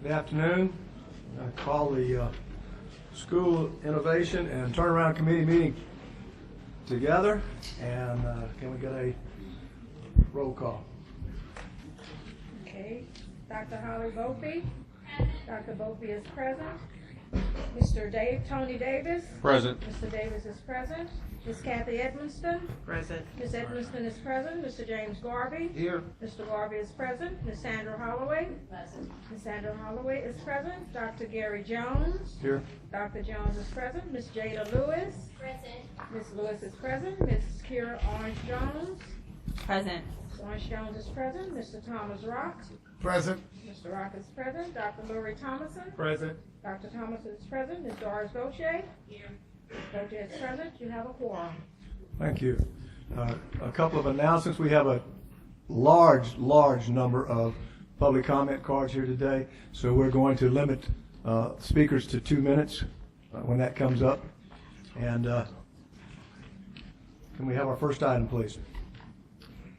Good afternoon. I call the School Innovation and Turnaround Committee meeting together, and can we get a roll call? Okay, Dr. Holly Volpe. Dr. Volpe is present. Mr. Tony Davis. Present. Mr. Davis is present. Ms. Kathy Edmonston. Present. Ms. Edmonston is present. Mr. James Garvey. Here. Mr. Garvey is present. Ms. Sandra Holloway. Present. Ms. Sandra Holloway is present. Dr. Gary Jones. Here. Dr. Jones is present. Ms. Jada Lewis. Present. Ms. Lewis is present. Ms. Kira Orange Jones. Present. Ms. Orange Jones is present. Mr. Thomas Rock. Present. Mr. Rock is present. Dr. Lori Thomason. Present. Dr. Thomason is present. Ms. Doris Gauthier. Here. Ms. Gauthier is present. You have a quorum. Thank you. A couple of announcements. We have a large number of public comment cards here today, so we're going to limit speakers to 2 minutes when that comes up. And can we have our first item, please?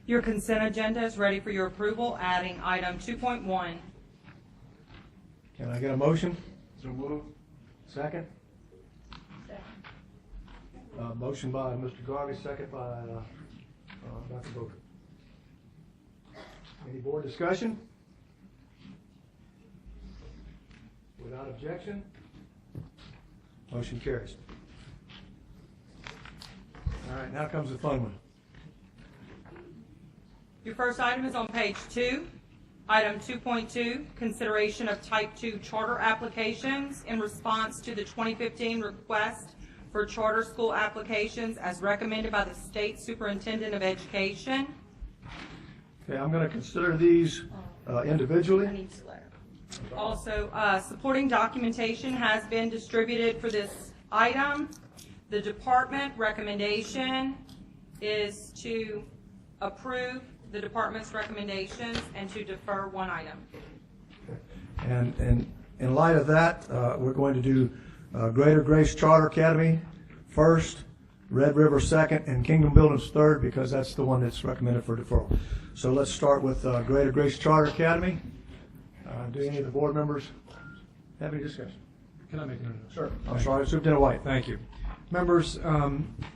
Your consent agenda is ready for your approval, adding item 2.1. Can I get a motion? So moved. Second? Motion by Mr. Garvey, second by Dr. Boker. Any board discussion? Without objection? Motion carries. All right, now comes the fun one. Your first item is on page 2. Item 2.2, consideration of Type 2 charter applications in response to the 2015 request for charter school applications as recommended by the State Superintendent of Education. Okay, I'm going to consider these individually. Also, supporting documentation has been distributed for this item. The department recommendation is to approve the department's recommendations and to defer one item. And in light of that, we're going to do Greater Grace Charter Academy first, Red River second, and Kingdom Buildings third, because that's the one that's recommended for deferral. So let's start with Greater Grace Charter Academy. Do any of the board members have any discussion? Can I make an introduction? Sure. I'm sorry, Superintendent White. Thank you. Members,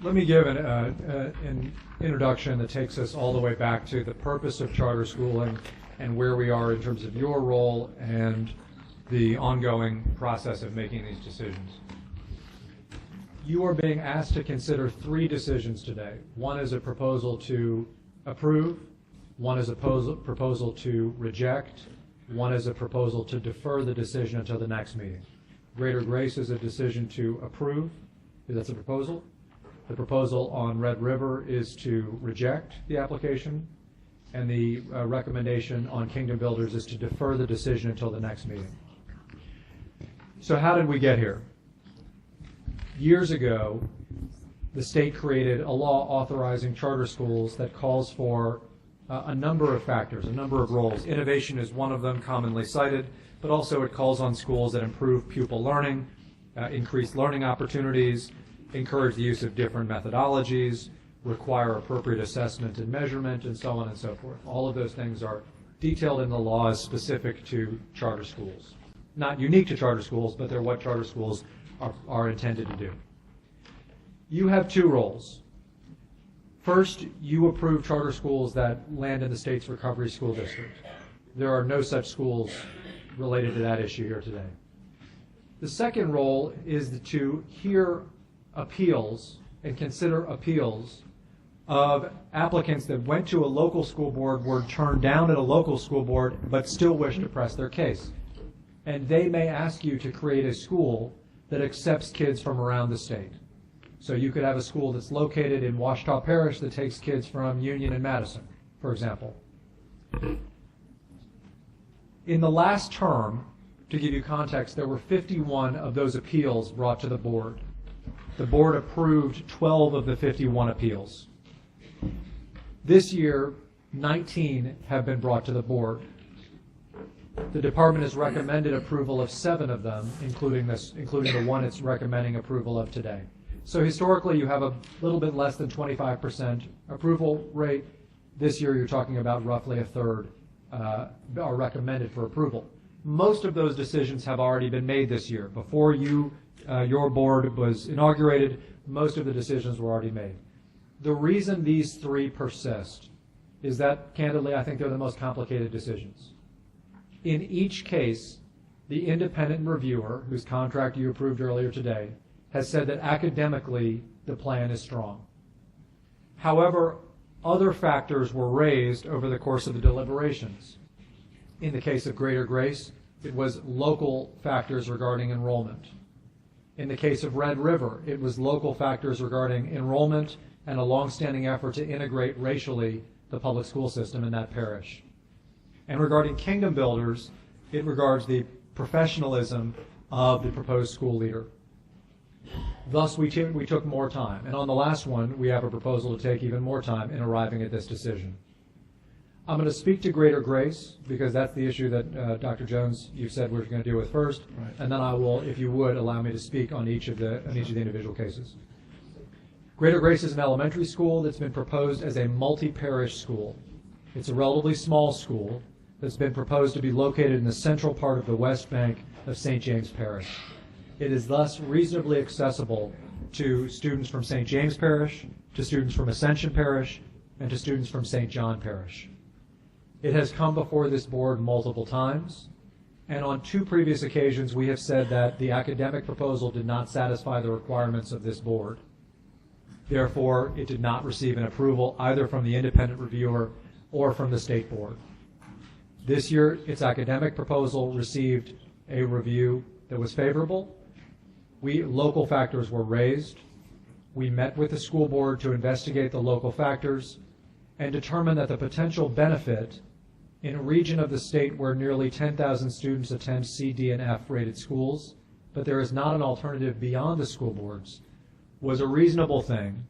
let me give an introduction that takes us all the way back to the purpose of charter schooling and where we are in terms of your role and the ongoing process of making these decisions. You are being asked to consider 3 decisions today. One is a proposal to approve, one is a proposal to reject, one is a proposal to defer the decision until the next meeting. Greater Grace is a decision to approve. That's a proposal. The proposal on Red River is to reject the application, and the recommendation on Kingdom Builders is to defer the decision until the next meeting. So how did we get here? Years ago, the state created a law authorizing charter schools that calls for a number of factors, a number of roles. Innovation is one of them, commonly cited, but also it calls on schools that improve pupil learning, increase learning opportunities, encourage the use of different methodologies, require appropriate assessment and measurement, and so on and so forth. All of those things are detailed in the law as specific to charter schools. Not unique to charter schools, but they're what charter schools are intended to do. You have 2 roles. First, you approve charter schools that land in the state's recovery school district. There are no such schools related to that issue here today. The second role is to hear appeals and consider appeals of applicants that went to a local school board, were turned down at a local school board, but still wish to press their case. And they may ask you to create a school that accepts kids from around the state. So you could have a school that's located in Washita Parish that takes kids from Union and Madison, for example. In the last term, to give you context, there were 51 of those appeals brought to the board. The board approved 12 of the 51 appeals. This year, 19 have been brought to the board. The department has recommended approval of 7 of them, including the one it's recommending approval of today. So historically, you have a little bit less than 25% approval rate. This year, you're talking about roughly a third are recommended for approval. Most of those decisions have already been made this year. Before your board was inaugurated, most of the decisions were already made. The reason these three persist is that, candidly, I think they're the most complicated decisions. In each case, the independent reviewer, whose contract you approved earlier today, has said that academically the plan is strong. However, other factors were raised over the course of the deliberations. In the case of Greater Grace, it was local factors regarding enrollment. In the case of Red River, it was local factors regarding enrollment and a longstanding effort to integrate racially the public school system in that parish. And regarding Kingdom Builders, it regards the professionalism of the proposed school leader. Thus, we took more time. And on the last one, we have a proposal to take even more time in arriving at this decision. I'm going to speak to Greater Grace because that's the issue that Dr. Jones, you said we're going to deal with first. Right. And then I will, if you would, allow me to speak on each of the individual cases. Greater Grace is an elementary school that's been proposed as a multi-parish school. It's a relatively small school that's been proposed to be located in the central part of the West Bank of St. James Parish. It is thus reasonably accessible to students from St. James Parish, to students from Ascension Parish, and to students from St. John Parish. It has come before this board multiple times, and on 2 previous occasions we have said that the academic proposal did not satisfy the requirements of this board. Therefore, it did not receive an approval either from the independent reviewer or from the state board. This year, its academic proposal received a review that was favorable. Local factors were raised. We met with the school board to investigate the local factors and determine that the potential benefit in a region of the state where nearly 10,000 students attend C, D, and F rated schools, but there is not an alternative beyond the school boards, was a reasonable thing,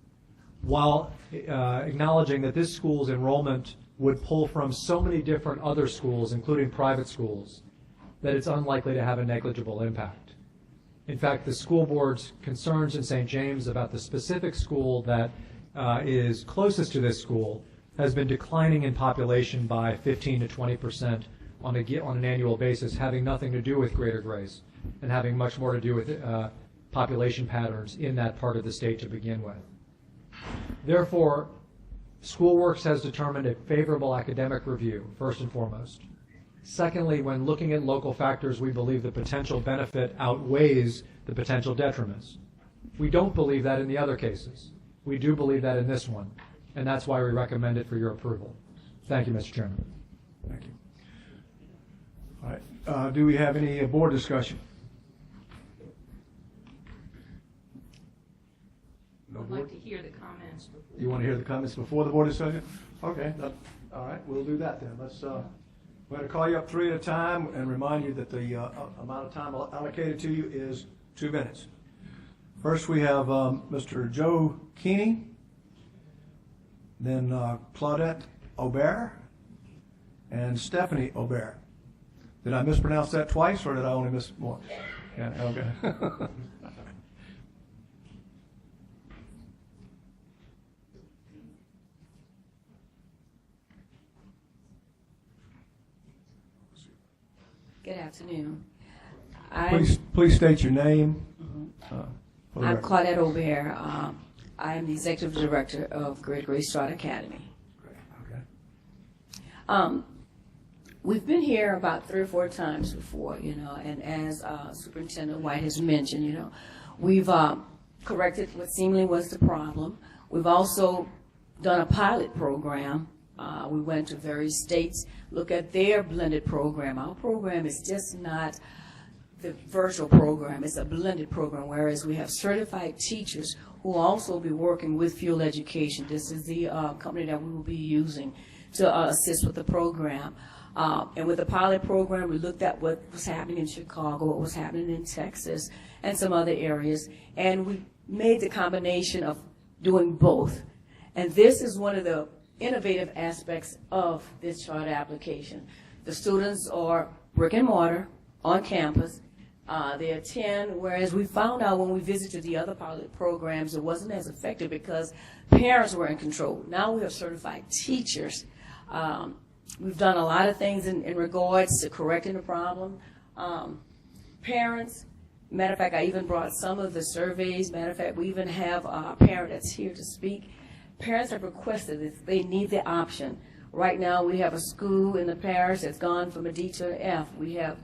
while acknowledging that this school's enrollment would pull from so many different other schools, including private schools, that it's unlikely to have a negligible impact. In fact, the school board's concerns in St. James about the specific school that is closest to this school has been declining in population by 15 to 20% on an annual basis, having nothing to do with Greater Grace and having much more to do with population patterns in that part of the state to begin with. Therefore, SchoolWorks has determined a favorable academic review, first and foremost. Secondly, when looking at local factors, we believe the potential benefit outweighs the potential detriments. We don't believe that in the other cases. We do believe that in this one, and that's why we recommend it for your approval. Thank you, Mr. Chairman. Thank you. All right. Do we have any board discussion? No I'd board? like to hear the comments before. You want to hear the comments before the board discussion? Okay. All right. We'll do that then. We're going to call you up 3 at a time and remind you that the amount of time allocated to you is 2 minutes. First, we have Mr. Joe Keeney, then Claudette Aubert, and Stephanie Aubert. Did I mispronounce that twice, or did I only miss once? Yeah, okay. Good afternoon. Please state your name. For the I'm record. Claudette Aubert. I am the Executive Director of Greater Grace Charter Academy. Okay. We've been here about 3 or 4 times before, and as Superintendent White has mentioned, we've corrected what seemingly was the problem. We've also done a pilot program. We went to various states, look at their blended program. Our program is just not the virtual program. It's a blended program, whereas we have certified teachers who will also be working with Fuel Education. This is the company that we will be using to assist with the program. And with the pilot program, we looked at what was happening in Chicago, what was happening in Texas, and some other areas. And we made the combination of doing both. And this is one of the innovative aspects of this charter application. The students are brick and mortar on campus. They attend, whereas we found out when we visited the other pilot programs, it wasn't as effective because parents were in control. Now we have certified teachers We've done a lot of things in regards to correcting the problem. Parents, matter of fact, I even brought some of the surveys. Matter of fact, we even have a parent that's here to speak. Parents have requested that they need the option. Right now, we have a school in the parish that's gone from a D to an F. We have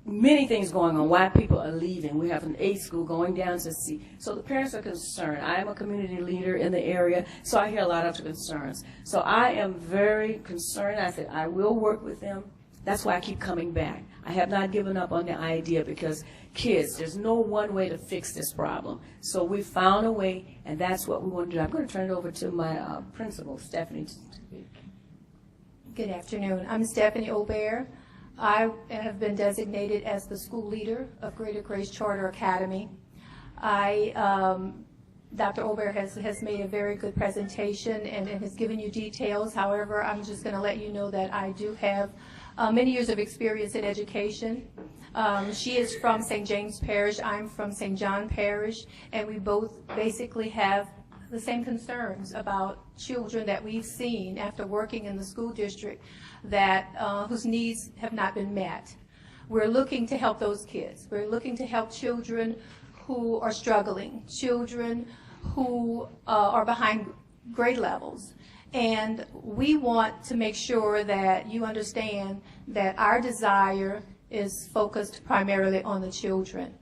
many things going on, why people are leaving. We have an A school going down to C. So the parents are concerned. I am a community leader in the area, so I hear a lot of concerns. So I am very concerned. I said, I will work with them. That's why I keep coming back. I have not given up on the idea because kids, there's no one way to fix this problem. So we found a way, and that's what we want to do. I'm going to turn it over to my principal, Stephanie. Good afternoon. I'm Stephanie Aubert. I have been designated as the school leader of Greater Grace Charter Academy. Dr. Aubert has made a very good presentation and has given you details. However, I'm just going to let you know that I do have many years of experience in education. She is from St. James Parish. I'm from St. John Parish, and we both basically have the same concerns about children that we've seen after working in the school district that whose needs have not been met. We're looking to help those kids. We're looking to help children who are struggling, children who are behind grade levels. And we want to make sure that you understand that our desire is focused primarily on the children.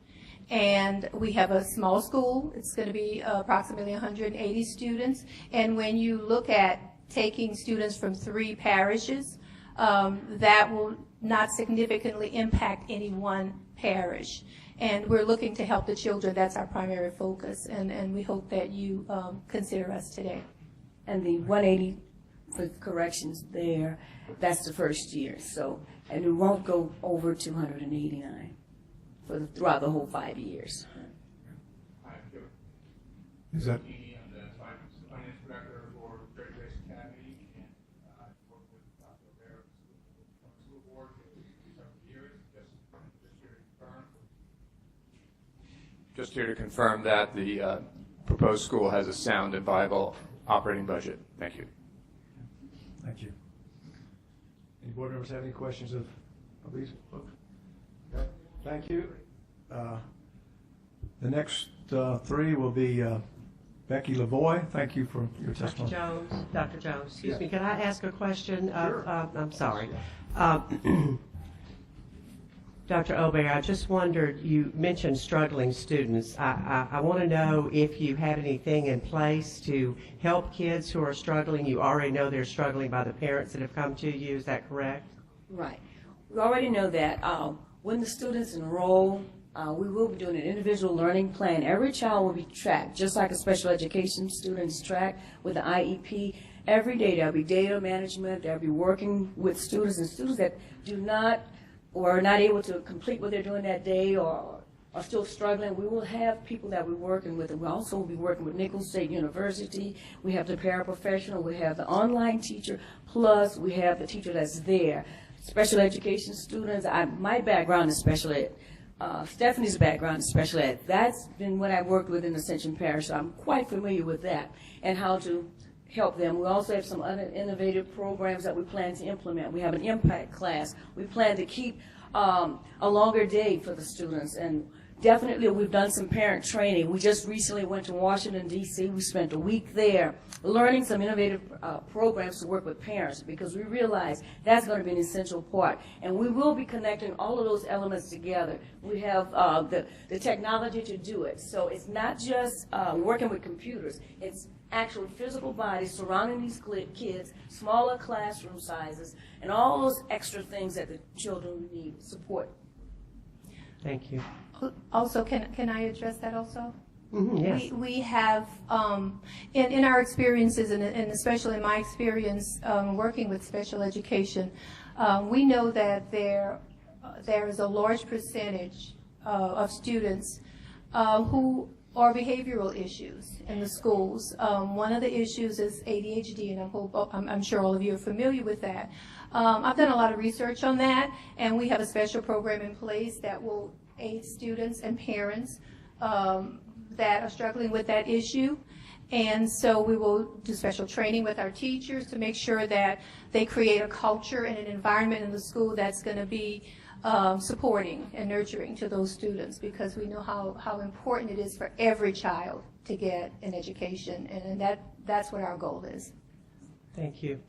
And we have a small school. It's going to be approximately 180 students. And when you look at taking students from 3 parishes, that will not significantly impact any one parish. And we're looking to help the children. That's our primary focus. And we hope that you consider us today. And the 180 for corrections there, that's the first year. So, and it won't go over 289 throughout the whole 5 years. Is that? I'm the finance director for Greater Grace Academy, and I've worked with Dr. O'Hare on the school board for several years. Just here to confirm that the proposed school has a sound and viable operating budget. Thank you. Thank you. Any board members have any questions of these folks? Okay. Thank you. The next 3 will be Becky Lavoie. Thank you for your testimony. Dr. Jones, excuse Yes. me, can I ask a question? Sure. I'm sorry. Dr. Obey, I just wondered, you mentioned struggling students. I want to know if you have anything in place to help kids who are struggling. You already know they're struggling by the parents that have come to you. Is that correct? Right. We already know that when the students enroll, we will be doing an individual learning plan. Every child will be tracked, just like a special education student is tracked with the IEP. Every day there'll be data management. They'll be working with students, and students that do not or are not able to complete what they're doing that day or are still struggling, we will have people that we're working with. And we also will be working with Nichols State University. We have the paraprofessional. We have the online teacher. Plus, we have the teacher that's there. Special education students. My background is special ed. Stephanie's background is special ed. That's been what I worked with in Ascension Parish, so I'm quite familiar with that and how to help them. We also have some other innovative programs that we plan to implement. We have an impact class. We plan to keep a longer day for the students, and definitely we've done some parent training. We just recently went to Washington, D.C. We spent a week there learning some innovative programs to work with parents, because we realize that's going to be an essential part. And we will be connecting all of those elements together. We have the technology to do it. So it's not just working with computers. It's actual physical bodies surrounding these kids, smaller classroom sizes, and all those extra things that the children need support. Thank you. Also, can I address that also? Yes. We have, in our experiences, and especially in my experience working with special education, we know that there is a large percentage of students who are behavioral issues in the schools. One of the issues is ADHD, and I'm sure all of you are familiar with that. I've done a lot of research on that, and we have a special program in place that will aid students and parents that are struggling with that issue. And so we will do special training with our teachers to make sure that they create a culture and an environment in the school that's going to be supporting and nurturing to those students, because we know how important it is for every child to get an education, and that's what our goal is. Thank you.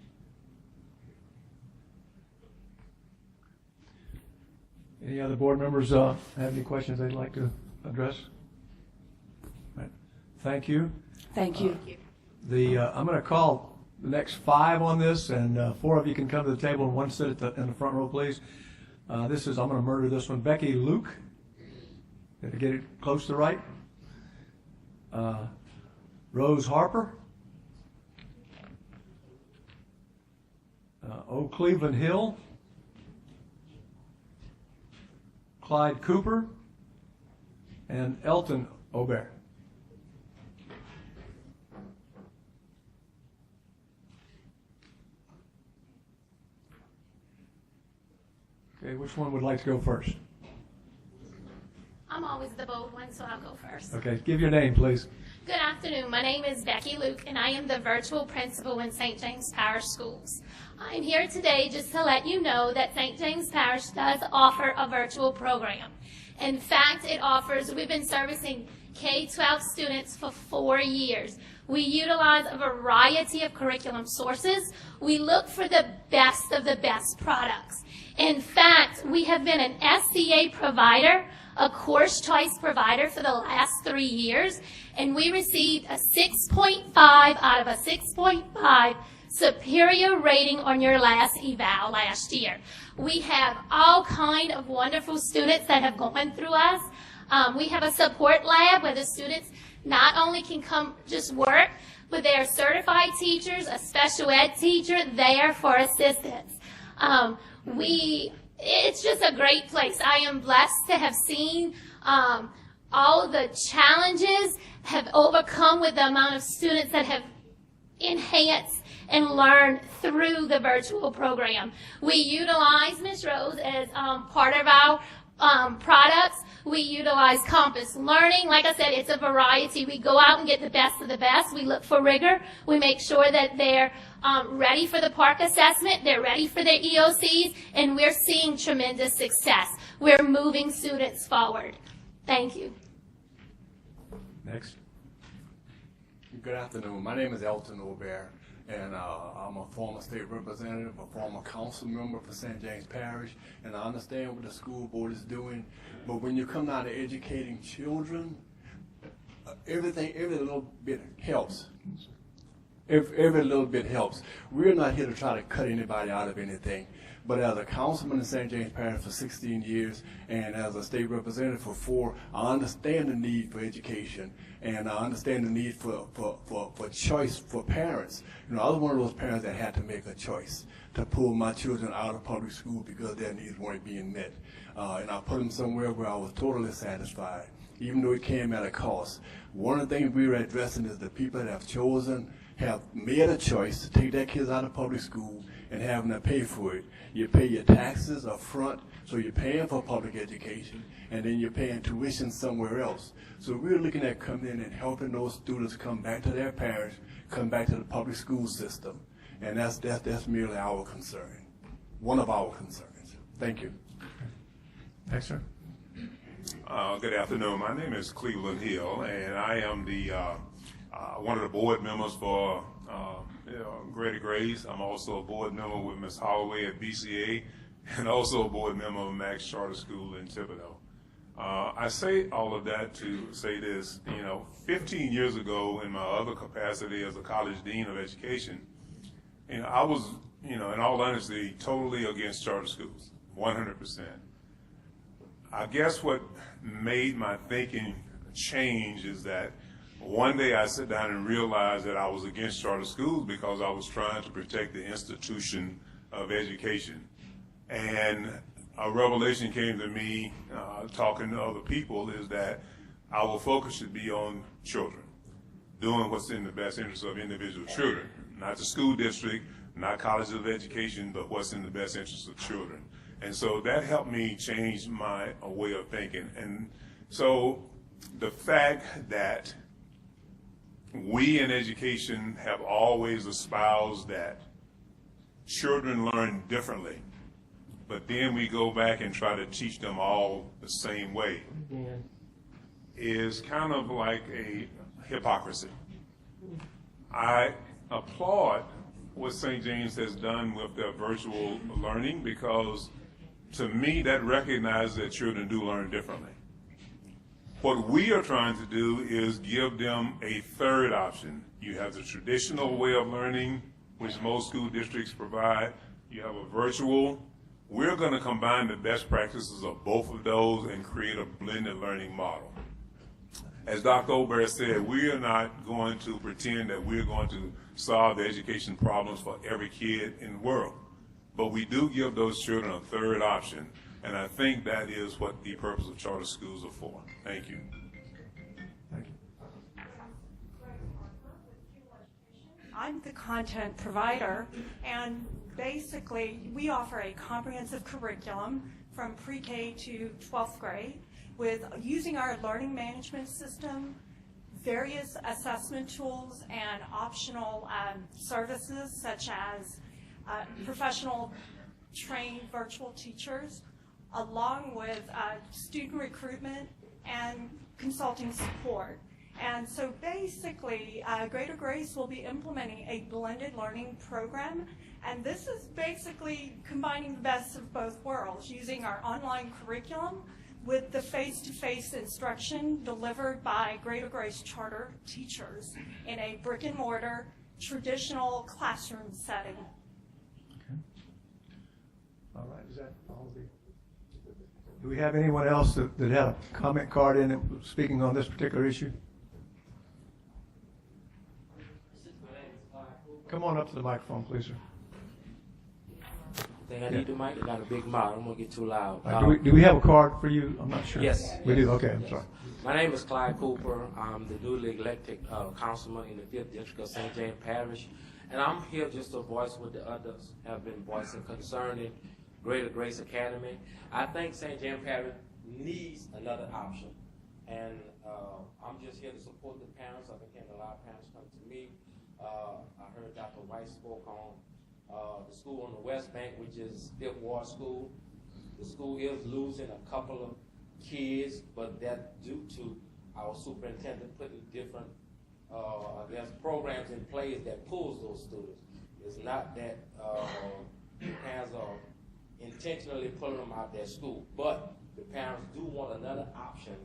Any other board members have any questions they'd like to address? Right. Thank you. Thank you. I'm going to call the next 5 on this, and 4 of you can come to the table and 1 sit in the front row, please. I'm going to murder this one. Becky Luke. Got to get it close to right. Rose Harper. Cleveland Hill. Clyde Cooper. And Elton Aubert. Okay, which one would like to go first? I'm always the bold one, so I'll go first. Okay, give your name, please. Good afternoon. My name is Becky Luke, and I am the virtual principal in St. James Parish Schools. I'm here today just to let you know that St. James Parish does offer a virtual program. In fact, we've been servicing K-12 students for 4 years. We utilize a variety of curriculum sources. We look for the best of the best products. In fact, we have been an SCA provider, a course choice provider for the last 3 years, and we received a 6.5 out of a 6.5 superior rating on your last eval last year. We have all kind of wonderful students that have gone through us. We have a support lab where the students not only can come just work, but they are certified teachers, a special ed teacher there for assistance. It's just a great place. I am blessed to have seen all the challenges have overcome with the amount of students that have enhanced and learned through the virtual program. We utilize Ms. Rose as part of our products. We utilize Compass Learning. Like I said, it's a variety. We go out and get the best of the best. We look for rigor. We make sure that they're ready for the PARC assessment. They're ready for their EOCs, and we're seeing tremendous success. We're moving students forward. Thank you. Next. Good afternoon. My name is Elton Aubert, and I'm a former state representative, a former council member for St. James Parish, and I understand what the school board is doing. But when you come down to educating children, every little bit helps. Every little bit helps. We're not here to try to cut anybody out of anything. But as a councilman in St. James Parish for 16 years and as a state representative for 4, I understand the need for education, and I understand the need for choice for parents. You know, I was one of those parents that had to make a choice to pull my children out of public school because their needs weren't being met. And I put them somewhere where I was totally satisfied, even though it came at a cost. One of the things we were addressing is the people that have made a choice to take their kids out of public school and having to pay for it. You pay your taxes up front, so you're paying for public education, and then you're paying tuition somewhere else. So we're looking at coming in and helping those students come back to their parents, come back to the public school system. And that's merely our concern, one of our concerns. Thank you. Next, sir. Good afternoon. My name is Cleveland Hill, and I am the one of the board members for Greater Grace. I'm also a board member with Ms. Holloway at BCA, and also a board member of Max Charter School in Thibodaux. I say all of that to say this, 15 years ago in my other capacity as a college dean of education, I was, in all honesty, totally against charter schools, 100%. I guess what made my thinking change is that one day I sat down and realized that I was against charter schools because I was trying to protect the institution of education. And a revelation came to me talking to other people is that our focus should be on children, doing what's in the best interest of individual children, not the school district, not colleges of education, but what's in the best interest of children. And so that helped me change my way of thinking. And so the fact that we in education have always espoused that children learn differently, but then we go back and try to teach them all the same way. Is kind of like a hypocrisy. I applaud what St. James has done with their virtual learning, because to me that recognizes that children do learn differently. What we are trying to do is give them a third option. You have the traditional way of learning, which most school districts provide. You have a virtual. We're going to combine the best practices of both of those and create a blended learning model. As Dr. Ober said, we are not going to pretend that we're going to solve the education problems for every kid in the world. But we do give those children a third option, and I think that is what the purpose of charter schools are for. Thank you. Thank you. I'm the content provider, and basically we offer a comprehensive curriculum from pre-K to 12th grade with using our learning management system, various assessment tools, and optional services such as professional trained virtual teachers, along with student recruitment and consulting support. And so basically, Greater Grace will be implementing a blended learning program, and this is basically combining the best of both worlds, using our online curriculum with the face-to-face instruction delivered by Greater Grace charter teachers in a brick-and-mortar traditional classroom setting. Okay. All right, is that all the... Do we have anyone else that had a comment card in it speaking on this particular issue? Come on up to the microphone, please, sir. I think I need the mic. I got a big mouth. I'm going to get too loud. Do we have a card for you? I'm not sure. Yes. We yes, do? Okay, I'm yes. sorry. My name is Clyde Cooper. I'm the newly elected councilman in the 5th District of St. James Parish. And I'm here just to voice what the others have been voicing concerning Greater Grace Academy. I think St. James Parish needs another option. And I'm just here to support the parents. I've been getting a lot of parents come to me. I heard Dr. White spoke on the school on the West Bank, which is 5th Ward School. The school is losing a couple of kids, but that's due to our superintendent putting different, I guess, programs in place that pulls those students. It's not that parents are intentionally pulling them out of their school, but the parents do want another option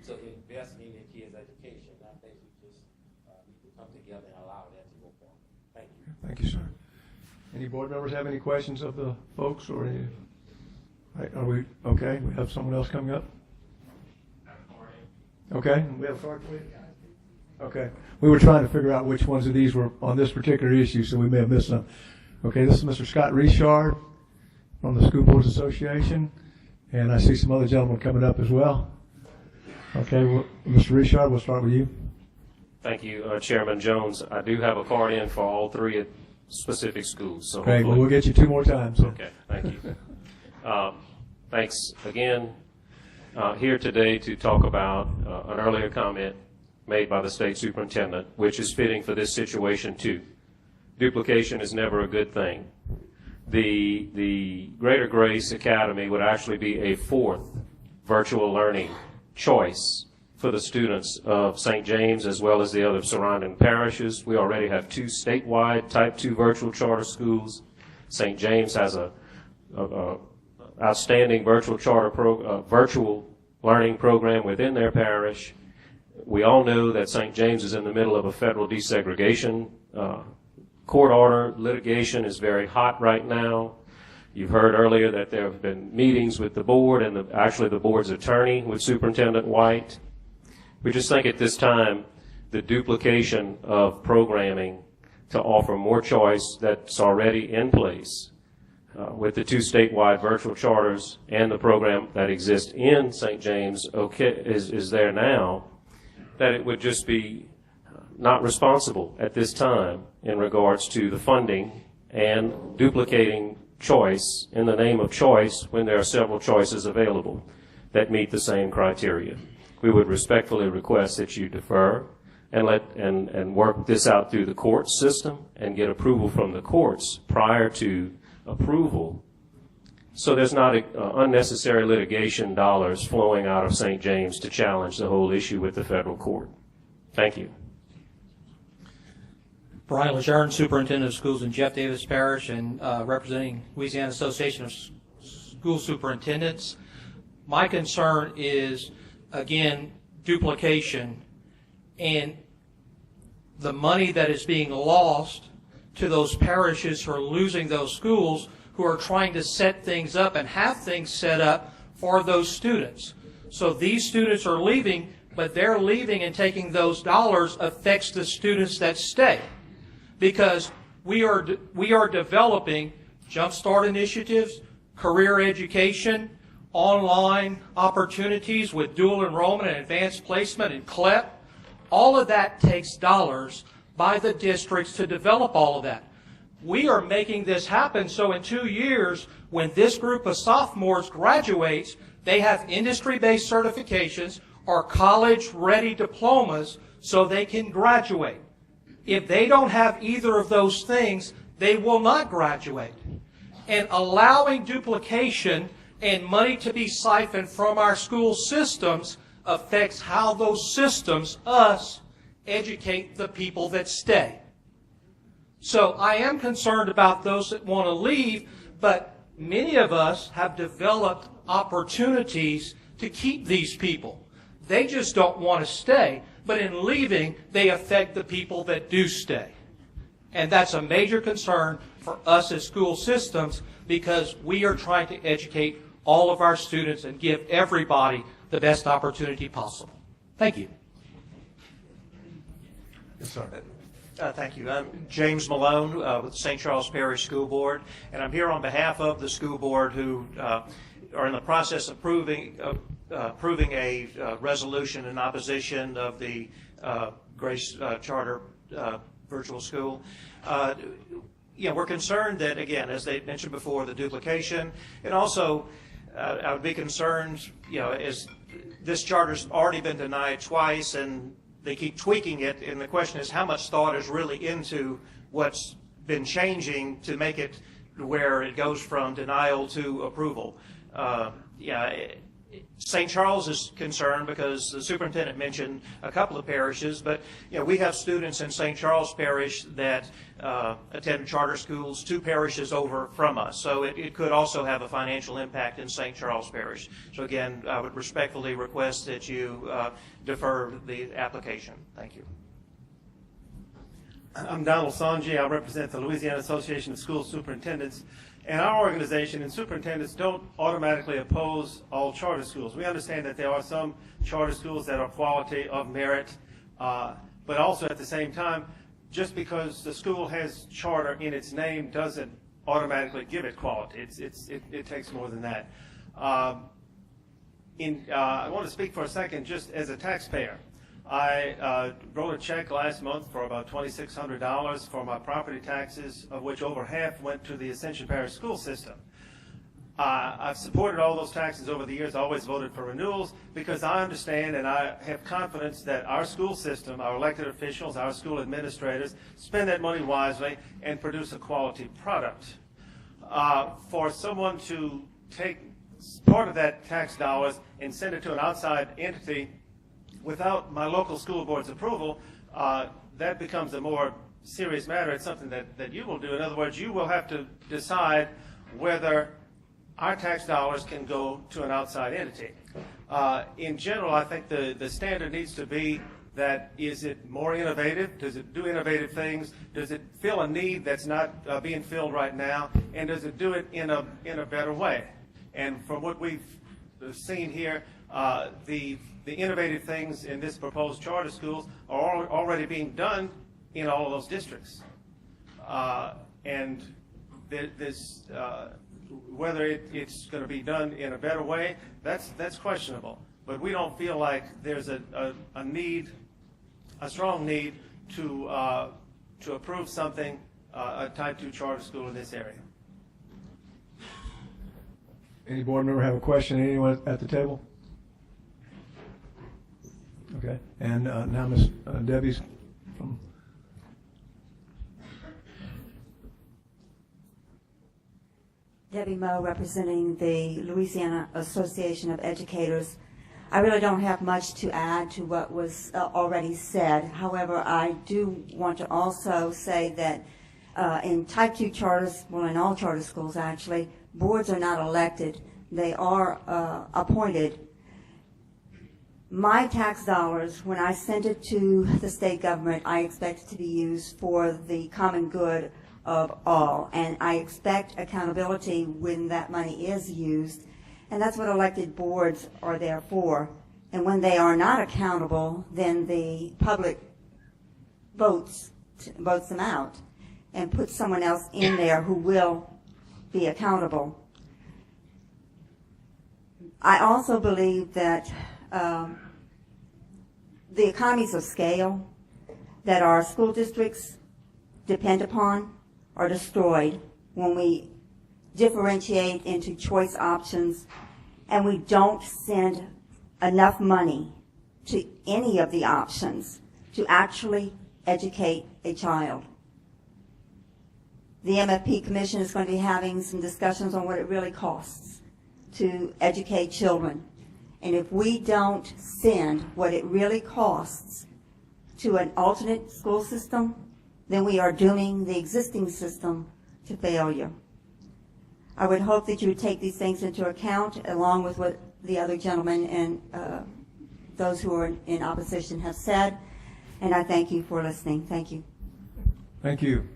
to invest in their kids' education. I think we just need to come together and allow that to go forward. Thank you. Thank you, sir. Any board members have any questions of the folks or any? Right, are we okay? We have someone else coming up? Okay, we have a card for you? Okay. We were trying to figure out which ones of these were on this particular issue, so we may have missed some. Okay, this is Mr. Scott Richard from the School Boards Association, and I see some other gentlemen coming up as well. Okay, well, Mr. Richard, we'll start with you. Thank you, Chairman Jones. I do have a card in for all three specific schools. So okay, well, we'll get you two more times. So. Okay, thank you. Thanks again. Here today to talk about an earlier comment made by the state superintendent, which is fitting for this situation too. Duplication is never a good thing. The Greater Grace Academy would actually be a 4th virtual learning choice for the students of St. James as well as the other surrounding parishes. We already have 2 statewide Type 2 virtual charter schools. St. James has a outstanding virtual virtual learning program within their parish. We all know that St. James is in the middle of a federal desegregation court order. Litigation is very hot right now. You've heard earlier that there have been meetings with the board and actually the board's attorney with Superintendent White. We just think at this time the duplication of programming to offer more choice that's already in place with the 2 statewide virtual charters and the program that exists in St. James is there now, that it would just be not responsible at this time in regards to the funding and duplicating choice in the name of choice when there are several choices available that meet the same criteria. We would respectfully request that you defer and work this out through the court system and get approval from the courts prior to approval, so there's not unnecessary litigation dollars flowing out of St. James to challenge the whole issue with the federal court. Thank you. Brian Lejeune, Superintendent of Schools in Jeff Davis Parish and representing Louisiana Association of School Superintendents. My concern is, again, duplication and the money that is being lost to those parishes who are losing those schools, who are trying to set things up and have things set up for those students. So these students are leaving, but they're leaving and taking those dollars affects the students that stay. Because we are developing Jumpstart initiatives, career education, online opportunities with dual enrollment and advanced placement and CLEP. All of that takes dollars by the districts to develop all of that. We are making this happen so in 2 years, when this group of sophomores graduates, they have industry-based certifications or college-ready diplomas so they can graduate. If they don't have either of those things, they will not graduate. And allowing duplication and money to be siphoned from our school systems affects how those systems, us, educate the people that stay. So I am concerned about those that want to leave, but many of us have developed opportunities to keep these people. They just don't want to stay, but in leaving, they affect the people that do stay. And that's a major concern for us as school systems because we are trying to educate all of our students and give everybody the best opportunity possible. Thank you. Yes, sir. Thank you. I'm James Malone with the St. Charles Parish School Board, and I'm here on behalf of the school board who are in the process of approving a resolution in opposition of the Grace Charter virtual school. We're concerned that, again, as they mentioned before, the duplication, and also I would be concerned, as this charter's already been denied twice, and they keep tweaking it, and the question is how much thought is really into what's been changing to make it where it goes from denial to approval. St. Charles is concerned because the superintendent mentioned a couple of parishes, but we have students in St. Charles Parish that attend charter schools 2 parishes over from us. So it could also have a financial impact in St. Charles Parish. So again, I would respectfully request that you defer the application. Thank you. I'm Donald Sanji. I represent the Louisiana Association of School Superintendents. And our organization and superintendents don't automatically oppose all charter schools. We understand that there are some charter schools that are quality of merit, but also at the same time, just because the school has charter in its name doesn't automatically give it quality. It takes more than that. I want to speak for a second just as a taxpayer. I wrote a check last month for about $2,600 for my property taxes, of which over half went to the Ascension Parish school system. I've supported all those taxes over the years. I always voted for renewals because I understand and I have confidence that our school system, our elected officials, our school administrators spend that money wisely and produce a quality product. For someone to take part of that tax dollars and send it to an outside entity without my local school board's approval, that becomes a more serious matter. It's something that you will do. In other words, you will have to decide whether our tax dollars can go to an outside entity. In general, I think the standard needs to be that is it more innovative? Does it do innovative things? Does it fill a need that's not being filled right now? And does it do it in a better way? And from what we've seen here, the innovative things in this proposed charter schools are already being done in all of those districts. And there's, whether it's going to be done in a better way, that's questionable. But we don't feel like there's a strong need to approve something, a Type 2 charter school in this area. Any board member have a question? Anyone at the table? Okay, and now Ms. Debbie's from. Debbie Moe, representing the Louisiana Association of Educators. I really don't have much to add to what was already said. However, I do want to also say that in Type 2 charters, well, in all charter schools actually, boards are not elected. They are appointed. My tax dollars, when I send it to the state government, I expect it to be used for the common good of all, and I expect accountability when that money is used, and that's what elected boards are there for. And when they are not accountable, then the public votes them out and puts someone else in there who will be accountable. I also believe that the economies of scale that our school districts depend upon are destroyed when we differentiate into choice options and we don't send enough money to any of the options to actually educate a child. The MFP Commission is going to be having some discussions on what it really costs to educate children. And if we don't send what it really costs to an alternate school system, then we are dooming the existing system to failure. I would hope that you would take these things into account, along with what the other gentlemen and those who are in opposition have said, and I thank you for listening. Thank you. Thank you.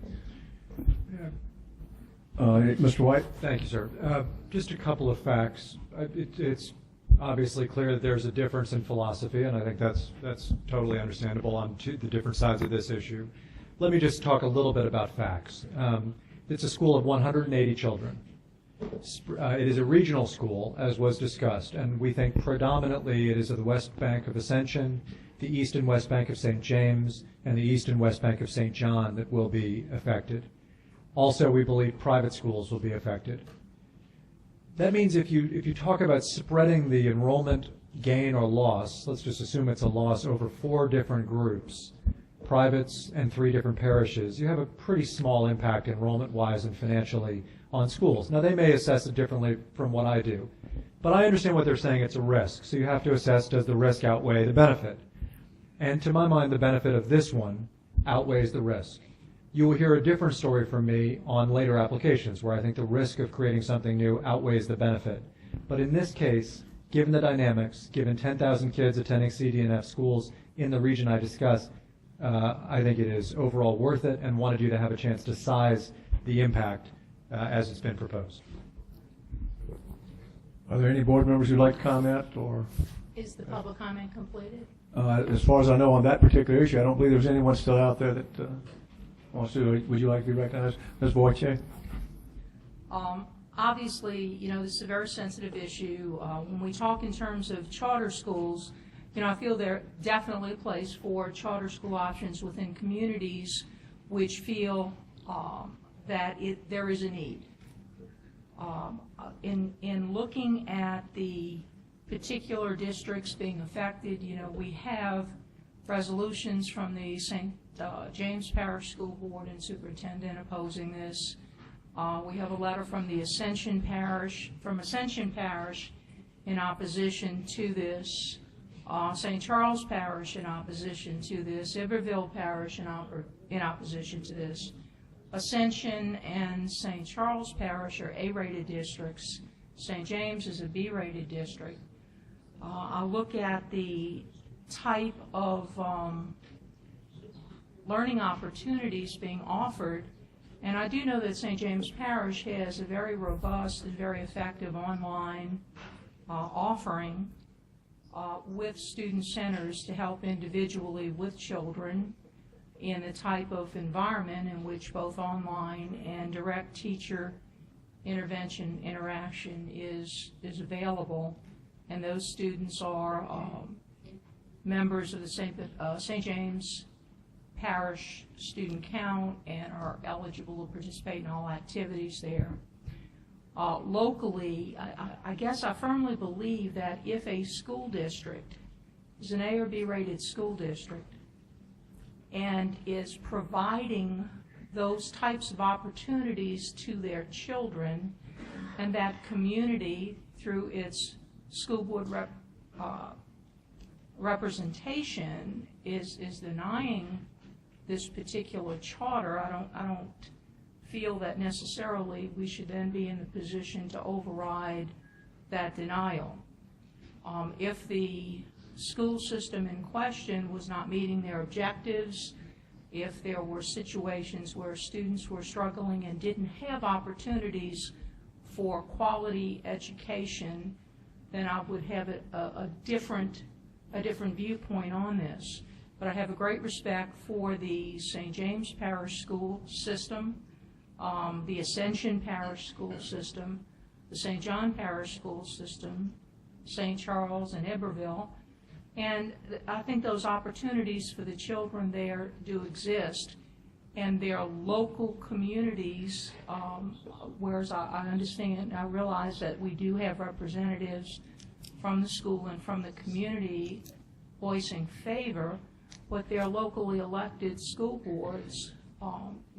Mr. White? Thank you, sir. Just a couple of facts. It's obviously clear that there's a difference in philosophy, and I think that's totally understandable on the different sides of this issue. Let me just talk a little bit about facts. It's a school of 180 children. It is a regional school, as was discussed, and we think predominantly it is of the West Bank of Ascension, the East and West Bank of St. James, and the East and West Bank of St. John that will be affected. Also, we believe private schools will be affected. That means if you talk about spreading the enrollment gain or loss, let's just assume it's a loss over 4 different groups, privates and 3 different parishes, you have a pretty small impact enrollment-wise and financially on schools. Now, they may assess it differently from what I do, but I understand what they're saying. It's a risk, so you have to assess, does the risk outweigh the benefit? And to my mind, the benefit of this one outweighs the risk. You will hear a different story from me on later applications where I think the risk of creating something new outweighs the benefit. But in this case, given the dynamics, given 10,000 kids attending CD and F schools in the region I discussed, I think it is overall worth it, and wanted you to have a chance to size the impact as it's been proposed. Are there any board members who'd like to comment? Or Is the public comment completed? as far as I know on that particular issue, I don't believe there's anyone still out there that wants to. Would you like to be recognized? Ms. Boyche? Obviously, you know, this is a very sensitive issue. When we talk in terms of charter schools, you know, I feel there's definitely a place for charter school options within communities which feel that there is a need. In looking at the particular districts being affected, you know, we have resolutions from the St. James Parish School Board and Superintendent opposing this. We have a letter from the Ascension Parish, in opposition to this. St. Charles Parish in opposition to this. Iberville Parish in opposition to this. Ascension and St. Charles Parish are A-rated districts. St. James is a B-rated district. I look at the type of learning opportunities being offered, and I do know that St. James Parish has a very robust and very effective online offering with student centers to help individually with children in the type of environment in which both online and direct teacher intervention interaction is available, and those students are members of the St. James Parish student count and are eligible to participate in all activities there. Locally, I guess I firmly believe that if a school district is an A or B rated school district and is providing those types of opportunities to their children, and that community, through its school board representation, is denying this particular charter, I don't feel that necessarily we should then be in the position to override that denial. If the school system in question was not meeting their objectives, if there were situations where students were struggling and didn't have opportunities for quality education, then I would have a different viewpoint on this. But I have a great respect for the St. James Parish School System, the Ascension Parish School System, the St. John Parish School System, St. Charles and Iberville, and I think those opportunities for the children there do exist, and their local communities, whereas I understand, I realize that we do have representatives from the school and from the community voicing favor, but their locally elected school boards,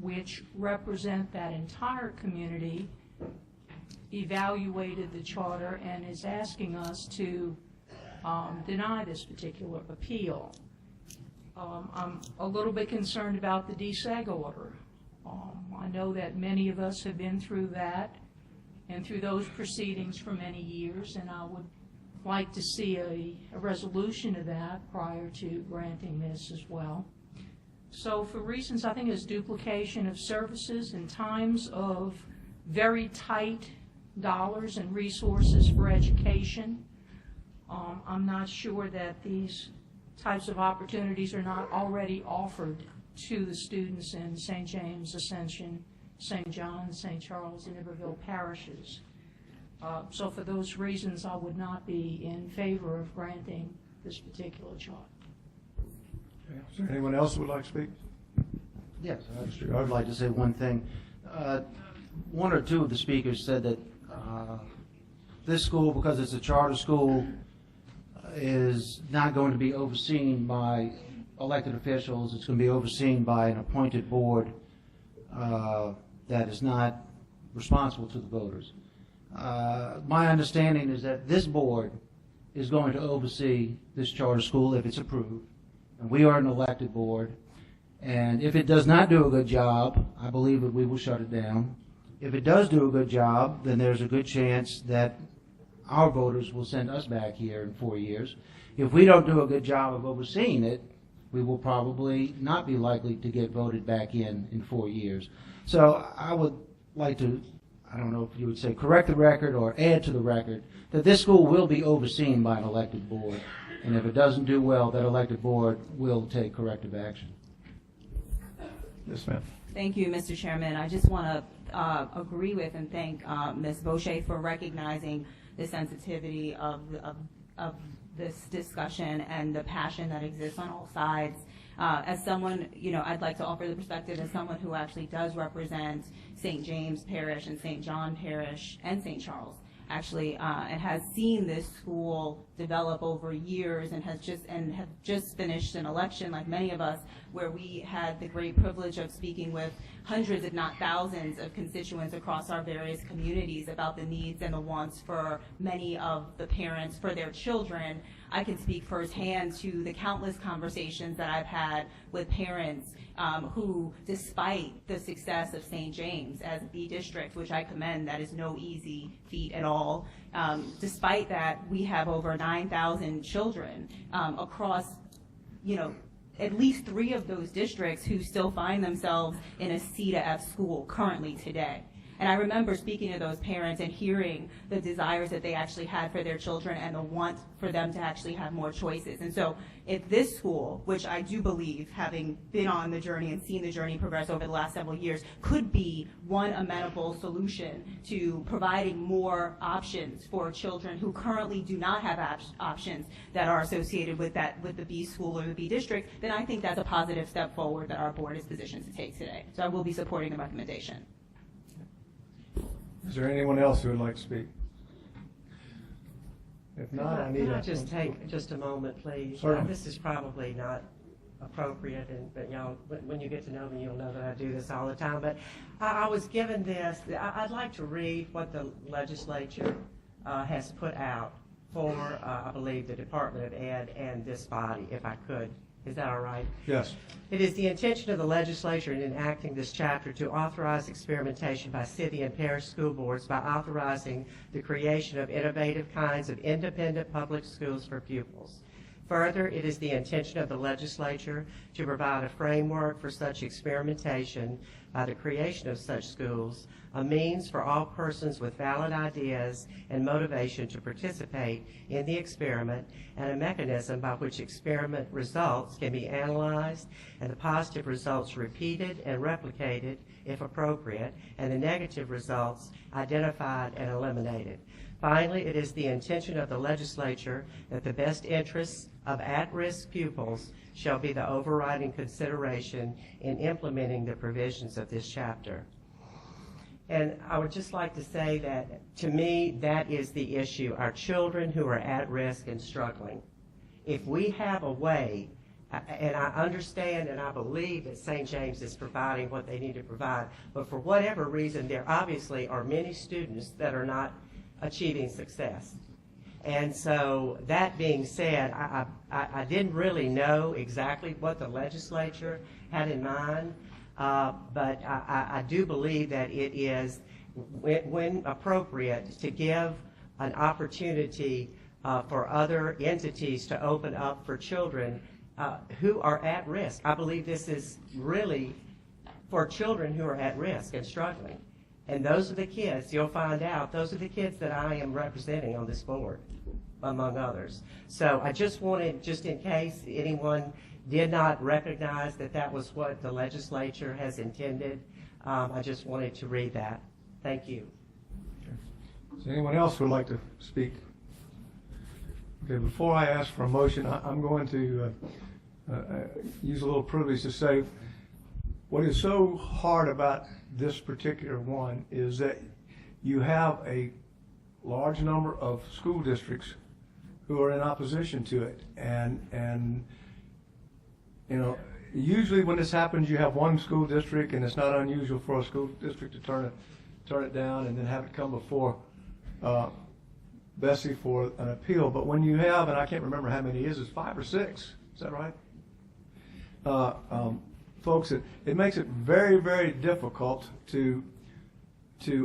which represent that entire community, evaluated the charter and is asking us to deny this particular appeal. I'm a little bit concerned about the DSEG order. I know that many of us have been through that and through those proceedings for many years, and I would like to see a resolution of that prior to granting this as well. So for reasons, I think it's duplication of services in times of very tight dollars and resources for education. I'm not sure that these types of opportunities are not already offered to the students in St. James, Ascension, St. John, St. Charles, and Iberville parishes. So for those reasons, I would not be in favor of granting this particular charter. Okay. Is there anyone else who would like to speak? Yes, I would like to say one thing. One or two of the speakers said that this school, because it's a charter school, is not going to be overseen by elected officials. It's going to be overseen by an appointed board that is not responsible to the voters. My understanding is that this board is going to oversee this charter school if it's approved. And we are an elected board. And if it does not do a good job, I believe that we will shut it down. If it does do a good job, then there's a good chance that our voters will send us back here in 4 years. If we don't do a good job of overseeing it, we will probably not be likely to get voted back in 4 years. So I would like to, I don't know if you would say correct the record or add to the record, that this school will be overseen by an elected board. And if it doesn't do well, that elected board will take corrective action. Yes, ma'am. Thank you, Mr. Chairman. I just want to agree with and thank Ms. Boucher for recognizing the sensitivity of this discussion and the passion that exists on all sides. As someone, I'd like to offer the perspective as someone who actually does represent St. James Parish and St. John Parish and St. Charles, actually, and has seen this school develop over years and have just finished an election, like many of us, where we had the great privilege of speaking with hundreds, if not thousands, of constituents across our various communities about the needs and the wants for many of the parents for their children. I can speak firsthand to the countless conversations that I've had with parents who, despite the success of St. James as the district, which I commend, that is no easy feat at all, despite that, we have over 9,000 children across, at least 3 of those districts who still find themselves in a C to F school currently today. And I remember speaking to those parents and hearing the desires that they actually had for their children and the want for them to actually have more choices. And so if this school, which I do believe, having been on the journey and seen the journey progress over the last several years, could be one amenable solution to providing more options for children who currently do not have options that are associated with the B school or the B district, then I think that's a positive step forward that our board is positioned to take today. So I will be supporting the recommendation. Is there anyone else who would like to speak? If not, I need Can I a... just take just a moment, please? Certainly. This is probably not appropriate, but y'all, when you get to know me, you'll know that I do this all the time. But I was given this. I'd like to read what the legislature has put out for, I believe, the Department of Ed and this body, if I could. Is that all right? Yes. It is the intention of the legislature in enacting this chapter to authorize experimentation by city and parish school boards by authorizing the creation of innovative kinds of independent public schools for pupils. Further, it is the intention of the legislature to provide a framework for such experimentation by the creation of such schools, a means for all persons with valid ideas and motivation to participate in the experiment, and a mechanism by which experiment results can be analyzed and the positive results repeated and replicated if appropriate, and the negative results identified and eliminated. Finally, it is the intention of the legislature that the best interests of at-risk pupils shall be the overriding consideration in implementing the provisions of this chapter. And I would just like to say that, to me, that is the issue. Our children who are at risk and struggling. If we have a way, and I understand and I believe that St. James is providing what they need to provide, but for whatever reason, there obviously are many students that are not achieving success. And so, that being said, I didn't really know exactly what the legislature had in mind, but I do believe that it is, when appropriate, to give an opportunity for other entities to open up for children who are at risk. I believe this is really for children who are at risk and struggling. And those are the kids, you'll find out, those are the kids that I am representing on this board, among others. So I just wanted, just in case anyone did not recognize that that was what the legislature has intended, I just wanted to read that. Thank you. Is there anyone else who would like to speak? Okay, before I ask for a motion, I'm going to use a little privilege to say what is so hard about this particular one is that you have a large number of school districts who are in opposition to it. And you know, usually when this happens, you have one school district, and it's not unusual for a school district to turn it down and then have it come before BESE for an appeal. But when you have, and I can't remember how many it is, it's 5 or 6. Is that right? Folks, it makes it very, very difficult to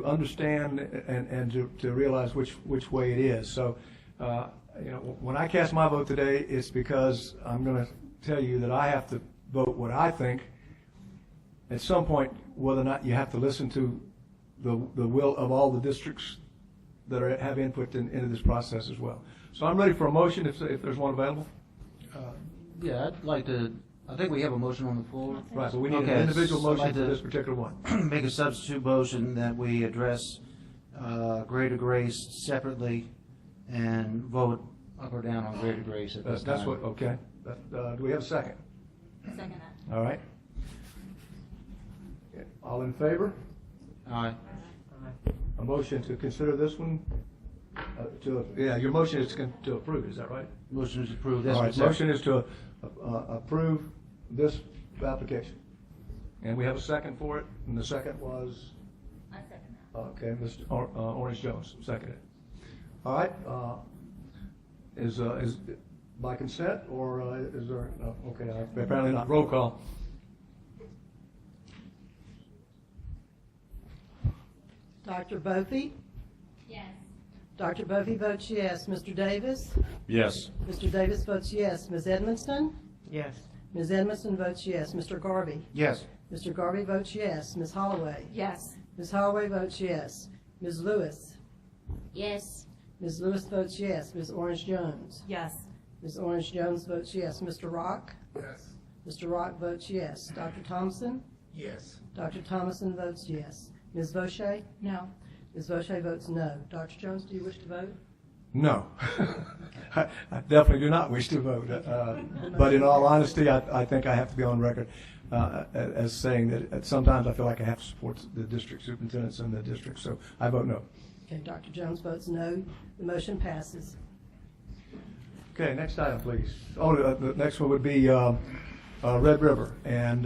understand and to realize which way it is. So, you know, when I cast my vote today, it's because I'm going to tell you that I have to vote what I think. At some point, whether or not you have to listen to the will of all the districts that have input into this process as well. So I'm ready for a motion if there's one available. Yeah, I'd like to. I think we have a motion on the floor. Right, but we need an individual motion for this particular one. Make a substitute motion that we address Greater Grace separately and vote up or down on Greater Grace at this time. That's what, okay. Do we have a second? Second that. All right. All in favor? Aye. A motion to consider this one? Your motion is to approve, is that right? Motion is approved. All right, motion is to approve this application. And we have a second for it, and the second was? I second that. Okay, Mr. Orange Jones, seconded. All right, is by consent, or is there, no, okay, apparently not. Roll call. Dr. Bofi? Yes. Dr. Bofi votes yes. Mr. Davis? Yes. Mr. Davis votes yes. Ms. Edmonston? Yes. Ms. Edmonston votes yes. Mr. Garvey? Yes. Mr. Garvey votes yes. Ms. Holloway? Yes. Ms. Holloway votes yes. Ms. Lewis? Yes. Ms. Lewis votes yes. Ms. Orange Jones? Yes. Ms. Orange Jones votes yes. Mr. Rock? Yes. Mr. Rock votes yes. Dr. Thompson? Yes. Dr. Thomason votes yes. Ms. Vaucher? No. Ms. Vaucher votes no. Dr. Jones, do you wish to vote? No. I definitely do not wish to vote. But in all honesty, I think I have to be on record as saying that sometimes I feel like I have to support the district superintendents and the district, so I vote no. Okay, Dr. Jones votes no. The motion passes. Okay, next item, please. Oh, the next one would be Red River. And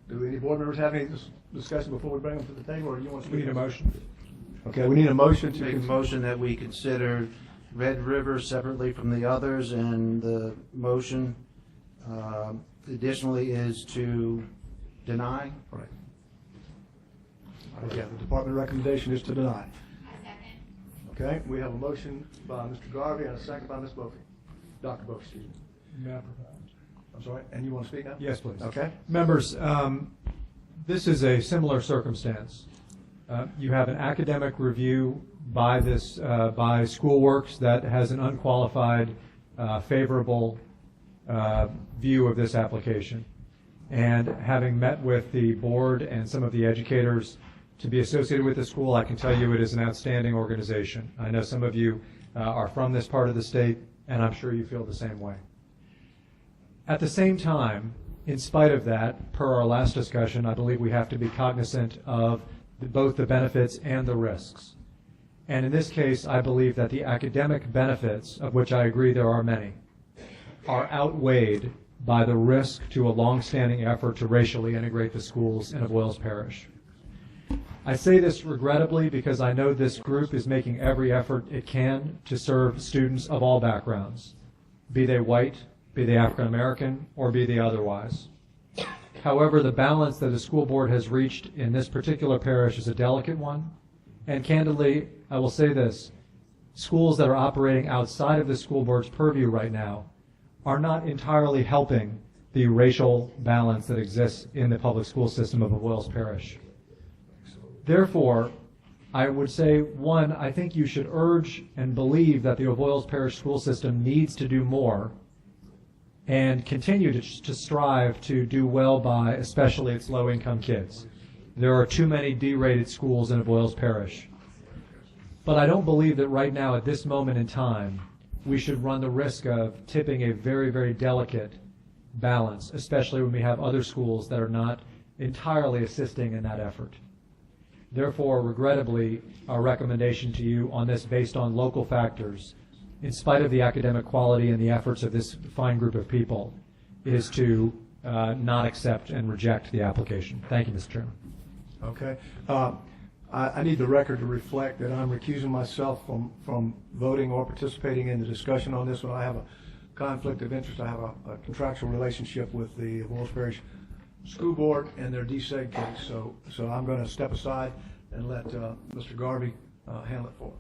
do any board members have any discussion before we bring them to the table, or do you want to speak? We need a motion. Okay, we need a motion to Make a motion that we consider Red River separately from the others, and the motion additionally is to deny. Right. Okay, the department recommendation is to deny. Okay, we have a motion by Mr. Garvey and a second by Ms. Bophy. Dr. Bophy, excuse me. May I I'm sorry, and you want to speak now? Yes, please. Okay. Members, this is a similar circumstance. You have an academic review by by SchoolWorks that has an unqualified, favorable view of this application. And having met with the board and some of the educators to be associated with the school, I can tell you it is an outstanding organization. I know some of you are from this part of the state, and I'm sure you feel the same way. At the same time, in spite of that, per our last discussion, I believe we have to be cognizant of both the benefits and the risks. And in this case, I believe that the academic benefits, of which I agree there are many, are outweighed by the risk to a long-standing effort to racially integrate the schools in Avoyelles Parish. I say this regrettably because I know this group is making every effort it can to serve students of all backgrounds, be they white, be they African American, or be they otherwise. However, the balance that the school board has reached in this particular parish is a delicate one, and candidly, I will say this, schools that are operating outside of the school board's purview right now are not entirely helping the racial balance that exists in the public school system of Avoyelles Parish. Therefore, I would say, one, I think you should urge and believe that the Avoyelles Parish school system needs to do more and continue to strive to do well by especially its low-income kids. There are too many D-rated schools in Avoyelles Parish. But I don't believe that right now, at this moment in time, we should run the risk of tipping a very, very delicate balance, especially when we have other schools that are not entirely assisting in that effort. Therefore, regrettably, our recommendation to you on this based on local factors, in spite of the academic quality and the efforts of this fine group of people, is to not accept and reject the application. Thank you, Mr. Chairman. Okay. I need the record to reflect that I'm recusing myself from voting or participating in the discussion on this one. I have a conflict of interest. I have a contractual relationship with the Avoyelles Parish School Board and their deseg case. So I'm going to step aside and let Mr. Garvey handle it for me.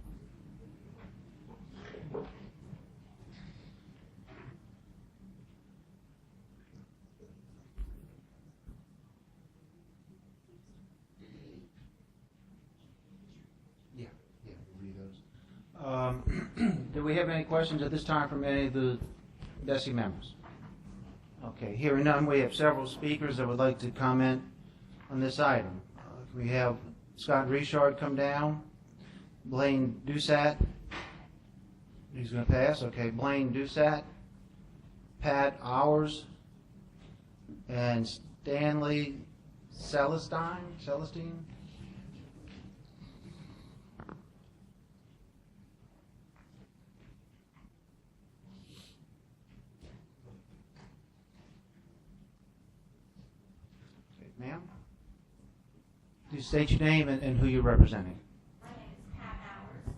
Do we have any questions at this time from any of the BESE members? Okay, hearing none, we have several speakers that would like to comment on this item. Can we have Scott Richard come down? Blaine Doucette? He's going to pass. Okay, Blaine Doucette, Pat Hours, and Stanley Celestine? Ma'am? Do you state your name and who you're representing? My name is Pat Hours.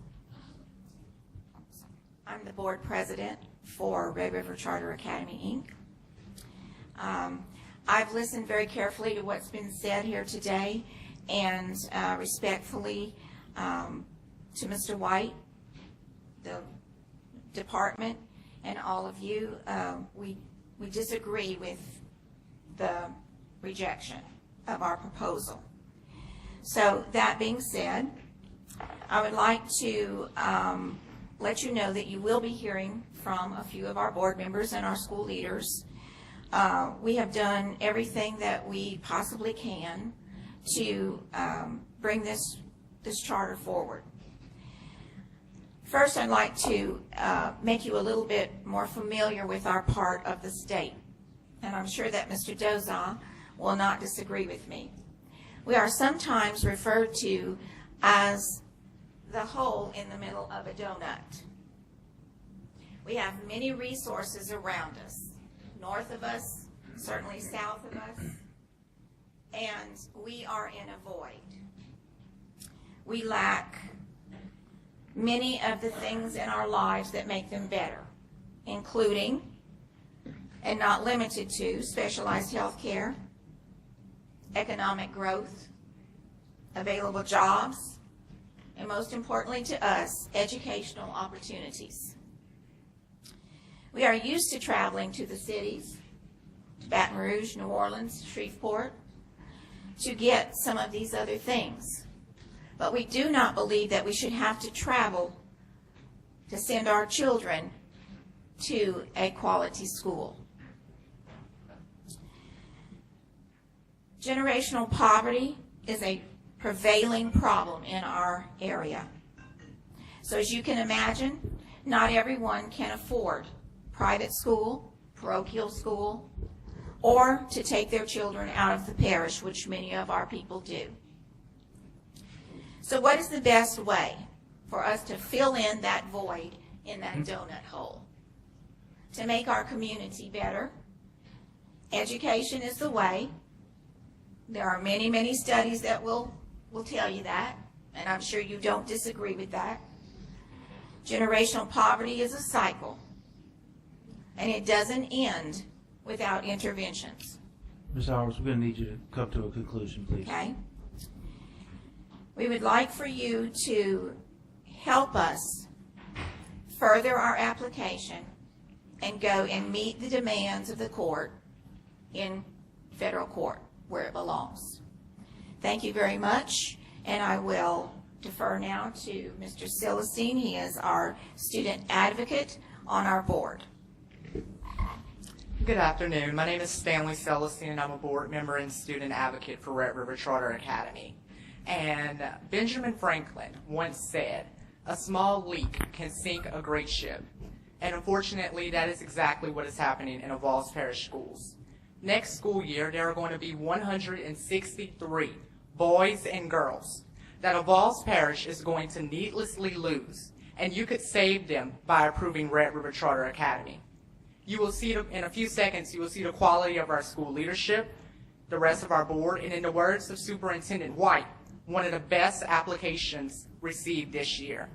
I'm the board president for Red River Charter Academy, Inc. I've listened very carefully to what's been said here today, and respectfully to Mr. White, the department, and all of you, we disagree with the rejection of our proposal. So that being said, I would like to let you know that you will be hearing from a few of our board members and our school leaders. We have done everything that we possibly can to bring this charter forward. First, I'd like to make you a little bit more familiar with our part of the state, and I'm sure that Mr. Dozah will not disagree with me. We are sometimes referred to as the hole in the middle of a donut. We have many resources around us, north of us, certainly south of us, and we are in a void. We lack many of the things in our lives that make them better, including, and not limited to, specialized health care, economic growth, available jobs, and most importantly to us, educational opportunities. We are used to traveling to the cities, to Baton Rouge, New Orleans, Shreveport, to get some of these other things. But we do not believe that we should have to travel to send our children to a quality school. Generational poverty is a prevailing problem in our area. So as you can imagine, not everyone can afford private school, parochial school, or to take their children out of the parish, which many of our people do. So what is the best way for us to fill in that void in that donut hole? To make our community better, education is the way. There are many, many studies that will tell you that, and I'm sure you don't disagree with that. Generational poverty is a cycle, and it doesn't end without interventions. Ms. Howard, we're going to need you to come to a conclusion, please. Okay? We would like for you to help us further our application and go and meet the demands of the court in federal court where it belongs. Thank you very much, and I will defer now to Mr. Celestine. He is our student advocate on our board. Good afternoon. My name is Stanley Celestine, and I'm a board member and student advocate for Red River Charter Academy. And Benjamin Franklin once said, "A small leak can sink a great ship." And unfortunately, that is exactly what is happening in Evalds Parish schools. Next school year, there are going to be 163 boys and girls that Evalds Parish is going to needlessly lose, and you could save them by approving Red River Charter Academy. You will see, in a few seconds, you will see the quality of our school leadership, the rest of our board, and in the words of Superintendent White, one of the best applications received this year.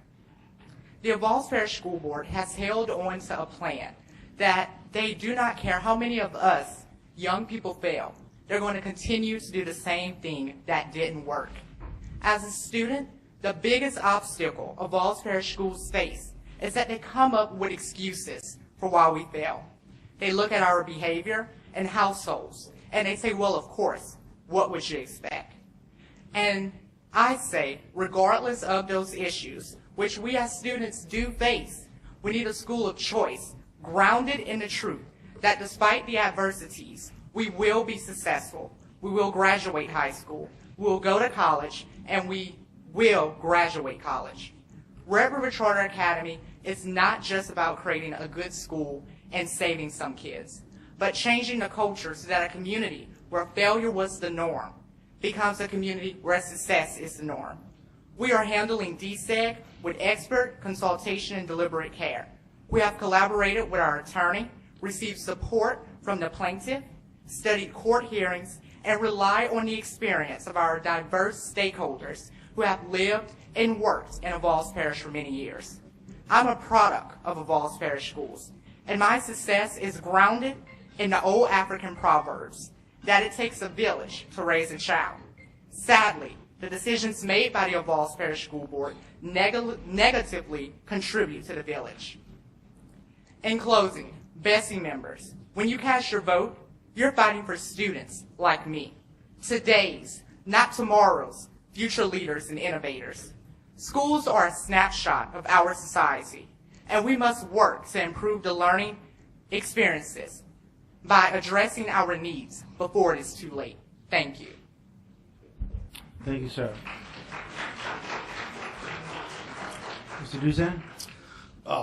The Evalds Parish School Board has held on to a plan that they do not care how many of us young people fail. They're going to continue to do the same thing that didn't work. As a student, the biggest obstacle Evalds Parish schools face is that they come up with excuses for why we fail. They look at our behavior and households, and they say, well, of course, what would you expect? And I say, regardless of those issues, which we as students do face, we need a school of choice, grounded in the truth, that despite the adversities, we will be successful. We will graduate high school. We will go to college, and we will graduate college. Red River Charter Academy is not just about creating a good school and saving some kids, but changing the culture so that a community where failure was the norm becomes a community where success is the norm. We are handling DSEG with expert consultation and deliberate care. We have collaborated with our attorney, received support from the plaintiff, studied court hearings, and rely on the experience of our diverse stakeholders who have lived and worked in Evalds Parish for many years. I'm a product of Evalds Parish schools, and my success is grounded in the old African proverbs that it takes a village to raise a child. Sadly, the decisions made by the Evalds Parish School Board negatively contribute to the village. In closing, BESE members, when you cast your vote, you're fighting for students like me, today's, not tomorrow's, future leaders and innovators. Schools are a snapshot of our society, and we must work to improve the learning experiences by addressing our needs before it is too late. Thank you. Thank you, sir. Mr. Duzan?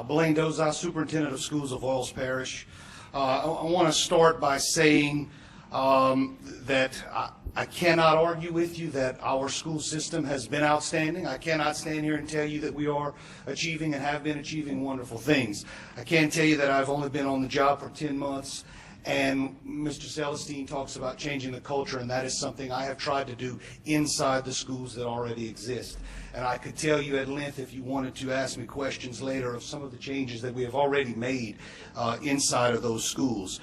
Blaine Dozas, Superintendent of Schools of Evalds Parish. I want to start by saying that I cannot argue with you that our school system has been outstanding. I cannot stand here and tell you that we are achieving and have been achieving wonderful things. I can tell you that I've only been on the job for 10 months, and Mr. Celestine talks about changing the culture, and that is something I have tried to do inside the schools that already exist. And I could tell you at length, if you wanted to ask me questions later, of some of the changes that we have already made inside of those schools.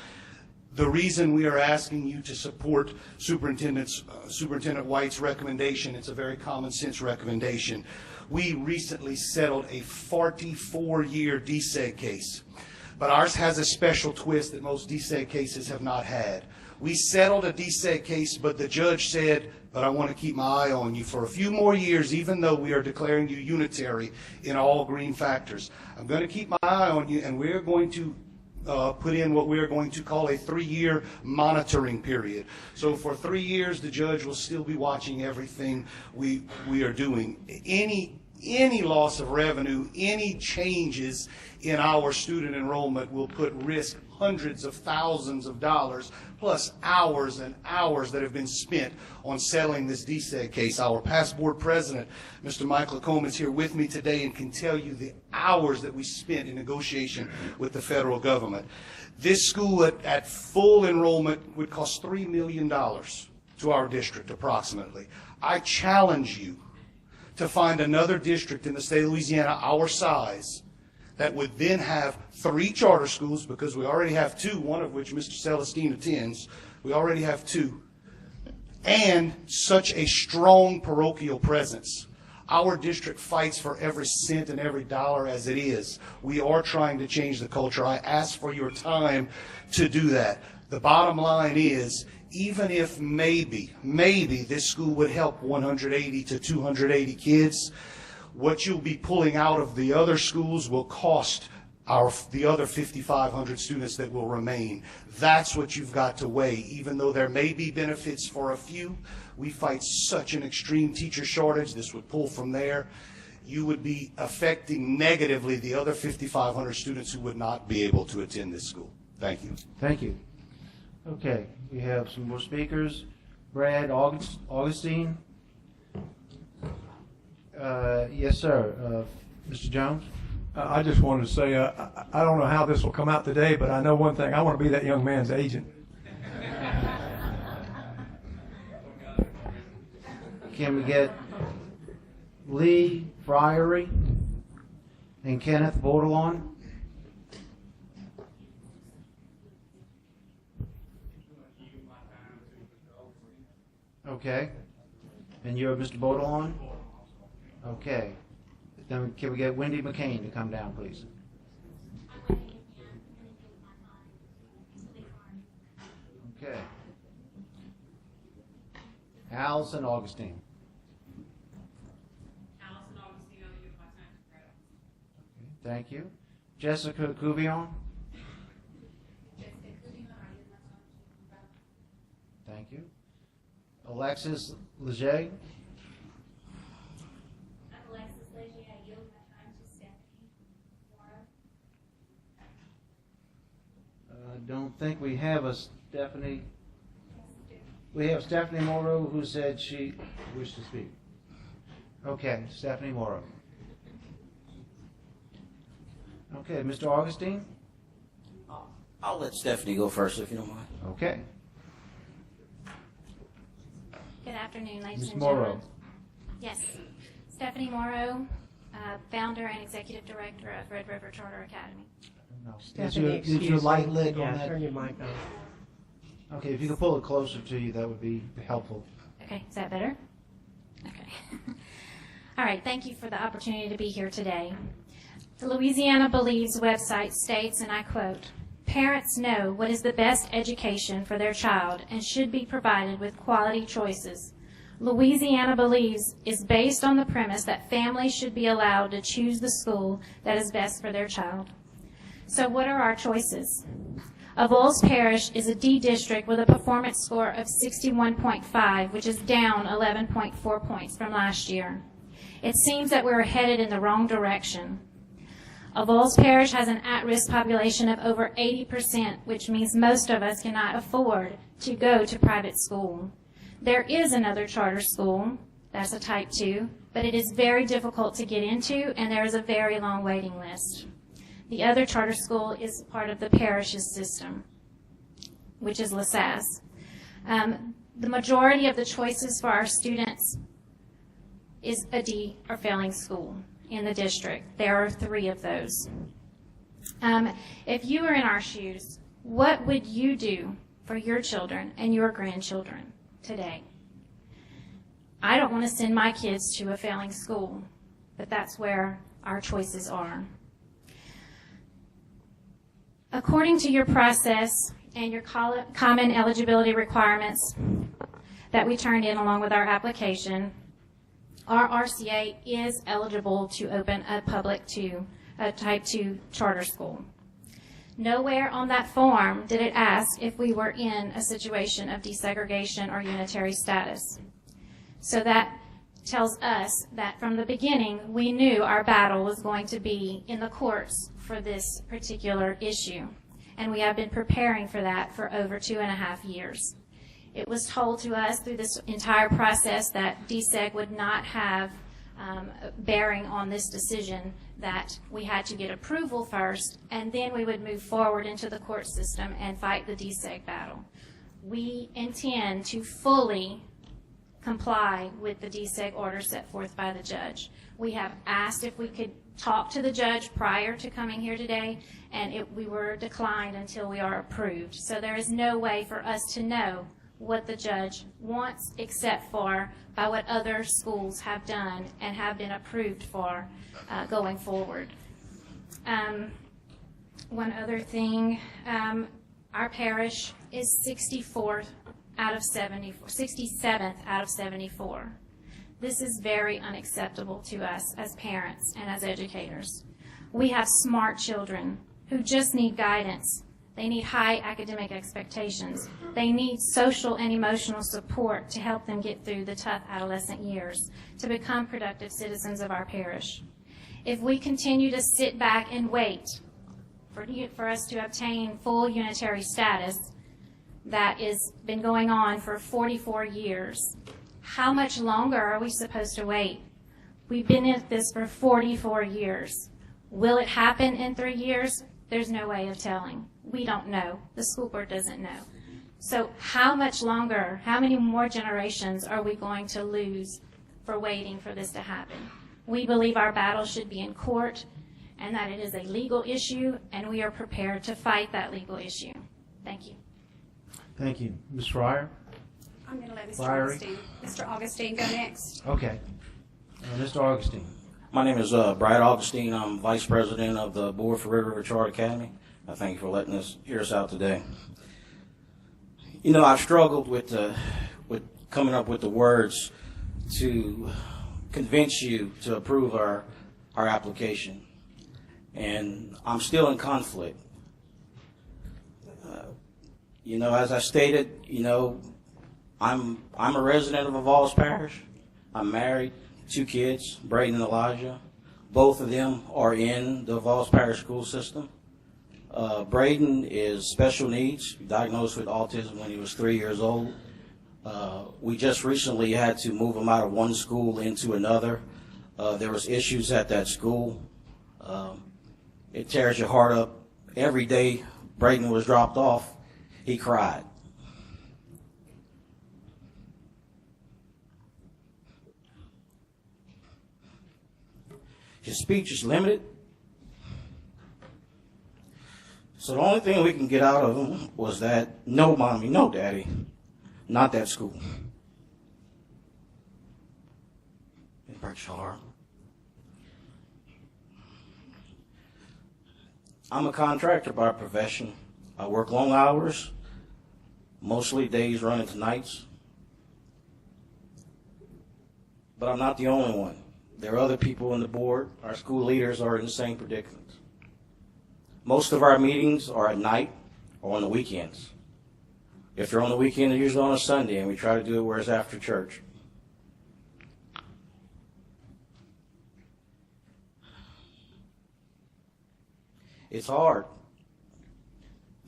The reason we are asking you to support Superintendent White's recommendation, it's a very common sense recommendation. We recently settled a 44-year DSEG case, but ours has a special twist that most DSEG cases have not had. We settled a DSEG case, but the judge said, but I want to keep my eye on you for a few more years, even though we are declaring you unitary in all green factors. I'm going to keep my eye on you, and we're going to put in what we're going to call a 3-year monitoring period. So for 3 years, the judge will still be watching everything we are doing. Any loss of revenue, any changes in our student enrollment will put risk hundreds of thousands of dollars, plus hours and hours that have been spent on settling this DSEG case. Our past board president, Mr. Michael Lacombe, is here with me today and can tell you the hours that we spent in negotiation with the federal government. This school at full enrollment would cost $3 million to our district approximately. I challenge you to find another district in the state of Louisiana our size that would then have 3 charter schools, because we already have 2, one of which Mr. Celestine attends. We already have 2. And such a strong parochial presence. Our district fights for every cent and every dollar as it is. We are trying to change the culture. I ask for your time to do that. The bottom line is, even if maybe this school would help 180 to 280 kids, what you'll be pulling out of the other schools will cost the other 5,500 students that will remain. That's what you've got to weigh. Even though there may be benefits for a few, we fight such an extreme teacher shortage, this would pull from there. You would be affecting negatively the other 5,500 students who would not be able to attend this school. Thank you. Thank you. Okay, we have some more speakers. Brad Augustine. Yes, sir. Mr. Jones? I just wanted to say, I don't know how this will come out today, but I know one thing. I want to be that young man's agent. Can we get Lee Fryery and Kenneth Bordelon? Okay. And you're Mr. Bordelon? Okay. Then can we get Wendy McCain to come down, please? Okay. Allison Augustine. Thank you. Jessica Couvion. Thank you. Alexis Leger. I don't think we have a Stephanie. We have Stephanie Morrow, who said she wished to speak. Okay, Stephanie Morrow. Okay, Mr. Augustine? I'll let Stephanie go first, if you don't mind. Okay. Good afternoon, ladies Ms. and Morrow. gentlemen. Yes, Stephanie Morrow, founder and executive director of Red River Charter Academy. No. Stephanie, Is your excuse light me. lit Yeah, on that? turn your mic on. Okay, if you could pull it closer to you, that would be helpful. Okay, is that better? Okay. All right, thank you for the opportunity to be here today. The Louisiana Believes website states, and I quote, "Parents know what is the best education for their child and should be provided with quality choices. Louisiana Believes is based on the premise that families should be allowed to choose the school that is best for their child." So what are our choices? Avoyelles Parish is a D district with a performance score of 61.5, which is down 11.4 points from last year. It seems that we're headed in the wrong direction. Avoyelles Parish has an at-risk population of over 80%, which means most of us cannot afford to go to private school. There is another charter school, that's a type 2, but it is very difficult to get into, and there is a very long waiting list. The other charter school is part of the parish's system, which is LaSalle. The majority of the choices for our students is a D or failing school in the district. There are 3 of those. If you were in our shoes, what would you do for your children and your grandchildren today? I don't want to send my kids to a failing school, but that's where our choices are. According to your process and your common eligibility requirements that we turned in along with our application, our RCA is eligible to open a type 2 charter school. Nowhere on that form did it ask if we were in a situation of desegregation or unitary status. So that tells us that from the beginning we knew our battle was going to be in the courts for this particular issue. And we have been preparing for that for over 2.5 years. It was told to us through this entire process that DSEG would not have bearing on this decision, that we had to get approval first, and then we would move forward into the court system and fight the DSEG battle. We intend to fully comply with the DSEG order set forth by the judge. We have asked if we could talk to the judge prior to coming here today, and we were declined until we are approved. So there is no way for us to know what the judge wants except for by what other schools have done and have been approved for going forward. One other thing, our parish is 67th out of 74. This is very unacceptable to us as parents and as educators. We have smart children who just need guidance. They need high academic expectations. They need social and emotional support to help them get through the tough adolescent years to become productive citizens of our parish. If we continue to sit back and wait for us to obtain full unitary status, that has been going on for 44 years, how much longer are we supposed to wait? We've been at this for 44 years. Will it happen in 3 years? There's no way of telling. We don't know. The school board doesn't know. So how much longer, how many more generations are we going to lose for waiting for this to happen? We believe our battle should be in court and that it is a legal issue, and we are prepared to fight that legal issue. Thank you. Thank you. Ms. Fryer? I'm going to let Mr. Fiery. Augustine go next. Okay. Mr. Augustine. My name is Brad Augustine. I'm Vice President of the Board for Red River Charter Academy. I thank you for letting us hear us out today. You know, I've struggled with coming up with the words to convince you to approve our application, and I'm still in conflict. You know, as I stated, you know, I'm a resident of Evalds Parish. I'm married, 2 kids, Braden and Elijah. Both of them are in the Evalds Parish school system. Braden is special needs, diagnosed with autism when he was 3 years old. We just recently had to move him out of one school into another. There was issues at that school. It tears your heart up. Every day Braden was dropped off, he cried. His speech is limited. So the only thing we can get out of him was that, no, mommy, no, daddy, not that school. It breaks your heart. I'm a contractor by profession. I work long hours, mostly days running to nights. But I'm not the only one. There are other people on the board. Our school leaders are in the same predicament. Most of our meetings are at night or on the weekends. If they're on the weekend, they're usually on a Sunday, and we try to do it where it's after church. It's hard.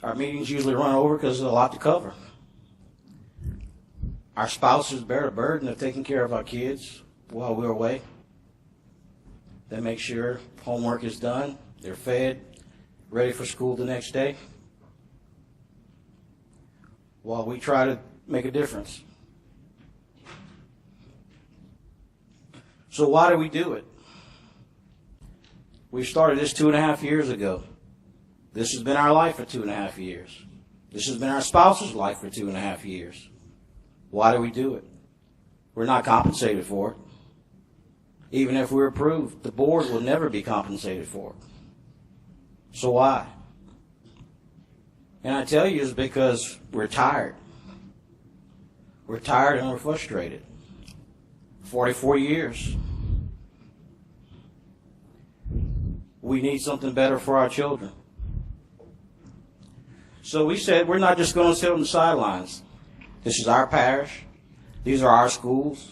Our meetings usually run over because there's a lot to cover. Our spouses bear the burden of taking care of our kids while we're away. They make sure homework is done, they're fed, ready for school the next day, while we try to make a difference. So why do we do it? We started this 2.5 years ago. This has been our life for 2.5 years. This has been our spouse's life for 2.5 years. Why do we do it? We're not compensated for it. Even if we're approved, the board will never be compensated for it. So why? And I tell you it's because we're tired. We're tired and we're frustrated. 44 years. We need something better for our children. So we said we're not just going to sit on the sidelines. This is our parish. These are our schools.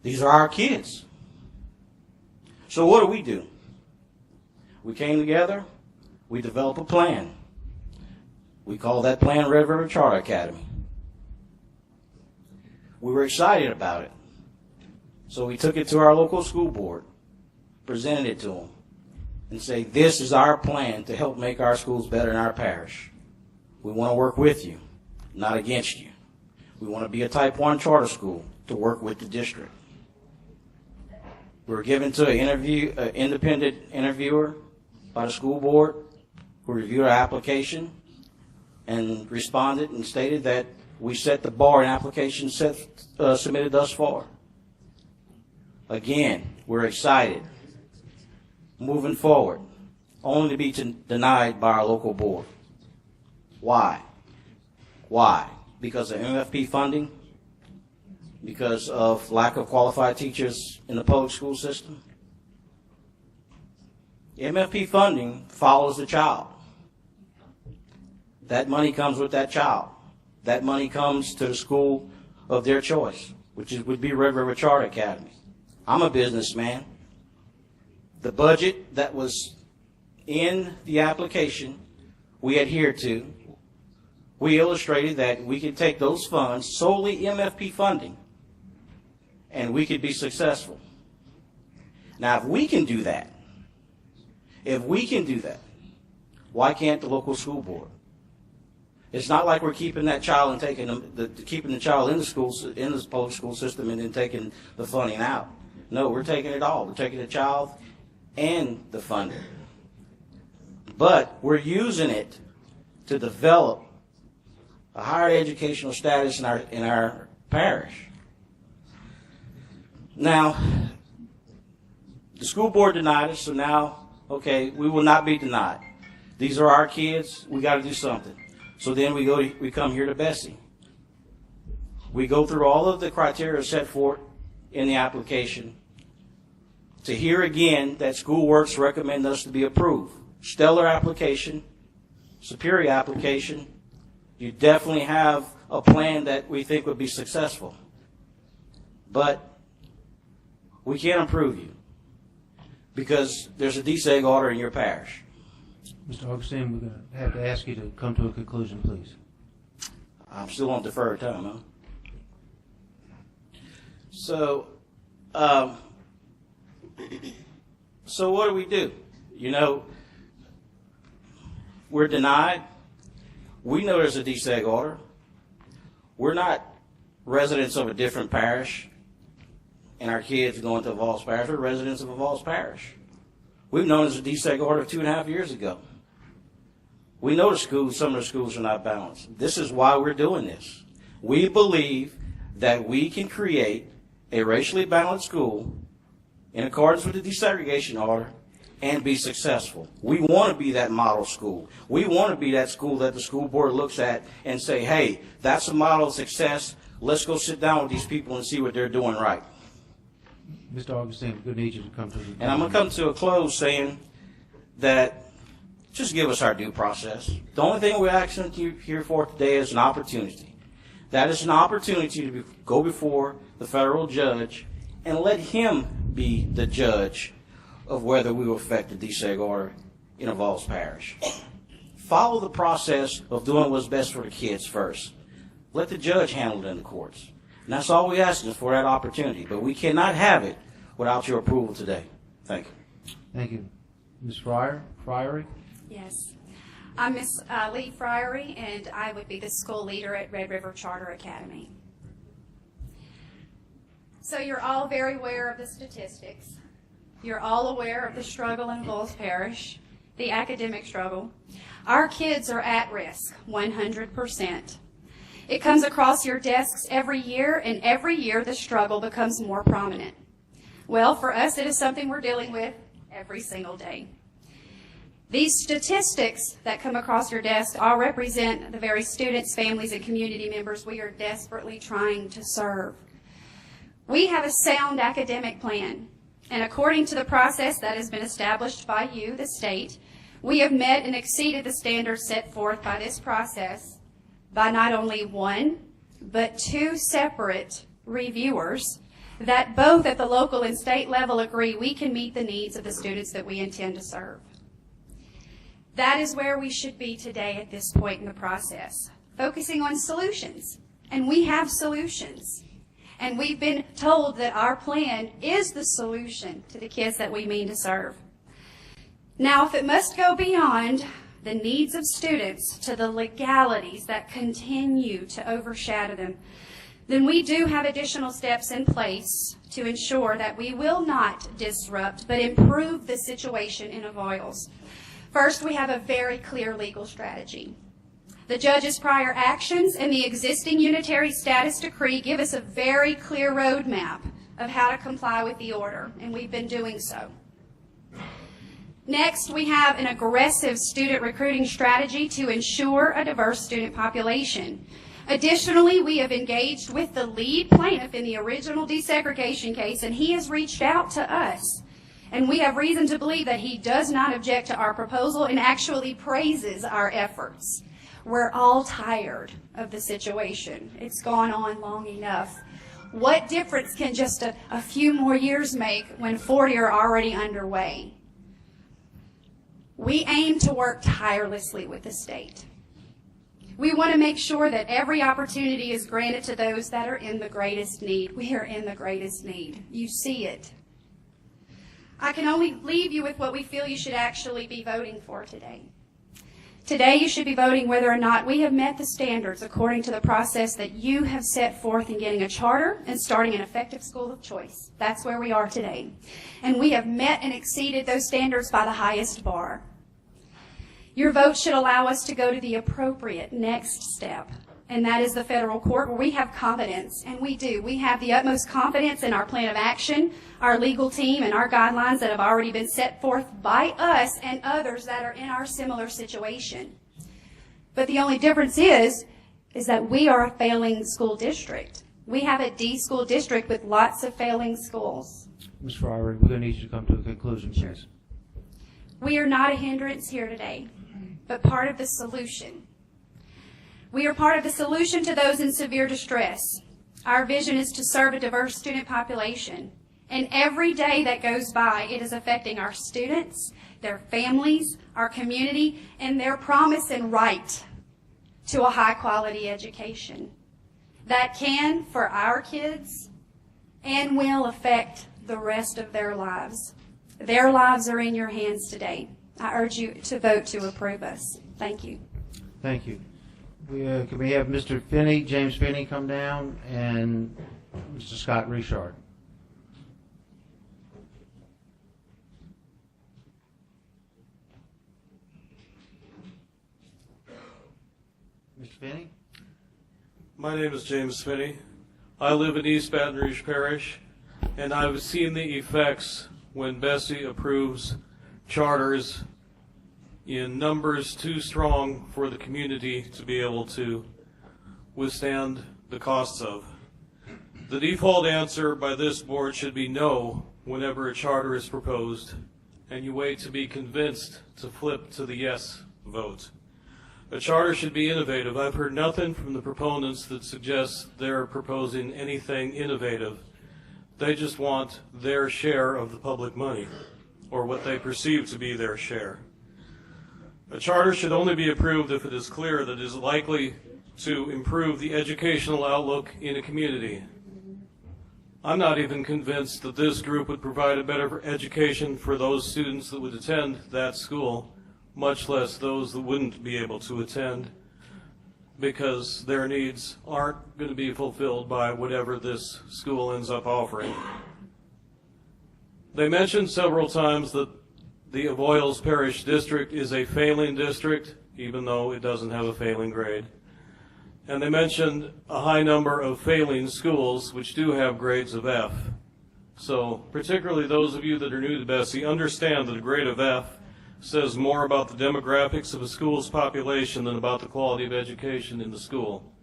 These are our kids. So what do? We came together. We developed a plan. We call that plan Red River Charter Academy. We were excited about it. So we took it to our local school board, presented it to them, and say, this is our plan to help make our schools better in our parish. We want to work with you, not against you. We want to be a Type 1 charter school to work with the district. We were given to an independent interviewer by the school board who reviewed our application and responded and stated that we set the bar in applications submitted thus far. Again, we're excited. Moving forward, only to be denied by our local board. Why? Why? Because of MFP funding? Because of lack of qualified teachers in the public school system? MFP funding follows the child. That money comes with that child. That money comes to the school of their choice, which would be Red River Charter Academy. I'm a businessman. The budget that was in the application we adhered to, we illustrated that we could take those funds, solely MFP funding, and we could be successful. Now, if we can do that, why can't the local school board? It's not like we're keeping that child and keeping the child in the schools, in the public school system, and then taking the funding out. No, we're taking it all. We're taking the child and the funding. But we're using it to develop a higher educational status in our parish. Now, the school board denied us, so now, okay, we will not be denied. These are our kids. We got to do something. So then we come here to BESE. We go through all of the criteria set forth in the application to hear again that SchoolWorks recommend us to be approved. Stellar application, superior application. You definitely have a plan that we think would be successful. But we can't approve you because there's a DSEG order in your parish. Mr. Augustine, we're going to have to ask you to come to a conclusion, please. I'm still on deferred time, huh? So what do? You know, we're denied. We know there's a DSEG order. We're not residents of a different parish, and our kids going to Evalds Parish. We're residents of Evalds Parish. We've known there's a DSEG order 2.5 years ago. We know some of the schools are not balanced. This is why we're doing this. We believe that we can create a racially balanced school in accordance with the desegregation order and be successful. We want to be that model school. We want to be that school that the school board looks at and say, hey, that's a model of success. Let's go sit down with these people and see what they're doing right. Mr. Augustine, we're going to need you to come to the... And I'm going to come to a close saying that just give us our due process. The only thing we're asking you here for today is an opportunity. That is an opportunity to go before the federal judge and let him be the judge of whether we will affect the DSEG order in Evalds Parish. Follow the process of doing what's best for the kids first. Let the judge handle it in the courts. And that's all we ask is for that opportunity. But we cannot have it without your approval today. Thank you. Thank you. Ms. Fryery? Yes. I'm Miss Lee Fryery, and I would be the school leader at Red River Charter Academy. So you're all very aware of the statistics. You're all aware of the struggle in Vols Parish, the academic struggle. Our kids are at risk, 100%. It comes across your desks every year, and every year the struggle becomes more prominent. Well, for us, it is something we're dealing with every single day. These statistics that come across your desk all represent the very students, families, and community members we are desperately trying to serve. We have a sound academic plan, and according to the process that has been established by you, the state, we have met and exceeded the standards set forth by this process by not only one, but two separate reviewers that both at the local and state level agree we can meet the needs of the students that we intend to serve. That is where we should be today at this point in the process, focusing on solutions. And we have solutions. And we've been told that our plan is the solution to the kids that we mean to serve. Now, if it must go beyond the needs of students to the legalities that continue to overshadow them, then we do have additional steps in place to ensure that we will not disrupt but improve the situation in Avoyelles. First, we have a very clear legal strategy. The judge's prior actions and the existing unitary status decree give us a very clear roadmap of how to comply with the order, and we've been doing so. Next, we have an aggressive student recruiting strategy to ensure a diverse student population. Additionally, we have engaged with the lead plaintiff in the original desegregation case, and he has reached out to us. And we have reason to believe that he does not object to our proposal and actually praises our efforts. We're all tired of the situation. It's gone on long enough. What difference can just a few more years make when 40 are already underway? We aim to work tirelessly with the state. We want to make sure that every opportunity is granted to those that are in the greatest need. We are in the greatest need. You see it. I can only leave you with what we feel you should actually be voting for today. Today you should be voting whether or not we have met the standards according to the process that you have set forth in getting a charter and starting an effective school of choice. That's where we are today. And we have met and exceeded those standards by the highest bar. Your vote should allow us to go to the appropriate next step, and that is the federal court, where we have confidence, and we do. We have the utmost confidence in our plan of action, our legal team, and our guidelines that have already been set forth by us and others that are in our similar situation. But the only difference is that we are a failing school district. We have a D school district with lots of failing schools. Ms. Fryery, we're going to need you to come to a conclusion, please. We are not a hindrance here today, but part of the solution. We are part of the solution to those in severe distress. Our vision is to serve a diverse student population. And every day that goes by, it is affecting our students, their families, our community, and their promise and right to a high-quality education that can, for our kids, and will affect the rest of their lives. Their lives are in your hands today. I urge you to vote to approve us. Thank you. Thank you. Can we have Mr. Finney, James Finney, come down, and Mr. Scott Richard? Mr. Finney? My name is James Finney. I live in East Baton Rouge Parish, and I've seen the effects when BESE approves charters in numbers too strong for the community to be able to withstand the costs of. The default answer by this board should be no whenever a charter is proposed, and you wait to be convinced to flip to the yes vote. A charter should be innovative. I've heard nothing from the proponents that suggests they're proposing anything innovative. They just want their share of the public money, or what they perceive to be their share. A charter should only be approved if it is clear that it is likely to improve the educational outlook in a community. I'm not even convinced that this group would provide a better education for those students that would attend that school, much less those that wouldn't be able to attend, because their needs aren't going to be fulfilled by whatever this school ends up offering. They mentioned several times that the Avoyelles Parish District is a failing district, even though it doesn't have a failing grade. And they mentioned a high number of failing schools which do have grades of F. So particularly those of you that are new to BESE understand that a grade of F says more about the demographics of a school's population than about the quality of education in the school.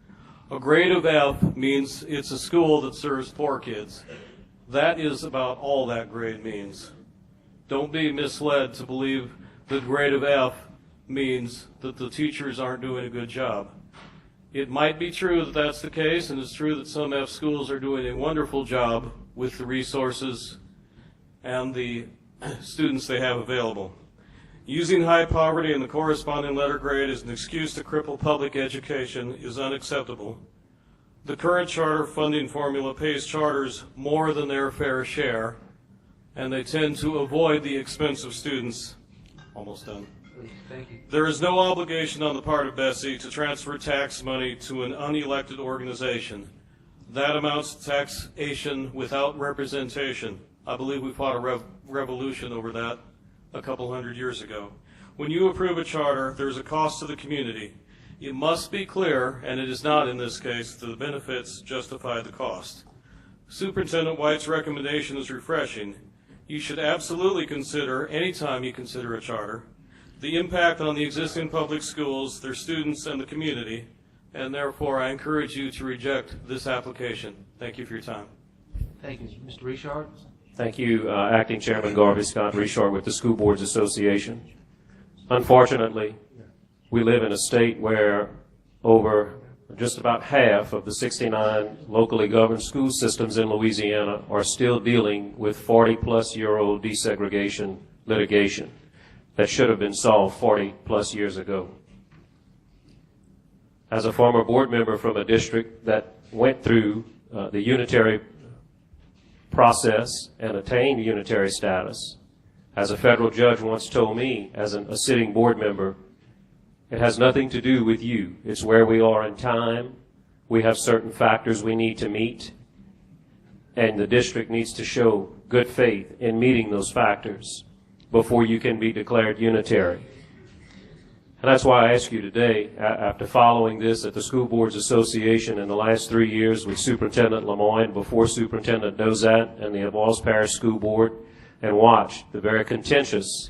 A grade of F means it's a school that serves poor kids. That is about all that grade means. Don't be misled to believe that a grade of F means that the teachers aren't doing a good job. It might be true that that's the case, and it's true that some F schools are doing a wonderful job with the resources and the students they have available. Using high poverty and the corresponding letter grade as an excuse to cripple public education is unacceptable. The current charter funding formula pays charters more than their fair share, and they tend to avoid the expense of students. Almost done. Thank you. There is no obligation on the part of BESE to transfer tax money to an unelected organization. That amounts to taxation without representation. I believe we fought a revolution over that a couple hundred years ago. When you approve a charter, there's a cost to the community. It must be clear, and it is not in this case, that the benefits justify the cost. Superintendent White's recommendation is refreshing. You should absolutely consider, anytime you consider a charter, the impact on the existing public schools, their students, and the community, and therefore I encourage you to reject this application. Thank you for your time. Thank you. Mr. Richard? Thank you, Acting Chairman Garvey Scott Richard with the School Boards Association. Unfortunately, we live in a state where over just about half of the 69 locally governed school systems in Louisiana are still dealing with 40-plus-year-old desegregation litigation that should have been solved 40-plus years ago. As a former board member from a district that went through the unitary process and attained unitary status, as a federal judge once told me as a sitting board member, it has nothing to do with you. It's where we are in time. We have certain factors we need to meet, and the district needs to show good faith in meeting those factors before you can be declared unitary. And that's why I ask you today, after following this at the School Boards Association in the last 3 years with Superintendent Lemoyne, before Superintendent Dozat, and the Avoyelles Parish School Board, and watch the very contentious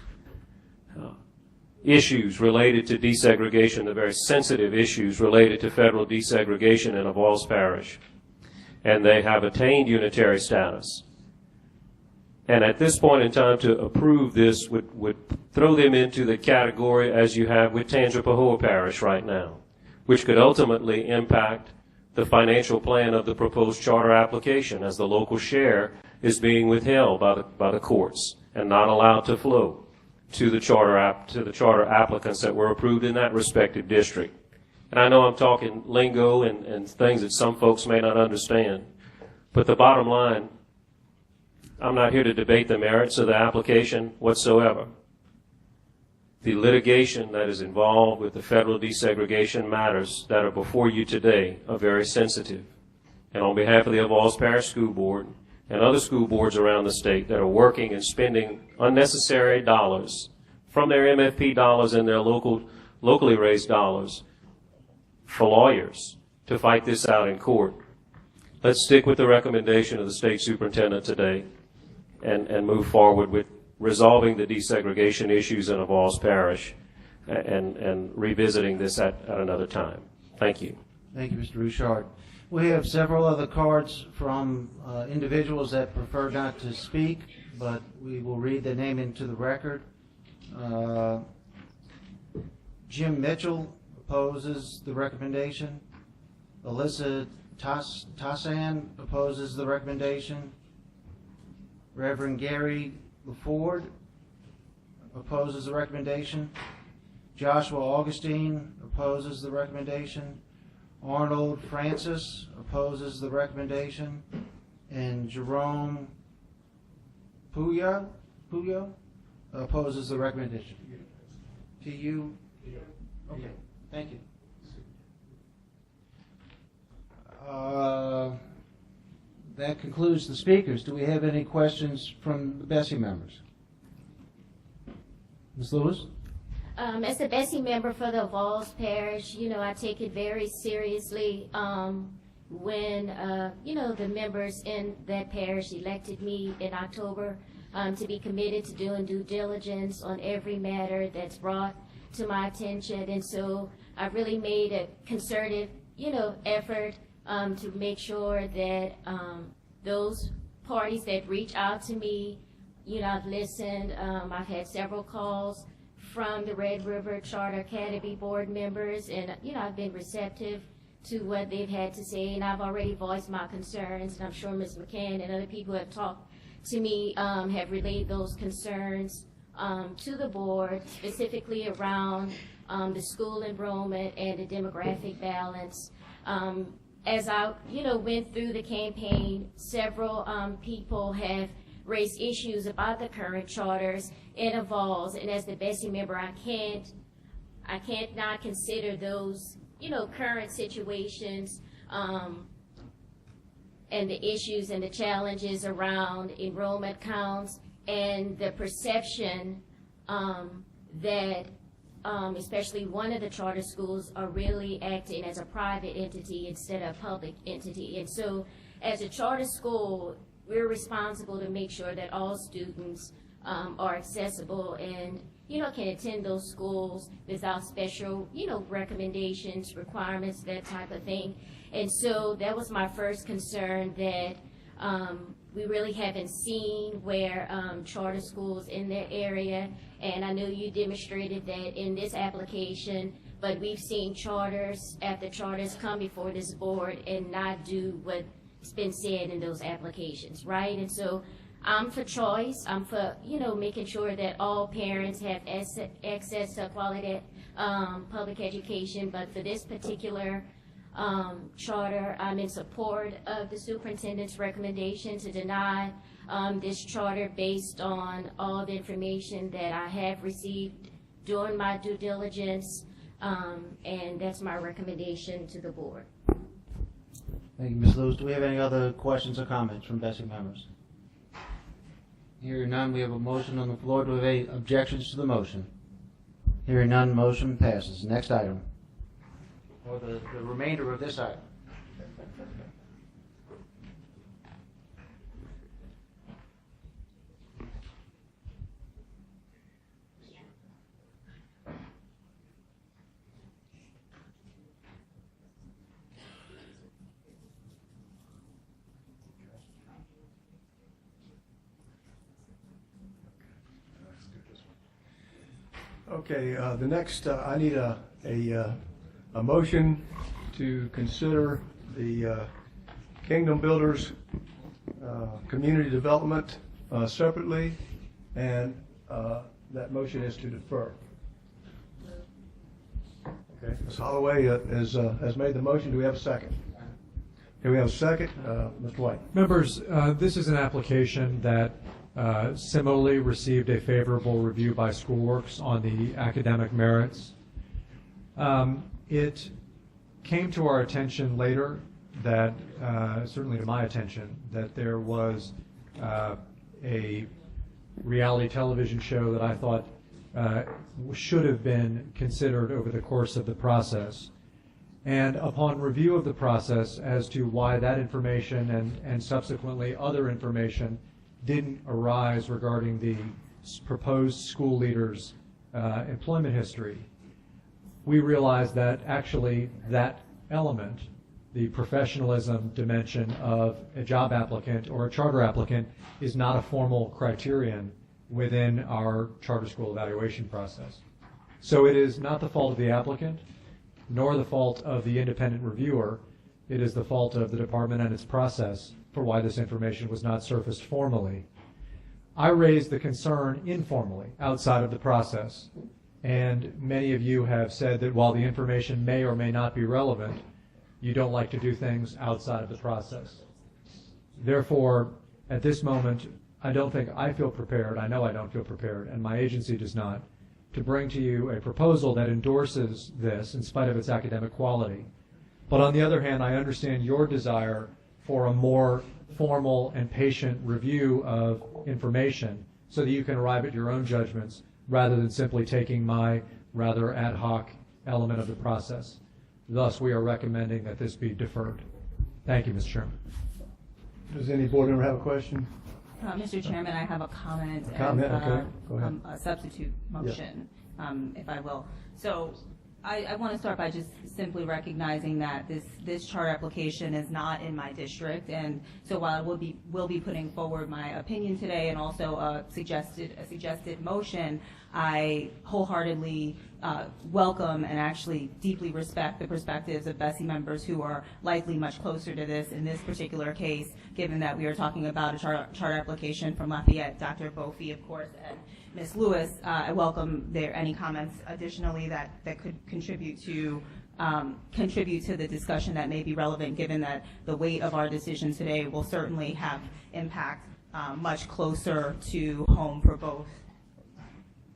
issues related to desegregation, the very sensitive issues related to federal desegregation in Avoyelles Parish. And they have attained unitary status. And at this point in time, to approve this would throw them into the category as you have with Tangipahoa Parish right now, which could ultimately impact the financial plan of the proposed charter application, as the local share is being withheld by the courts and not allowed to flow to the charter applicants that were approved in that respective district. And I know I'm talking lingo and things that some folks may not understand, but the bottom line, I'm not here to debate the merits of the application whatsoever. The litigation that is involved with the federal desegregation matters that are before you today are very sensitive. And on behalf of the Avoyelles Parish School Board and other school boards around the state that are working and spending unnecessary dollars from their MFP dollars and their locally raised dollars for lawyers to fight this out in court, let's stick with the recommendation of the state superintendent today and move forward with resolving the desegregation issues in Avoyelles Parish and revisiting this at another time. Thank you. Thank you, Mr. Richard. We have several other cards from individuals that prefer not to speak, but we will read the name into the record. Jim Mitchell opposes the recommendation. Alyssa Tassan opposes the recommendation. Reverend Gary LaFord opposes the recommendation. Joshua Augustine opposes the recommendation. Arnold Francis opposes the recommendation, and Jerome Puyo opposes the recommendation. P-U? Okay, thank you. That concludes the speakers. Do we have any questions from the BESE members? Ms. Lewis? As the BESE member for the Vols Parish, I take it very seriously when, the members in that parish elected me in October to be committed to doing due diligence on every matter that's brought to my attention. And so I really made a concerted, effort to make sure that those parties that reach out to me, I've listened. I've had several calls from the Red River Charter Academy board members, and I've been receptive to what they've had to say, and I've already voiced my concerns, and I'm sure Ms. McCann and other people who have talked to me have relayed those concerns to the board, specifically around the school enrollment and the demographic balance. As I went through the campaign, several people have raised issues about the current charters and Vols, and as the BESE member, I can't not consider those current situations and the issues and the challenges around enrollment counts and the perception that especially one of the charter schools are really acting as a private entity instead of a public entity. And so as a charter school, we're responsible to make sure that all students are accessible and can attend those schools without special recommendations, requirements, that type of thing. And so that was my first concern, that we really haven't seen where charter schools in their area, and I know you demonstrated that in this application, but we've seen charters after charters come before this board and not do what's been said in those applications, right? And so I'm for choice. I'm for, making sure that all parents have access to quality public education, but for this particular charter, I'm in support of the superintendent's recommendation to deny this charter based on all the information that I have received during my due diligence, and that's my recommendation to the board. Thank you, Ms. Lewis. Do we have any other questions or comments from BESE members? Hearing none, we have a motion on the floor. Do we have any objections to the motion? Hearing none, motion passes. Next item, or the remainder of this item. Okay, the next, I need a motion to consider the Kingdom Builders community development separately, and that motion is to defer. Okay, Ms. Holloway has made the motion. Do we have a second? Okay, we have a second. Mr. White. Members, this is an application that similarly received a favorable review by SchoolWorks on the academic merits. It came to our attention later that, certainly to my attention, that there was a reality television show that I thought should have been considered over the course of the process. And upon review of the process as to why that information and subsequently other information didn't arise regarding the proposed school leaders' employment history, we realized that actually that element, the professionalism dimension of a job applicant or a charter applicant, is not a formal criterion within our charter school evaluation process. So it is not the fault of the applicant, nor the fault of the independent reviewer. It is the fault of the department and its process for why this information was not surfaced formally. I raised the concern informally, outside of the process, and many of you have said that while the information may or may not be relevant, you don't like to do things outside of the process. Therefore, at this moment, I don't think I feel prepared, I know I don't feel prepared, and my agency does not, to bring to you a proposal that endorses this in spite of its academic quality. But on the other hand, I understand your desire for a more formal and patient review of information so that you can arrive at your own judgments rather than simply taking my rather ad hoc element of the process. Thus, we are recommending that this be deferred. Thank you, Mr. Chairman. Does any board member have a question? Mr. Chairman, I have a comment. Comment, and, okay. Go ahead. A substitute motion, if I will. So I want to start by just simply recognizing that this charter application is not in my district, and so while I will be putting forward my opinion today and also a suggested motion, I wholeheartedly welcome and actually deeply respect the perspectives of BESE members who are likely much closer to this in this particular case, given that we are talking about a charter application from Lafayette, Dr. Bofi, of course, and Ms. Lewis. I welcome any comments additionally that could contribute to the discussion that may be relevant, given that the weight of our decision today will certainly have impact much closer to home for both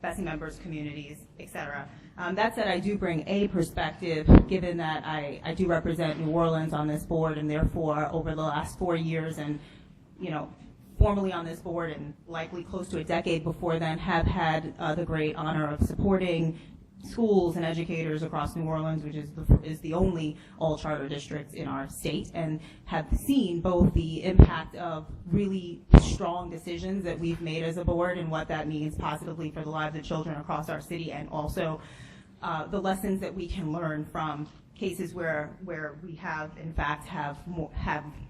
BESE members, communities, et cetera. That said, I do bring a perspective, given that I do represent New Orleans on this board, and therefore over the last 4 years and, formally on this board and likely close to a decade before then, have had the great honor of supporting schools and educators across New Orleans, which is the only all-charter district in our state, and have seen both the impact of really strong decisions that we've made as a board and what that means positively for the lives of children across our city, and also the lessons that we can learn from cases where we have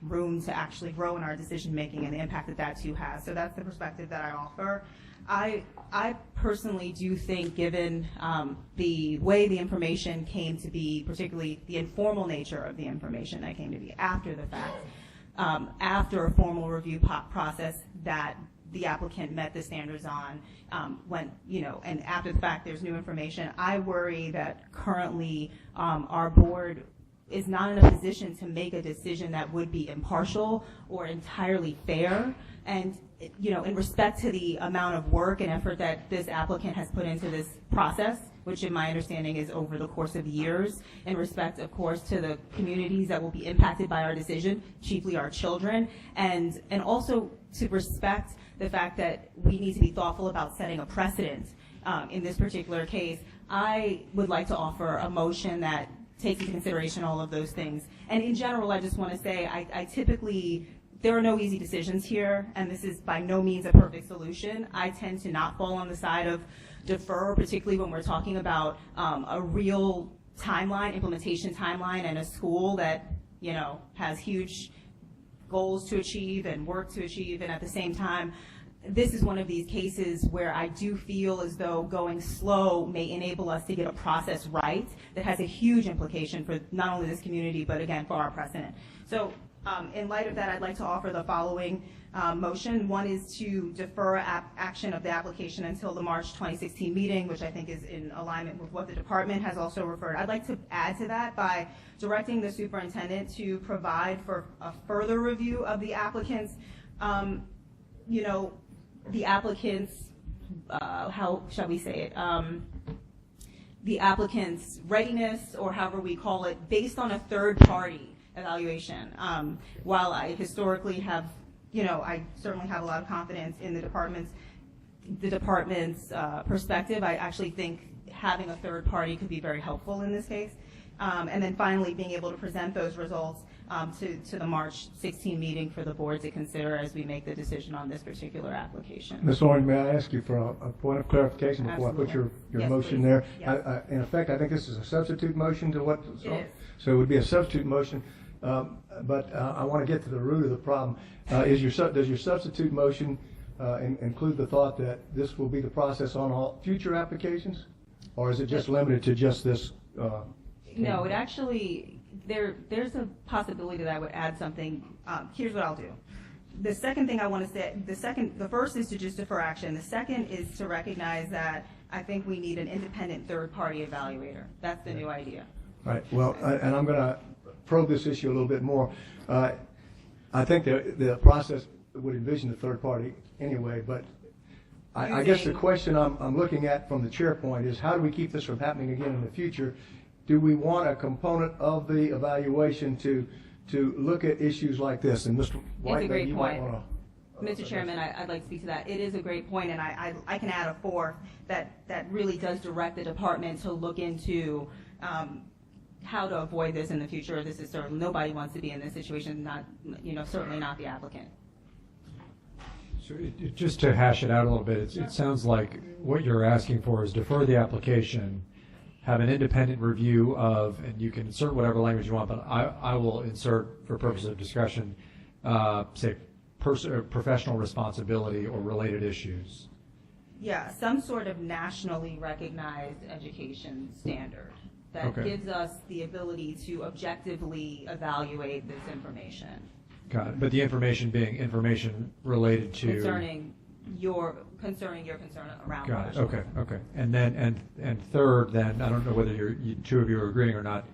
room to actually grow in our decision making and the impact that too has. So that's the perspective that I offer. I personally do think, given the way the information came to be, particularly the informal nature of the information that came to be after the fact, after a formal review process that the applicant met the standards on, and after the fact there's new information, I worry that currently our board is not in a position to make a decision that would be impartial or entirely fair. And in respect to the amount of work and effort that this applicant has put into this process, which in my understanding is over the course of years, in respect, of course, to the communities that will be impacted by our decision, chiefly our children, and also to respect the fact that we need to be thoughtful about setting a precedent in this particular case, I would like to offer a motion that takes into consideration all of those things. And in general, I just want to say, I typically, there are no easy decisions here, and this is by no means a perfect solution. I tend to not fall on the side of defer, particularly when we're talking about a real timeline, implementation timeline, and a school that, has huge goals to achieve and work to achieve, and at the same time, this is one of these cases where I do feel as though going slow may enable us to get a process right that has a huge implication for not only this community, but again, for our precedent. So in light of that, I'd like to offer the following motion. One is to defer action of the application until the March 2016 meeting, which I think is in alignment with what the department has also referred. I'd like to add to that by directing the superintendent to provide for a further review of the applicant's, how shall we say it, the applicant's readiness, or however we call it, based on a third-party evaluation. While I historically have, I certainly have a lot of confidence in the department's perspective, I actually think having a third party could be very helpful in this case. And then finally, being able to present those results to the March 16 meeting for the board to consider as we make the decision on this particular application. Ms. Orange, may I ask you for a point of clarification before I put your Yes, motion please. there? Yes. In effect, I think this is a substitute motion to what? It is. So it would be a substitute motion, but I want to get to the root of the problem. Does your substitute motion include the thought that this will be the process on all future applications? Or is it just limited to just this? No, it actually, there's a possibility that I would add something. Here's what I'll do. The second thing I want to say, the first is to just defer action. The second is to recognize that I think we need an independent third-party evaluator. That's the new idea. Right. Well, and I'm going to probe this issue a little bit more. I think the process would envision the third party anyway, but I guess the question I'm looking at from the chair point is, how do we keep this from happening again in the future? Do we want a component of the evaluation to look at issues like this? And Mr. White, It's a great you point. might want Mr. Chairman, I'd like to speak to that. It is a great point, and I can add a fourth that really does direct the department to look into how to avoid this in the future. This is certainly, nobody wants to be in this situation, not, certainly not the applicant. So just to hash it out a little bit, it sounds like what you're asking for is defer the application, have an independent review of, and you can insert whatever language you want, but I will insert, for purposes of discussion, say professional responsibility or related issues. Yeah, some sort of nationally recognized education standard that gives us the ability to objectively evaluate this information. Got it. But the information being information related to concerning your concern around. Got it. Okay. And then and third, then I don't know whether you two of you are agreeing or not,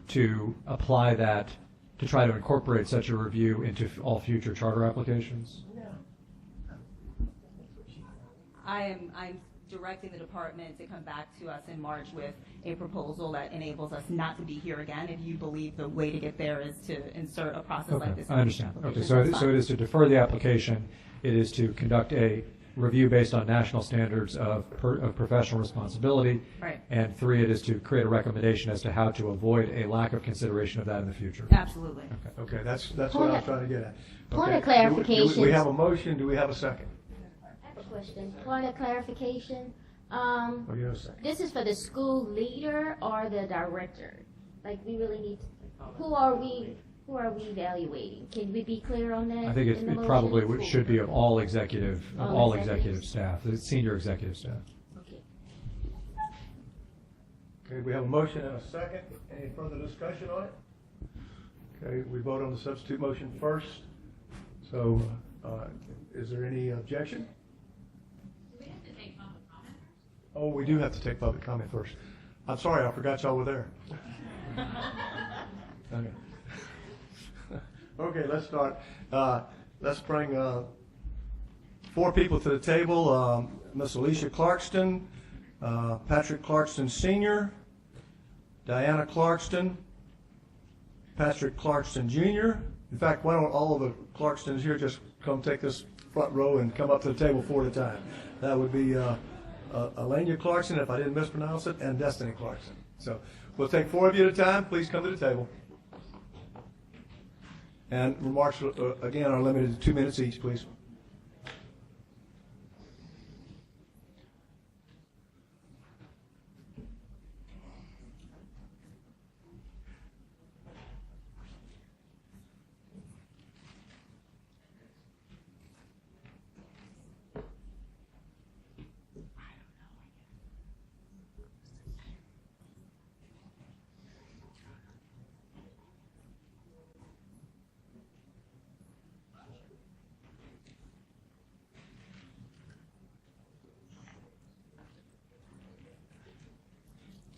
to apply that to try to incorporate such a review into all future charter applications. I'm directing the department to come back to us in March with a proposal that enables us not to be here again if you believe the way to get there is to insert a process like this. I understand. Okay, so it is to defer the application. It is to conduct a review based on national standards of professional responsibility. Right. And three, it is to create a recommendation as to how to avoid a lack of consideration of that in the future. Absolutely. Okay, that's what I was trying to get at. Point of clarification. Do we have a motion? Do we have a second? Question. Point of clarification. Yes. This is for the school leader or the director? Like, we really need to, who are we evaluating? Can we be clear on that? I think it probably should be of all executive staff, the senior executive staff. Okay, we have a motion and a second. Any further discussion on it? Okay, we vote on the substitute motion first. So, is there any objection? Oh, we do have to take public comment first. I'm sorry, I forgot y'all were there. Okay, let's start. Let's bring 4 people to the table. Miss Alicia Clarkston, Patrick Clarkston Sr., Diana Clarkston, Patrick Clarkston Jr. In fact, why don't all of the Clarkstons here just come take this front row and come up to the table 4 at a time. That would be Alania Clarkson, if I didn't mispronounce it, and Destiny Clarkson. So we'll take 4 of you at a time. Please come to the table. And remarks, again, are limited to 2 minutes each, please.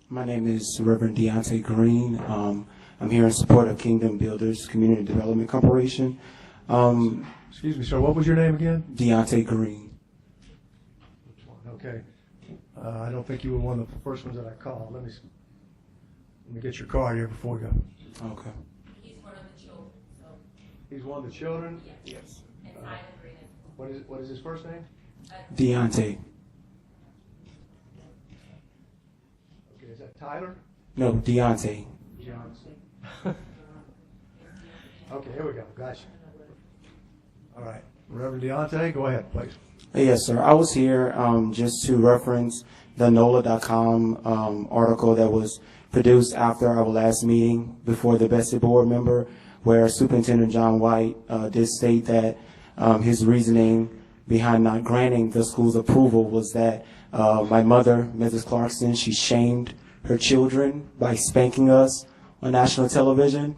My name is Reverend Deontay Green. I'm here in support of Kingdom Builders Community Development Corporation. Excuse me, sir, what was your name again? Deontay Green. Okay. I don't think you were one of the first ones that I called. Let me get your card here before we go. Okay. He's one of the children. So. He's one of the children? Yes. And Tyler Green. What is his first name? Deontay. Okay, is that Tyler? No, Deontay. Okay, here we go. Gotcha. All right. Reverend Deontay, go ahead, please. Yes, sir. I was here just to reference the NOLA.com article that was produced after our last meeting before the BESE board member, where Superintendent John White did state that his reasoning behind not granting the school's approval was that my mother, Mrs. Clarkson, she shamed her children by spanking us on national television.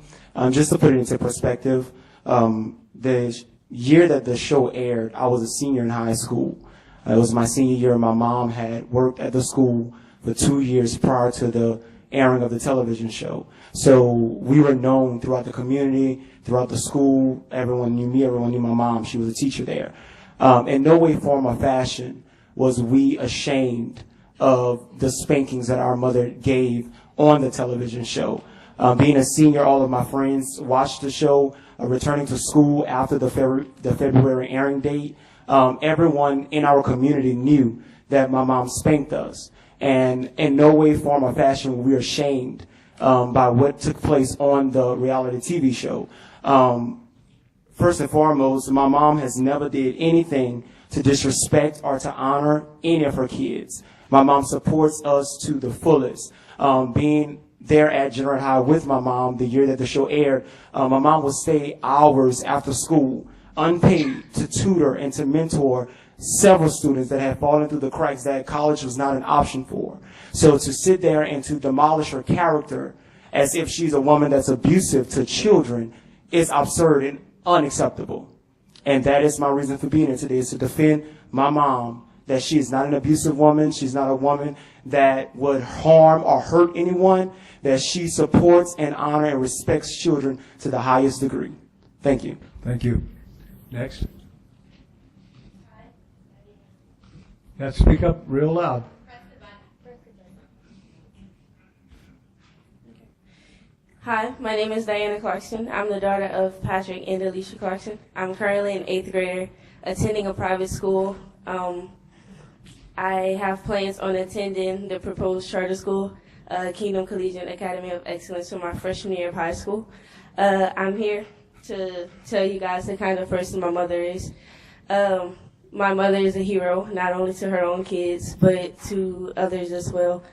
Just to put it into perspective, the year that the show aired, I was a senior in high school. It was my senior year. My mom had worked at the school for 2 years prior to the airing of the television show. So we were known throughout the community, throughout the school. Everyone knew me, everyone knew my mom. She was a teacher there. In no way, form, or fashion was we ashamed of the spankings that our mother gave on the television show. Being a senior, all of my friends watched the show, returning to school after the February airing date. Everyone in our community knew that my mom spanked us. And in no way, form, or fashion were we ashamed by what took place on the reality TV show. First and foremost, my mom has never did anything to disrespect or to honor any of her kids. My mom supports us to the fullest. Being there at General High with my mom the year that the show aired, my mom would stay hours after school, unpaid, to tutor and to mentor several students that had fallen through the cracks that college was not an option for. So to sit there and to demolish her character as if she's a woman that's abusive to children is absurd and unacceptable. And that is my reason for being here today, is to defend my mom, that she is not an abusive woman. She's not a woman that would harm or hurt anyone, that she supports and honors and respects children to the highest degree. Thank you. Thank you. Next. You have to speak up real loud. Hi, my name is Diana Clarkson. I'm the daughter of Patrick and Alicia Clarkson. I'm currently an 8th grader attending a private school. I have plans on attending the proposed charter school, Kingdom Collegiate Academy of Excellence, for my freshman year of high school. I'm here to tell you guys the kind of person my mother is. My mother is a hero, not only to her own kids, but to others as well.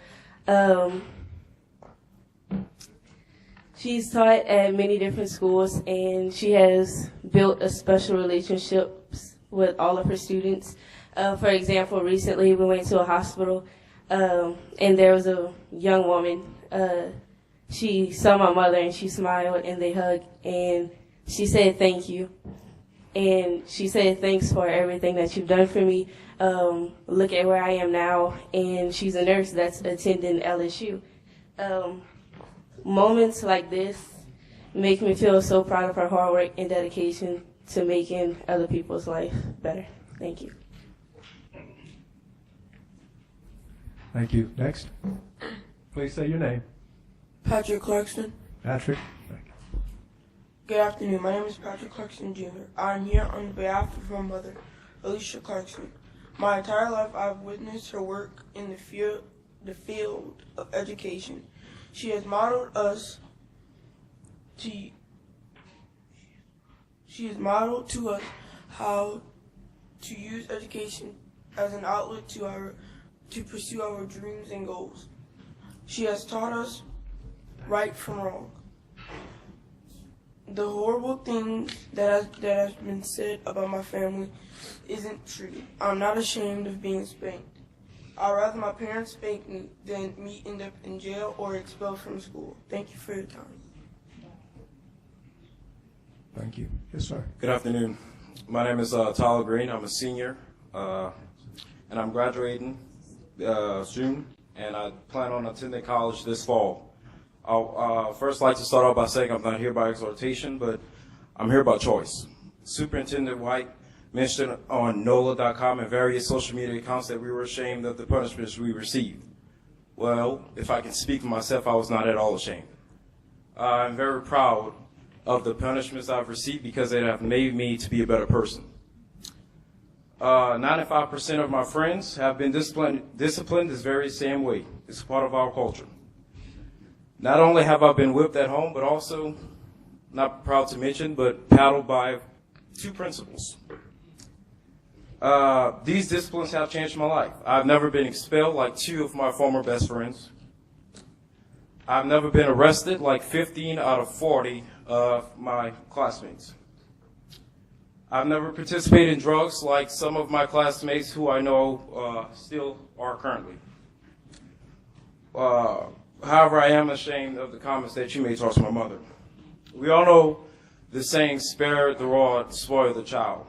She's taught at many different schools, and she has built a special relationships with all of her students. For example, recently we went to a hospital, and there was a young woman. She saw my mother, and she smiled, and they hugged, and she said thank you. And she said, thanks for everything that you've done for me. Look at where I am now. And she's a nurse that's attending LSU. Moments like this make me feel so proud of her hard work and dedication to making other people's life better. Thank you. Thank you. Next. Please say your name. Patrick Clarkson. Patrick. Good afternoon. My name is Patrick Clarkson Jr. I'm here on behalf of my mother, Alicia Clarkson. My entire life, I've witnessed her work in the field of education. She has modeled to us how to use education as an outlet to pursue our dreams and goals. She has taught us right from wrong. The horrible things that has been said about my family isn't true. I'm not ashamed of being spanked. I'd rather my parents spank me than me end up in jail or expelled from school. Thank you for your time. Thank you. Yes, sir. Good afternoon. My name is Tyler Green. I'm a senior, and I'm graduating soon, and I plan on attending college this fall. I'll first like to start off by saying I'm not here by exhortation, but I'm here by choice. Superintendent White mentioned on NOLA.com and various social media accounts that we were ashamed of the punishments we received. Well, if I can speak for myself, I was not at all ashamed. I'm very proud of the punishments I've received because they have made me to be a better person. 95% of my friends have been disciplined this very same way. It's part of our culture. Not only have I been whipped at home, but also, not proud to mention, but paddled by 2 principals. These disciplines have changed my life. I've never been expelled like 2 of my former best friends. I've never been arrested like 15 out of 40 of my classmates. I've never participated in drugs like some of my classmates who I know still are currently. However, I am ashamed of the comments that you made towards my mother. We all know the saying, spare the rod, spoil the child.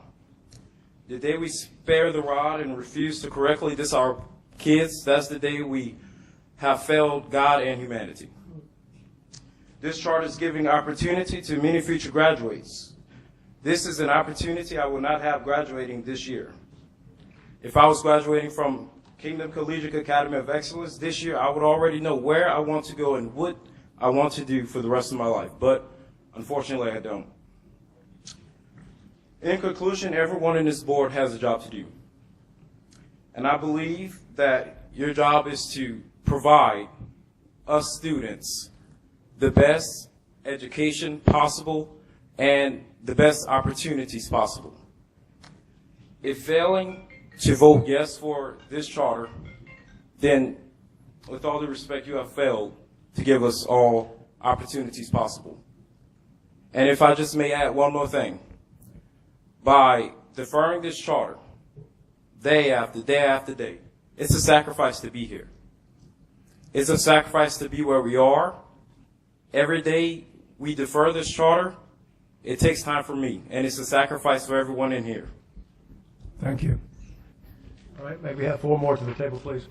The day we spare the rod and refuse to correctly diss our kids, that's the day we have failed God and humanity. This charter is giving opportunity to many future graduates. This is an opportunity I will not have graduating this year. If I was graduating from Kingdom Collegiate Academy of Excellence this year, I would already know where I want to go and what I want to do for the rest of my life. But unfortunately, I don't. In conclusion, everyone in this board has a job to do. And I believe that your job is to provide us students the best education possible and the best opportunities possible. If failing to vote yes for this charter, then with all due respect, you have failed to give us all opportunities possible. And if I just may add one more thing, by deferring this charter day after day after day, it's a sacrifice to be here. It's a sacrifice to be where we are. Every day we defer this charter, it takes time for me, and it's a sacrifice for everyone in here. Thank you. All right, may we have 4 more to the table, please?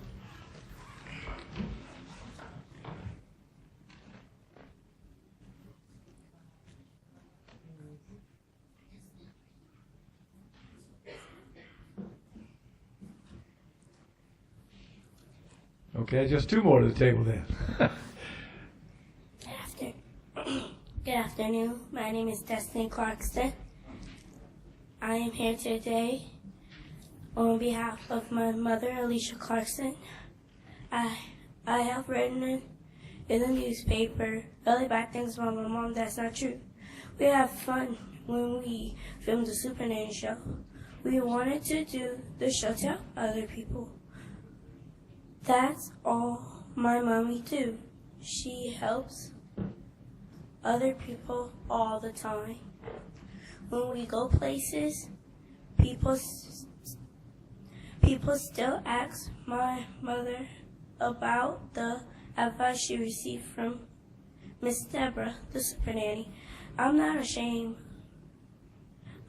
Okay, just 2 more to the table then. Good afternoon. My name is Destiny Clarkston. I am here today on behalf of my mother, Alicia Clarkson. I have written in the newspaper really bad things about my mom. That's not true. We have fun when we film the Super Nanny show. We wanted to do the show to help other people. That's all my mommy do. She helps other people all the time. When we go places, people still ask my mother about the advice she received from Miss Deborah, the Super Nanny. I'm not ashamed.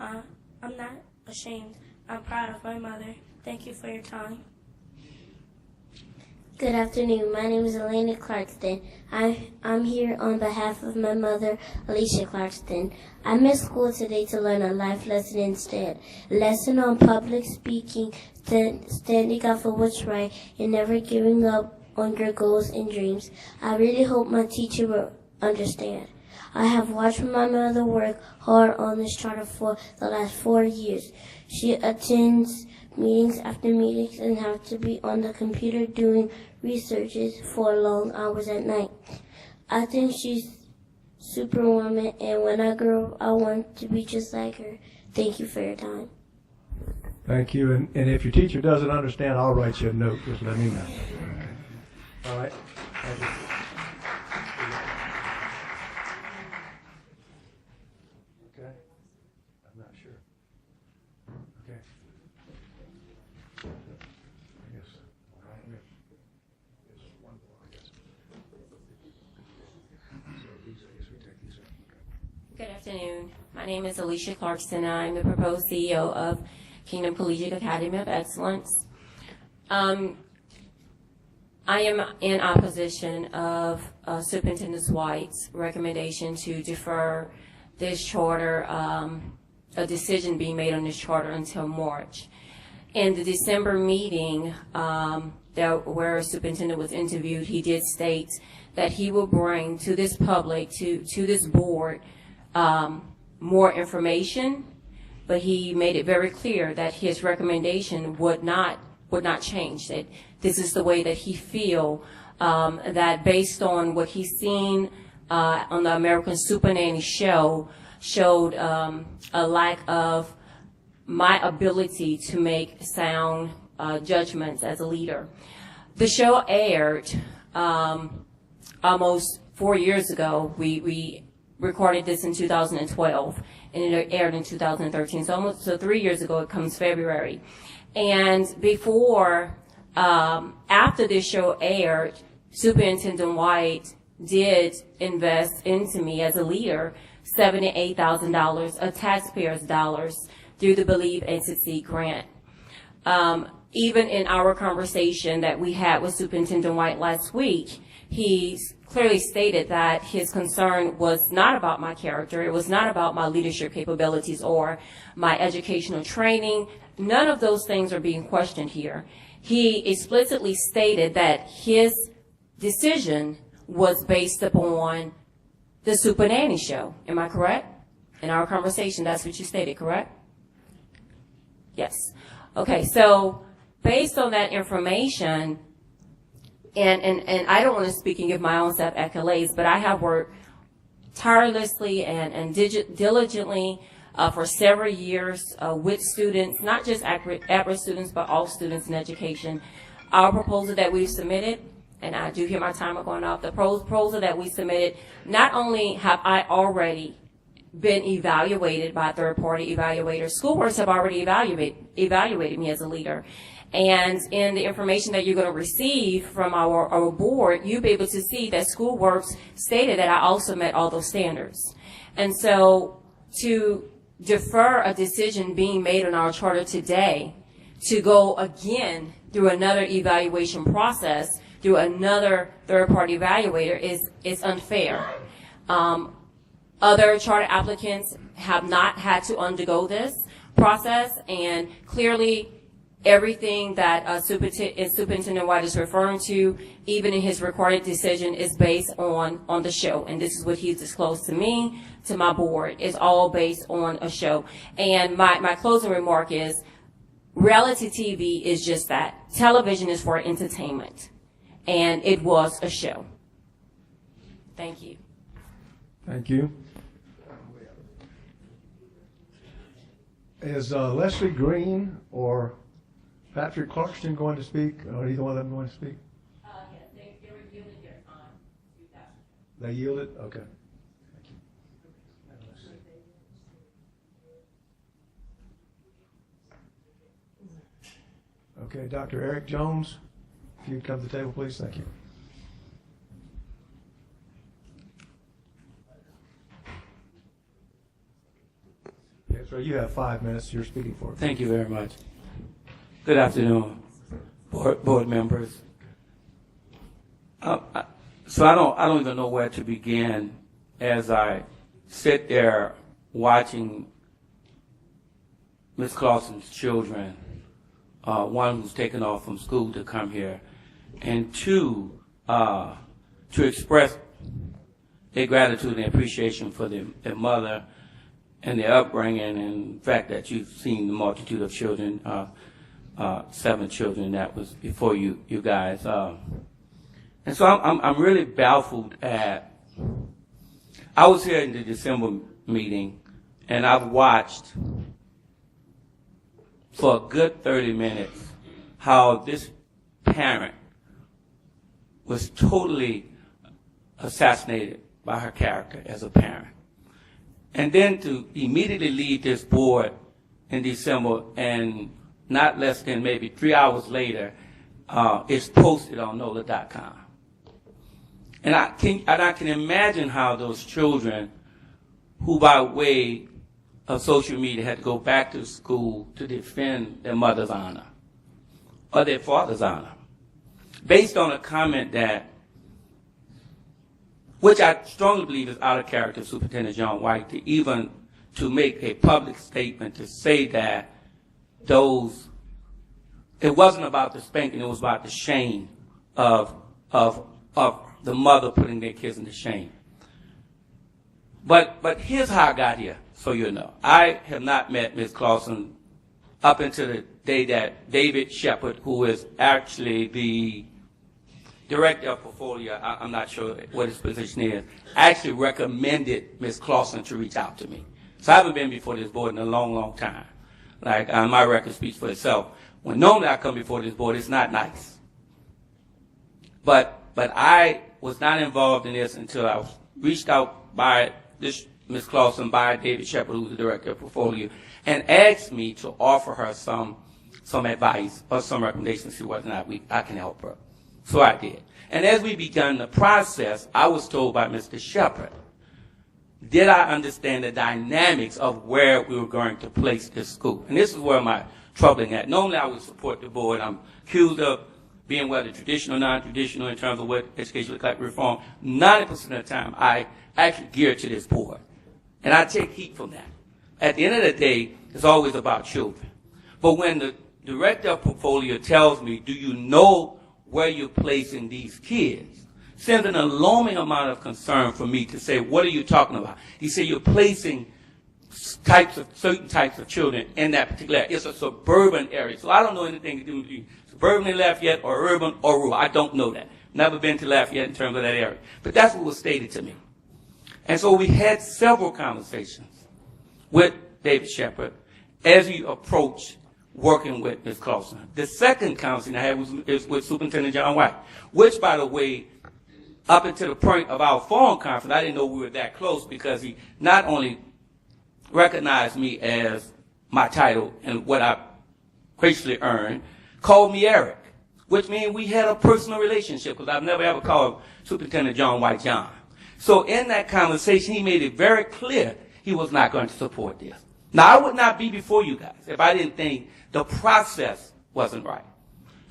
I'm not ashamed. I'm proud of my mother. Thank you for your time. Good afternoon. My name is Elena Clarkston. I'm here on behalf of my mother, Alicia Clarkston. I missed school today to learn a life lesson instead. Lesson on public speaking, standing up for what's right, and never giving up on your goals and dreams. I really hope my teacher will understand. I have watched my mother work hard on this charter for the last 4 years. She attends meetings after meetings and have to be on the computer doing researches for long hours at night. I think she's superwoman, and when I grow up, I want to be just like her. Thank you for your time. Thank you. And if your teacher doesn't understand, I'll write you a note. Just let me know. All right. Thank you. Okay. I'm not sure. Okay. I guess. One more, I guess. So these, I guess we take these. Good afternoon. My name is Alicia Clarkston. I'm the proposed CEO of Kingdom Collegiate Academy of Excellence. I am in opposition of Superintendent White's recommendation to defer this charter, a decision being made on this charter until March. In the December meeting where Superintendent was interviewed, he did state that he will bring to this public, to this board, more information, but he made it very clear that his recommendation would not change. That this is the way that he feel, that based on what he's seen on the American Super Nanny show, showed a lack of my ability to make sound judgments as a leader. The show aired almost 4 years ago. We recorded this in 2012, and it aired in 2013. So 3 years ago, it comes February. And before, after this show aired, Superintendent White did invest into me as a leader $78,000 of taxpayers' dollars through the Believe and Succeed grant. even in our conversation that we had with Superintendent White last week, he clearly stated that his concern was not about my character. It was not about my leadership capabilities or my educational training. None of those things are being questioned here. He explicitly stated that his decision was based upon the Super Nanny show. Am I correct? In our conversation, that's what you stated, correct? Yes. Okay, so based on that information, and I don't want to speak and give my own self accolades, but I have worked tirelessly and diligently for several years with students, not just at-risk students, but all students in education. Our proposal that we've submitted, and I do hear my timer going off, the proposal that we submitted, not only have I already been evaluated by third-party evaluators, school boards have already evaluated me as a leader. And in the information that you're going to receive from our board, you'll be able to see that SchoolWorks stated that I also met all those standards. And so to defer a decision being made on our charter today to go again through another evaluation process, through another third-party evaluator is unfair. Other charter applicants have not had to undergo this process, and clearly everything that Superintendent White is referring to, even in his recorded decision, is based on the show. And this is what he's disclosed to me, to my board. It's all based on a show. And my closing remark is, reality TV is just that. Television is for entertainment. And it was a show. Thank you. Thank you. Is Leslie Green or Patrick Clarkston going to speak? Or either one of them going to speak? Yes, they were yielded their time. They yielded? Okay. Okay, Dr. Eric Jones, if you'd come to the table, please. Thank you. Okay, so you have 5 minutes. You're speaking for it. Thank you very much. Good afternoon, board members. So I don't even know where to begin as I sit there watching Ms. Clausen's children, one who's taken off from school to come here, and two, to express their gratitude and appreciation for their mother and their upbringing, and the fact that you've seen the multitude of children, 7 children that was before you guys. And so I'm really baffled at, I was here in the December meeting, and I've watched for a good 30 minutes how this parent was totally assassinated by her character as a parent. And then to immediately leave this board in December, and not less than maybe 3 hours later, it's posted on NOLA.com. And I can imagine how those children, who by way of social media had to go back to school to defend their mother's honor or their father's honor, based on a comment that, which I strongly believe is out of character of Superintendent John White, to make a public statement to say that it wasn't about the spanking, it was about the shame of the mother putting their kids into shame. But here's how I got here, so you know. I have not met Ms. Clausen up until the day that David Shepard, who is actually the director of portfolio, I'm not sure what his position is, actually recommended Ms. Clausen to reach out to me. So I haven't been before this board in a long, long time. Like, my record speaks for itself. When normally I come before this board, it's not nice. But I was not involved in this until I was reached out by this Ms. Clausen, by David Shepard, who's the director of portfolio, and asked me to offer her some advice or some recommendations to see whether or not I can help her. So I did. And as we began the process, I was told by Mr. Shepard, did I understand the dynamics of where we were going to place this school? And this is where my troubling that. Normally I would support the board. I'm accused of being whether traditional or non-traditional in terms of what education looks like reform. 90% of the time I actually gear to this board. And I take heat from that. At the end of the day, it's always about children. But when the director of portfolio tells me, do you know where you're placing these kids, sends an alarming amount of concern for me to say, what are you talking about? He said, you're placing certain types of children in that particular area. It's a suburban area. So I don't know anything to do with suburban in Lafayette or urban or rural. I don't know that. Never been to Lafayette in terms of that area. But that's what was stated to me. And so we had several conversations with David Shepard as we approached working with Ms. Clausen. The second conversation I had was with Superintendent John White, which, by the way, up until the point of our phone conference, I didn't know we were that close because he not only recognized me as my title and what I graciously earned, called me Eric, which means we had a personal relationship because I've never ever called Superintendent John White John. So in that conversation, he made it very clear he was not going to support this. Now, I would not be before you guys if I didn't think the process wasn't right.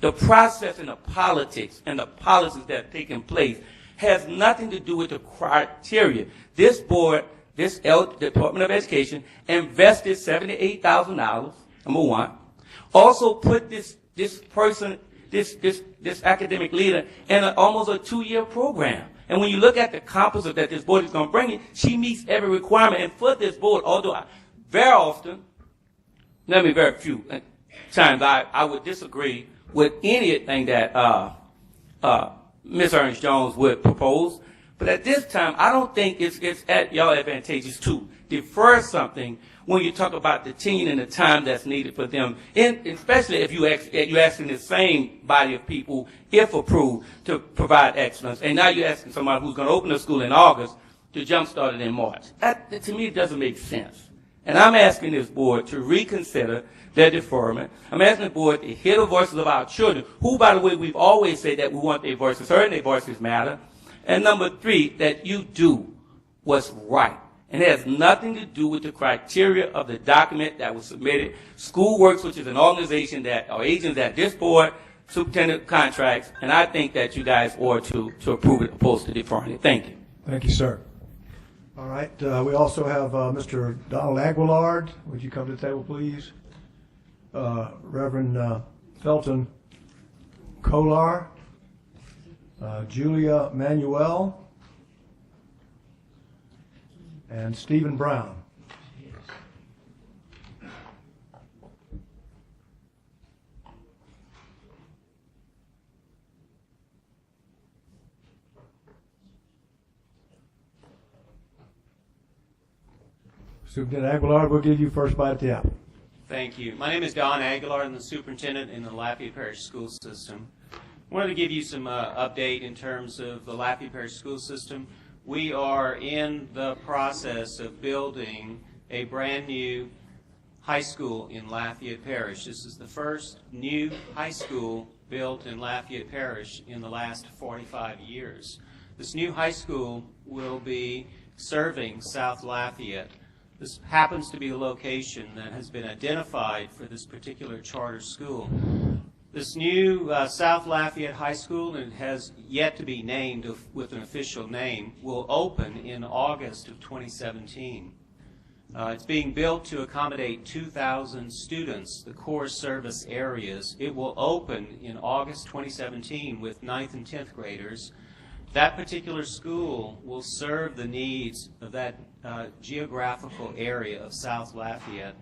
The process and the politics and the policies that are taking place has nothing to do with the criteria. This board, this Department of Education, invested $78,000, number one. Also put this academic leader in almost a 2-year program. And when you look at the composite that this board is going to bring in, she meets every requirement. And for this board, although very often, very few times, I would disagree with anything that Ms. Ernest Jones would propose. But at this time, I don't think it's at y'all advantageous to defer something when you talk about the tenure and the time that's needed for them, especially if you're asking the same body of people, if approved, to provide excellence. And now you're asking somebody who's going to open the school in August to jumpstart it in March. That, to me, doesn't make sense. And I'm asking this board to reconsider their deferment. I'm asking the board to hear the voices of our children, who, by the way, we've always said that we want their voices heard and their voices matter. And number 3, that you do what's right. And it has nothing to do with the criteria of the document that was submitted. Schoolworks, which is an organization that are agents at this board, superintendent contracts, and I think that you guys ought to approve it opposed to deferring it. Thank you. Thank you, sir. All right. We also have Mr. Donald Aguilard. Would you come to the table, please? Reverend Felton Kolar, Julia Manuel, and Stephen Brown. Superintendent Aguilar, we'll give you first bite at the apple. Thank you. My name is Don Aguilar. I'm the superintendent in the Lafayette Parish School System. I wanted to give you some update in terms of the Lafayette Parish School System. We are in the process of building a brand new high school in Lafayette Parish. This is the first new high school built in Lafayette Parish in the last 45 years. This new high school will be serving South Lafayette. This happens to be the location that has been identified for this particular charter school. This new South Lafayette High School, and it has yet to be named with an official name, will open in August of 2017. It's being built to accommodate 2,000 students, the core service areas. It will open in August 2017 with 9th and 10th graders. That particular school will serve the needs of that geographical area of South Lafayette.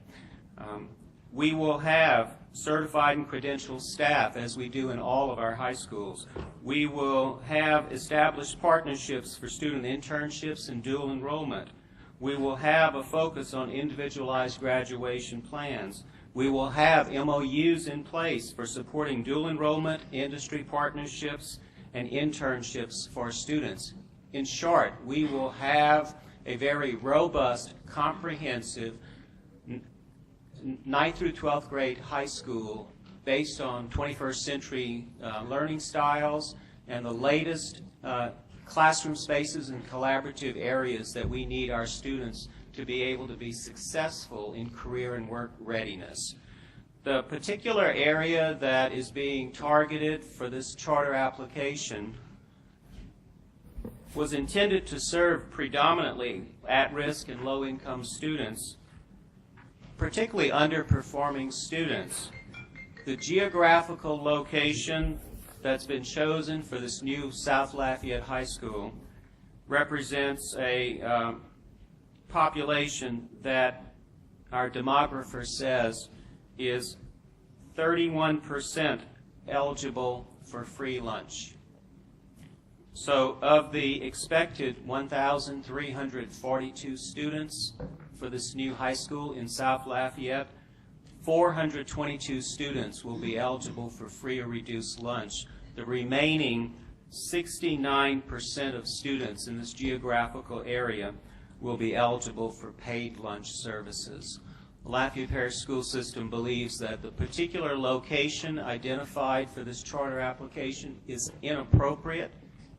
We will have certified and credentialed staff, as we do in all of our high schools. We will have established partnerships for student internships and dual enrollment. We will have a focus on individualized graduation plans. We will have MOUs in place for supporting dual enrollment, industry partnerships, and internships for students. In short, we will have a very robust, comprehensive 9th through 12th grade high school based on 21st century learning styles and the latest classroom spaces and collaborative areas that we need our students to be able to be successful in career and work readiness. The particular area that is being targeted for this charter application was intended to serve predominantly at-risk and low-income students, particularly underperforming students. The geographical location that's been chosen for this new South Lafayette High School represents a population that our demographer says is 31% eligible for free lunch. So of the expected 1,342 students for this new high school in South Lafayette, 422 students will be eligible for free or reduced lunch. The remaining 69% of students in this geographical area will be eligible for paid lunch services. The Lafayette Parish School System believes that the particular location identified for this charter application is inappropriate.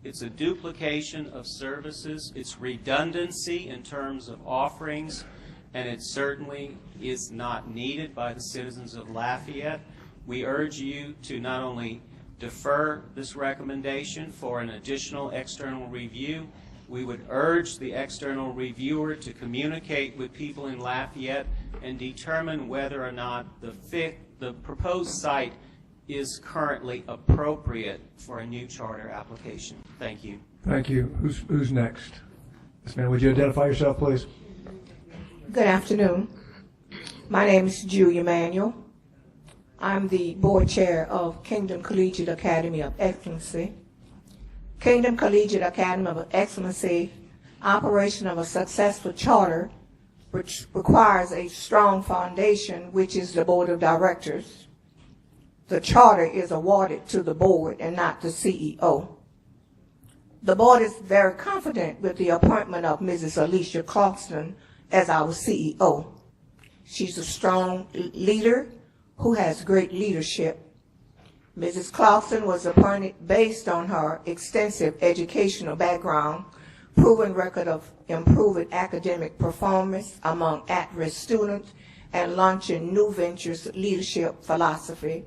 It's a duplication of services. It's redundancy in terms of offerings, and it certainly is not needed by the citizens of Lafayette. We urge you to not only defer this recommendation for an additional external review, we would urge the external reviewer to communicate with people in Lafayette and determine whether or not the proposed site is currently appropriate for a new charter application. Thank you. Thank you. Who's next? Ms. Mann, would you identify yourself, please? Good afternoon. My name is Julia Manuel. I'm the board chair of Kingdom Collegiate Academy of Excellency. Kingdom Collegiate Academy of Excellency, operation of a successful charter, which requires a strong foundation, which is the board of directors. The charter is awarded to the board and not the CEO. The board is very confident with the appointment of Mrs. Alicia Clarkston as our CEO. She's a strong leader who has great leadership. Mrs. Clarkston was appointed based on her extensive educational background, proven record of improving academic performance among at-risk students, and launching new ventures leadership philosophy,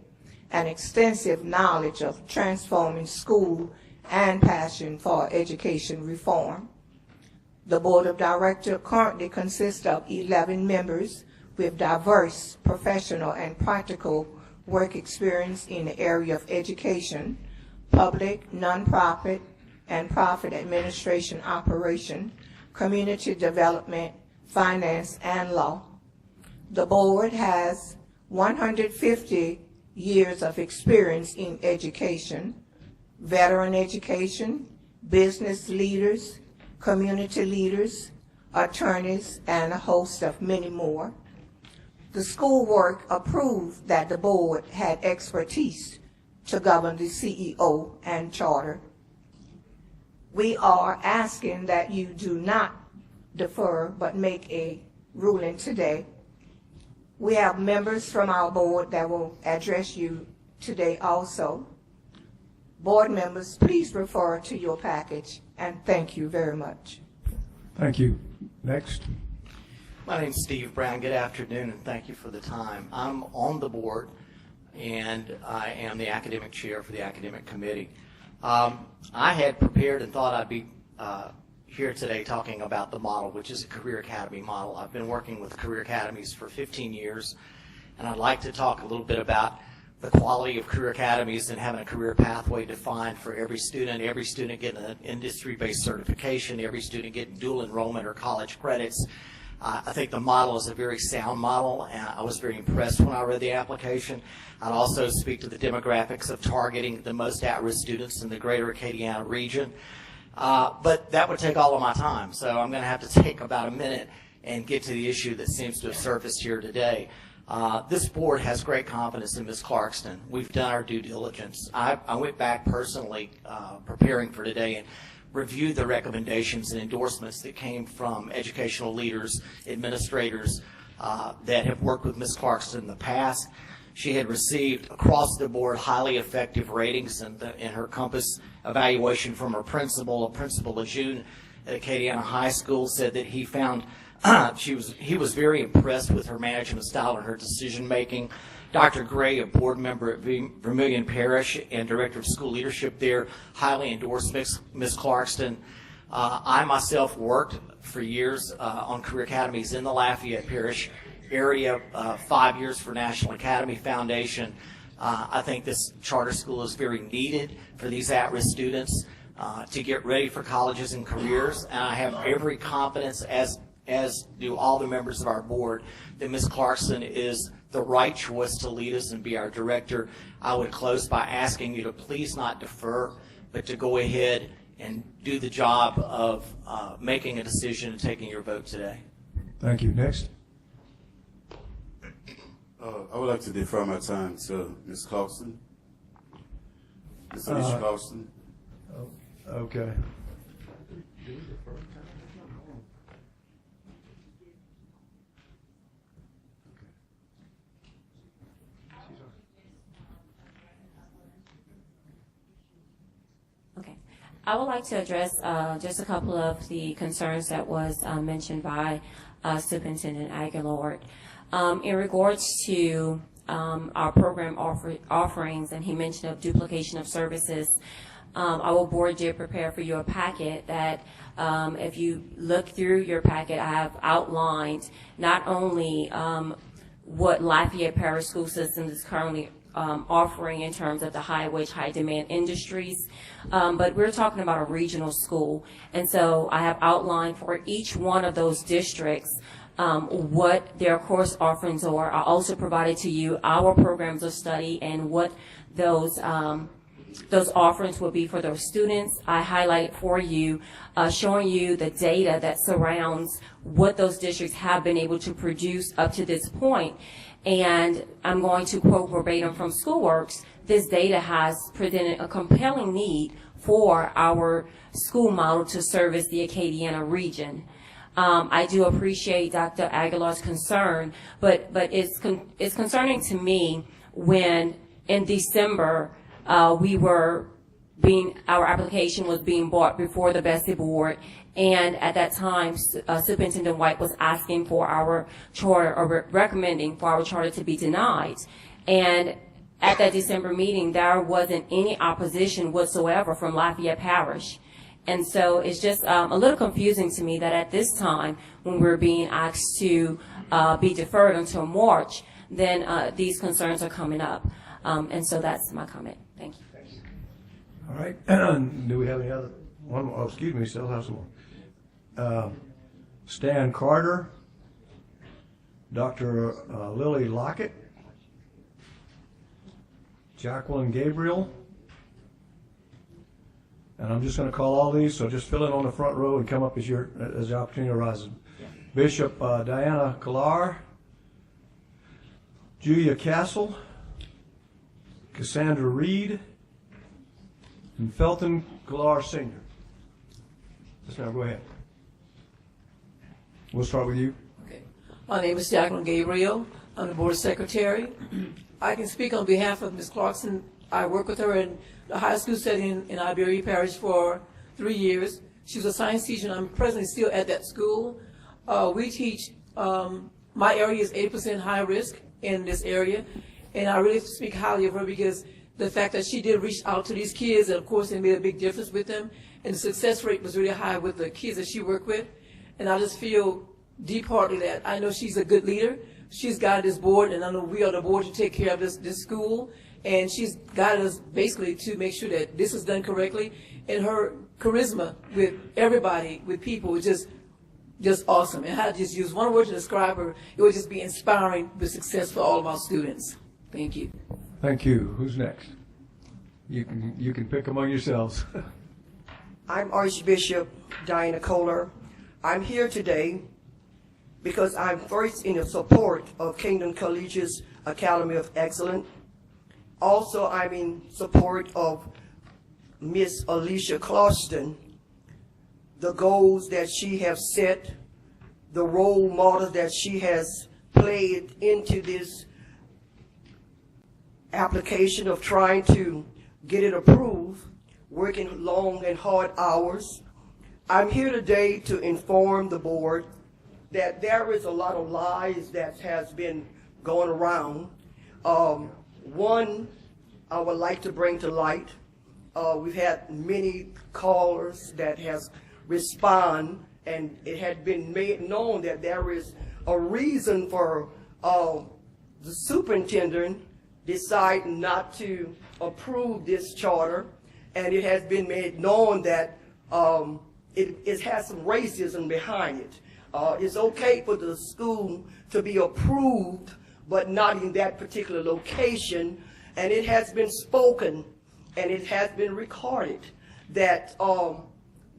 and extensive knowledge of transforming school and passion for education reform. The board of directors currently consists of 11 members with diverse professional and practical work experience in the area of education, public, nonprofit, and profit administration operation, community development, finance, and law. The board has 150 years of experience in education, veteran education, business leaders, community leaders, attorneys, and a host of many more. The school work approved that the board had expertise to govern the CEO and charter. We are asking that you do not defer but make a ruling today. We have members from our board that will address you today also. Board members, please refer to your package, and thank you very much. Thank you. Next. My name's Steve Brown. Good afternoon, and thank you for the time. I'm on the board, and I am the academic chair for the academic committee. I had prepared and thought I'd be here today talking about the model, which is a career academy model. I've been working with career academies for 15 years, and I'd like to talk a little bit about the quality of career academies and having a career pathway defined for every student getting an industry-based certification, every student getting dual enrollment or college credits. I think the model is a very sound model, and I was very impressed when I read the application. I'd also speak to the demographics of targeting the most at-risk students in the greater Acadiana region. But that would take all of my time, so I'm going to have to take about a minute and get to the issue that seems to have surfaced here today. This board has great confidence in Ms. Clarkston. We've done our due diligence. I went back personally preparing for today and reviewed the recommendations and endorsements that came from educational leaders, administrators that have worked with Ms. Clarkston in the past. She had received across the board highly effective ratings in her Compass evaluation from her principal, Principal Lejeune, at Acadiana High School said that he found he was very impressed with her management style and her decision making. Dr. Gray, a board member at Vermilion Parish and director of school leadership there, highly endorsed Ms. Clarkston. I myself worked for years on career academies in the Lafayette Parish area, 5 years for National Academy Foundation. I think this charter school is very needed for these at-risk students to get ready for colleges and careers, and I have every confidence, as do all the members of our board, that Ms. Clarkson is the right choice to lead us and be our director. I would close by asking you to please not defer, but to go ahead and do the job of making a decision and taking your vote today. Thank you. Next. I would like to defer my time to Ms. Clarkson. Ms. Alicia Clarkson. Okay. Okay. I would like to address just a couple of the concerns that was mentioned by Superintendent Aguilar. In regards to our program offerings, and he mentioned of duplication of services, our board did prepare for you a packet that if you look through your packet, I have outlined not only what Lafayette Parish School System is currently offering in terms of the high-wage, high-demand industries, but we're talking about a regional school. And so I have outlined for each one of those districts what their course offerings are. I also provided to you our programs of study and what those offerings will be for those students. I highlighted for you, showing you the data that surrounds what those districts have been able to produce up to this point. And I'm going to quote verbatim from SchoolWorks, this data has presented a compelling need for our school model to service the Acadiana region. I do appreciate Dr. Aguilar's concern, but it's concerning to me when in December our application was being brought before the BESE board, and at that time Superintendent White was asking for our charter, or recommending for our charter to be denied. And at that December meeting, there wasn't any opposition whatsoever from Lafayette Parish. And so it's just a little confusing to me that at this time, when we're being asked to be deferred until March, then these concerns are coming up. And so that's my comment. Thank you. All right. Do we have any other? One more. Oh, excuse me. Still have some more. Stan Carter, Dr. Lily Lockett, Jacqueline Gabriel. And I'm just going to call all these, so just fill in on the front row and come up as the opportunity arises. Yeah. Bishop Diana Killar, Julia Castle, Cassandra Reed, and Felton Killar Sr. Just now, go ahead. We'll start with you. Okay. My name is Jacqueline Gabriel. I'm the board secretary. I can speak on behalf of Ms. Clarkson. I work with her in the high school setting in Iberia Parish for 3 years. She was a science teacher, and I'm presently still at that school. We teach, my area is 80% high risk in this area, and I really speak highly of her because the fact that she did reach out to these kids, and of course it made a big difference with them, and the success rate was really high with the kids that she worked with. And I just feel deep-hearted that I know she's a good leader. She's guided this board, and I know we are the board to take care of this school. And she's guided us basically to make sure that this is done correctly. And her charisma with everybody, with people, is just awesome. And I just use one word to describe her, it would just be inspiring with success for all of our students. Thank you. Thank you. Who's next? You can pick among yourselves. I'm Archbishop Diana Kohler. I'm here today because I'm first in the support of Kingdom Collegiate Academy of Excellence. Also, I'm in support of Miss Alicia Clarkston, the goals that she has set, the role model that she has played into this application of trying to get it approved, working long and hard hours. I'm here today to inform the board that there is a lot of lies that has been going around. One, I would like to bring to light. We've had many callers that has respond, and it had been made known that there is a reason for the superintendent decide not to approve this charter, and it has been made known that it has some racism behind it. It's okay for the school to be approved, but not in that particular location, and it has been spoken, and it has been recorded that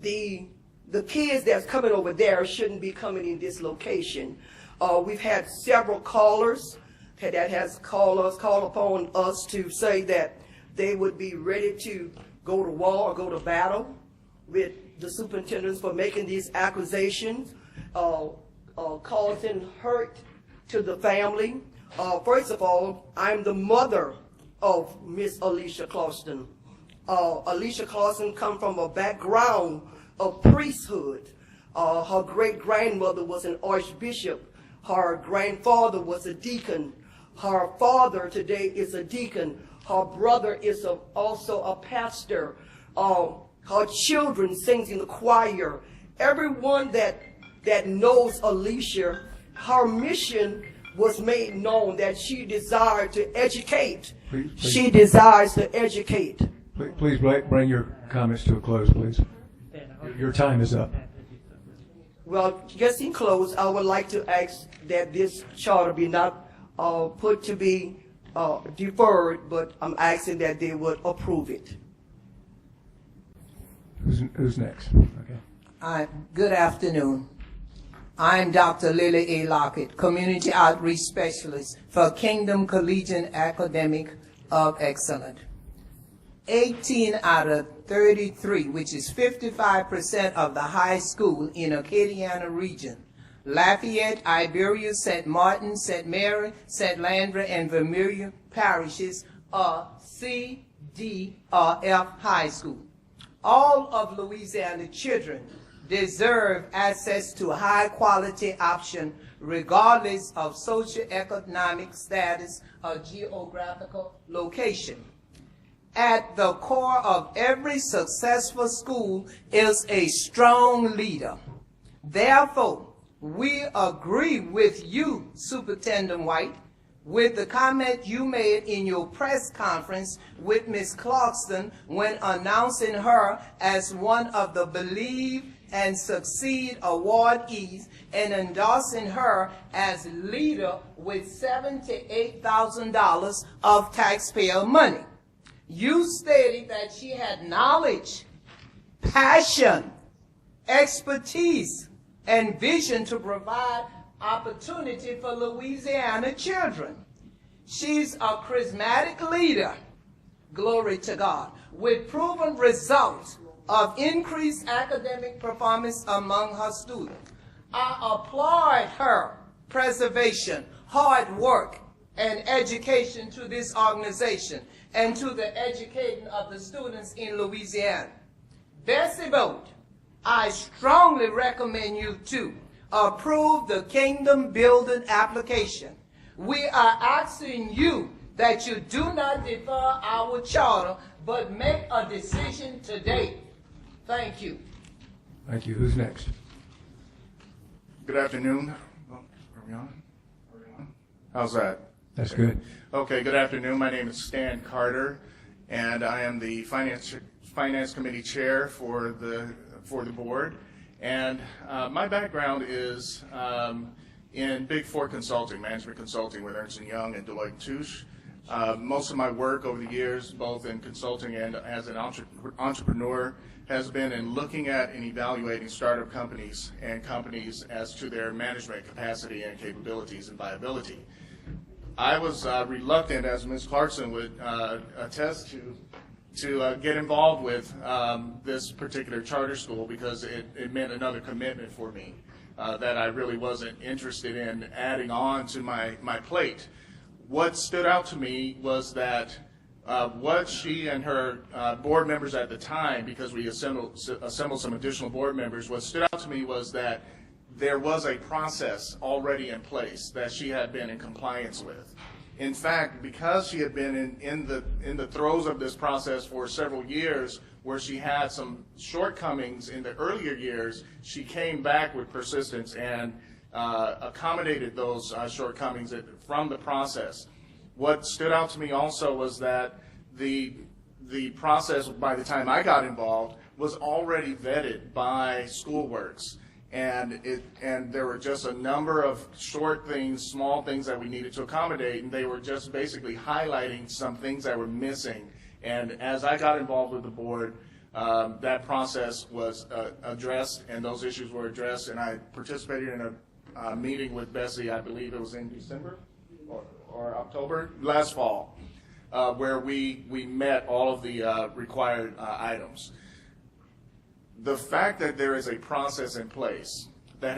the kids that's coming over there shouldn't be coming in this location. We've had several callers that has called upon us to say that they would be ready to go to war or go to battle with the superintendents for making these accusations, causing hurt to the family. First of all, I'm the mother of Miss Alicia Clauston. Alicia Clauston come from a background of priesthood. Her great-grandmother was an archbishop. Her grandfather was a deacon. Her father today is a deacon. Her brother is also a pastor. Her children sings in the choir. Everyone that knows Alicia, her mission was made known that she desired to educate. Please. She desires to educate. Please bring your comments to a close, please. Your time is up. Well, just in close, I would like to ask that this charter be not put to be deferred, but I'm asking that they would approve it. Who's next? Okay. Good afternoon. I'm Dr. Lily A. Lockett, Community Outreach Specialist for Kingdom Collegiate Academic of Excellence. 18 out of 33, which is 55% of the high school in Acadiana region, Lafayette, Iberia, St. Martin, St. Mary, St. Landry, and Vermilion parishes are C, D, or F high school. All of Louisiana children deserve access to high-quality option regardless of socioeconomic status or geographical location. At the core of every successful school is a strong leader. Therefore, we agree with you, Superintendent White, with the comment you made in your press conference with Ms. Clarkston when announcing her as one of the Believe and Succeed awardees and endorsing her as leader with $78,000 of taxpayer money. You stated that she had knowledge, passion, expertise, and vision to provide opportunity for Louisiana children. She's a charismatic leader, glory to God, with proven results of increased academic performance among her students. I applaud her preservation, hard work, and education to this organization and to the educating of the students in Louisiana. BESE vote, I strongly recommend you to approve the kingdom building application. We are asking you that you do not defer our charter, but make a decision today. Thank you. Thank you. Who's next? Good afternoon. Are we on? How's that? That's good. Okay, good afternoon. My name is Stan Carter, and I am the Finance Committee Chair for the board. And my background is in Big Four consulting, management consulting with Ernst & Young and Deloitte & Touche. Most of my work over the years, both in consulting and as an entrepreneur, has been in looking at and evaluating startup companies and companies as to their management capacity and capabilities and viability. I was reluctant, as Ms. Clarkson would attest to get involved with this particular charter school because it meant another commitment for me that I really wasn't interested in adding on to my plate. What stood out to me was that What she and her board members at the time, because we assembled some additional board members, what stood out to me was that there was a process already in place that she had been in compliance with. In fact, because she had been in the throes of this process for several years, where she had some shortcomings in the earlier years, she came back with persistence and accommodated those shortcomings from the process. What stood out to me also was that the process, by the time I got involved, was already vetted by SchoolWorks. And there were just a number of short things, small things that we needed to accommodate, and they were just basically highlighting some things that were missing. And as I got involved with the board, that process was addressed, and those issues were addressed, and I participated in a meeting with BESE, I believe it was in December or October, last fall, where we met all of the required items. The fact that there is a process in place that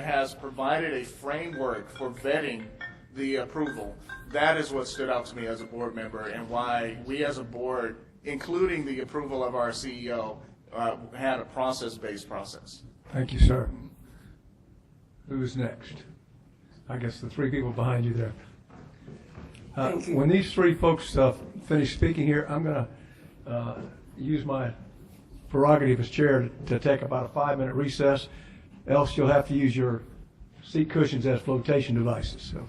has provided a framework for vetting the approval, that is what stood out to me as a board member, and why we as a board, including the approval of our CEO, had a process-based process. Thank you, sir. Who's next? I guess the three people behind you there. Thank you. When these three folks finish speaking here, I'm going to use my prerogative as chair to take about a 5-minute recess, else you'll have to use your seat cushions as flotation devices. So.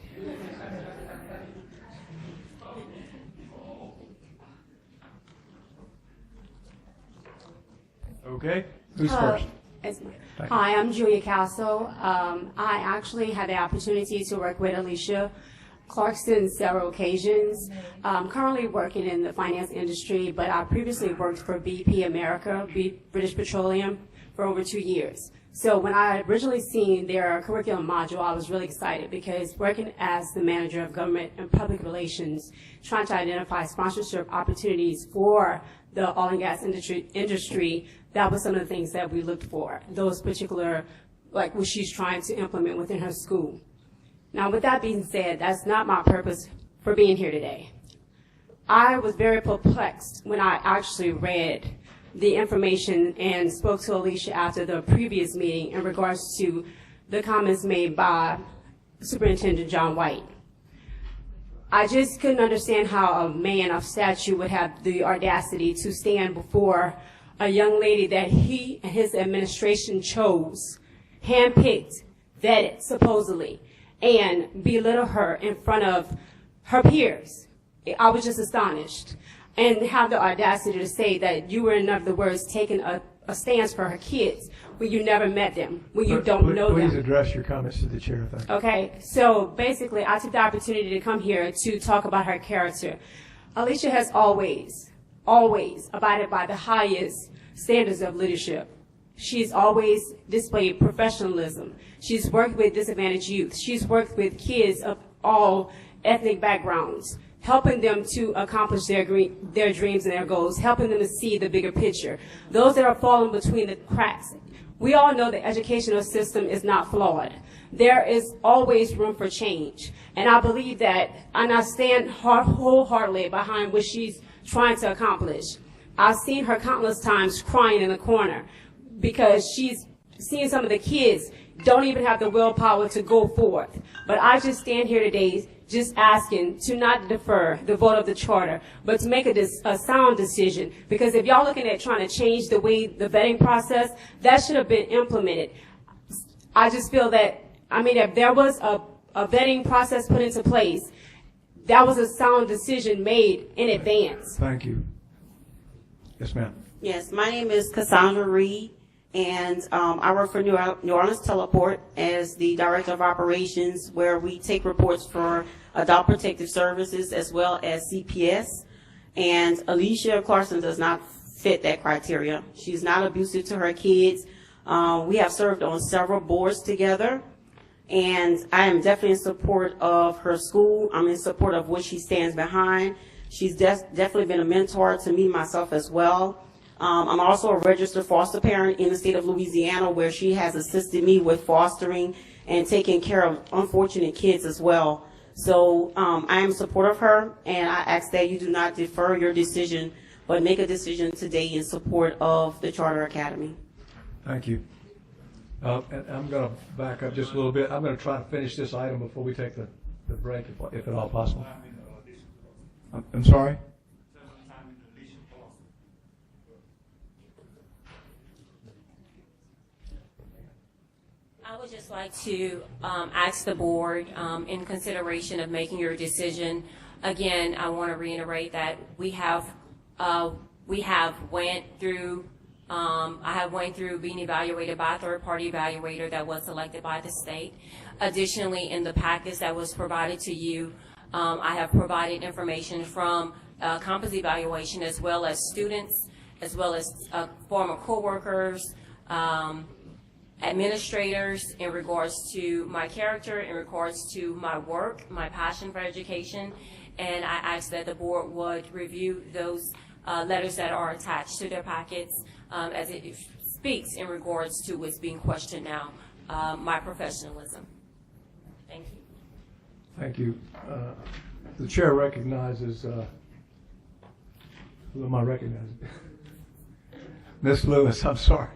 Okay, who's first? Hi, I'm Julia Castle. I actually had the opportunity to work with Alicia Clarkston on several occasions. I'm currently working in the finance industry, but I previously worked for BP America, British Petroleum, for over 2 years. So when I originally seen their curriculum module, I was really excited because working as the manager of government and public relations, trying to identify sponsorship opportunities for the oil and gas industry, that was some of the things that we looked for, those particular, like what she's trying to implement within her school. Now, with that being said, that's not my purpose for being here today. I was very perplexed when I actually read the information and spoke to Alicia after the previous meeting in regards to the comments made by Superintendent John White. I just couldn't understand how a man of stature would have the audacity to stand before a young lady that he and his administration chose, handpicked, vetted, supposedly, and belittle her in front of her peers. I was just astonished. And have the audacity to say that you were, in other words, taking a stance for her kids when you never met them, when you don't know them. Please address your comments to the chair. Thank you. Okay, so basically I took the opportunity to come here to talk about her character. Alicia has always abided by the highest standards of leadership. She's always displayed professionalism. She's worked with disadvantaged youth. She's worked with kids of all ethnic backgrounds, helping them to accomplish their dreams and their goals, helping them to see the bigger picture. Those that are falling between the cracks. We all know the educational system is not flawed. There is always room for change. And I believe that, and I stand wholeheartedly behind what she's trying to accomplish. I've seen her countless times crying in the corner because she's seen some of the kids don't even have the willpower to go forth. But I just stand here today just asking to not defer the vote of the charter, but to make a sound decision. Because if y'all looking at trying to change the way the vetting process, that should have been implemented. I just feel that, I mean, if there was a vetting process put into place, that was a sound decision made in advance. Thank you. Yes, ma'am. Yes, my name is Cassandra Reed, and I work for New Orleans Teleport as the Director of Operations, where we take reports for Adult Protective Services as well as CPS. And Alicia Clarkston does not fit that criteria. She's not abusive to her kids. We have served on several boards together, and I am definitely in support of her school. I'm in support of what she stands behind. She's definitely been a mentor to me, myself as well. I'm also a registered foster parent in the state of Louisiana, where she has assisted me with fostering and taking care of unfortunate kids as well. So I am supportive of her, and I ask that you do not defer your decision, but make a decision today in support of the Charter Academy. Thank you. And I'm going to back up just a little bit. I'm going to try to finish this item before we take the break, if at all possible. I'm sorry? I would just like to ask the board, in consideration of making your decision, again, I want to reiterate that I have went through being evaluated by a third-party evaluator that was selected by the state. Additionally, in the package that was provided to you, I have provided information from campus evaluation, as well as students, as well as former coworkers, administrators, in regards to my character, in regards to my work, my passion for education, and I ask that the board would review those letters that are attached to their packets, as it speaks in regards to what's being questioned now, my professionalism. Thank you. Thank you. The chair recognizes, who am I recognizing? Ms. Lewis, I'm sorry.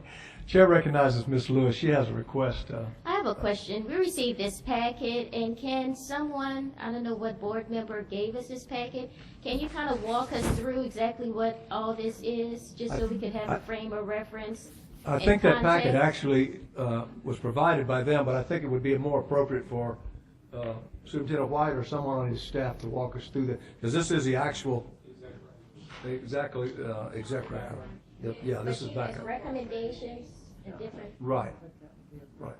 Chair recognizes Ms. Lewis. She has a request. I have a question. We received this packet, and can someone, I don't know what board member gave us this packet, can you kind of walk us through exactly what all this is, just so we could have a frame of reference? I think that packet actually was provided by them, but I think it would be more appropriate for Superintendent White or someone on his staff to walk us through that, because this is the actual exec record. Yep, yeah, this is backup. Recommendations and different. Right. What?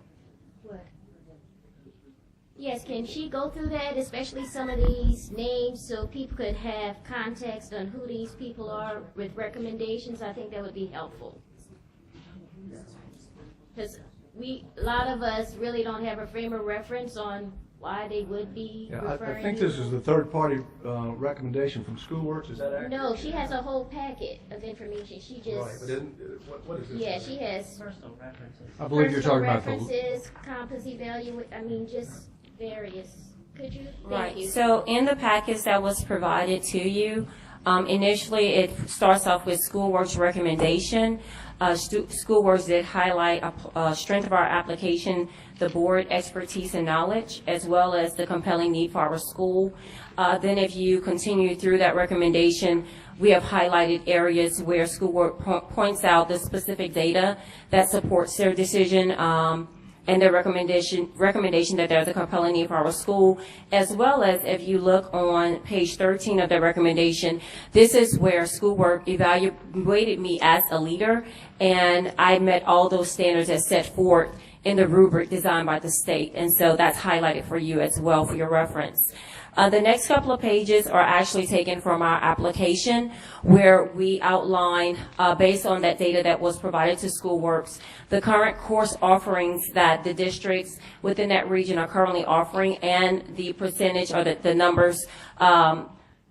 Yes, can she go through that, especially some of these names, so people could have context on who these people are with recommendations? I think that would be helpful. Because a lot of us really don't have a frame of reference on why they would be referring. I think this is the third-party recommendation from SchoolWorks. Is that accurate? No, she has a whole packet of information. She just. Right, but what is this? Yeah, she has. Personal references. I believe you're talking about the references, compass just various. Could you? Right. Thank you. So in the package that was provided to you, initially it starts off with SchoolWorks recommendation. SchoolWorks did highlight strength of our application, the board expertise and knowledge, as well as the compelling need for our school. Then if you continue through that recommendation, we have highlighted areas where SchoolWorks points out the specific data that supports their decision, and their recommendation that there's a compelling need for our school, as well as if you look on page 13 of their recommendation, this is where SchoolWorks evaluated me as a leader, and I met all those standards as set forth in the rubric designed by the state, and so that's highlighted for you as well for your reference. The next couple of pages are actually taken from our application, where we outline, based on that data that was provided to SchoolWorks, the current course offerings that the districts within that region are currently offering, and the percentage or the numbers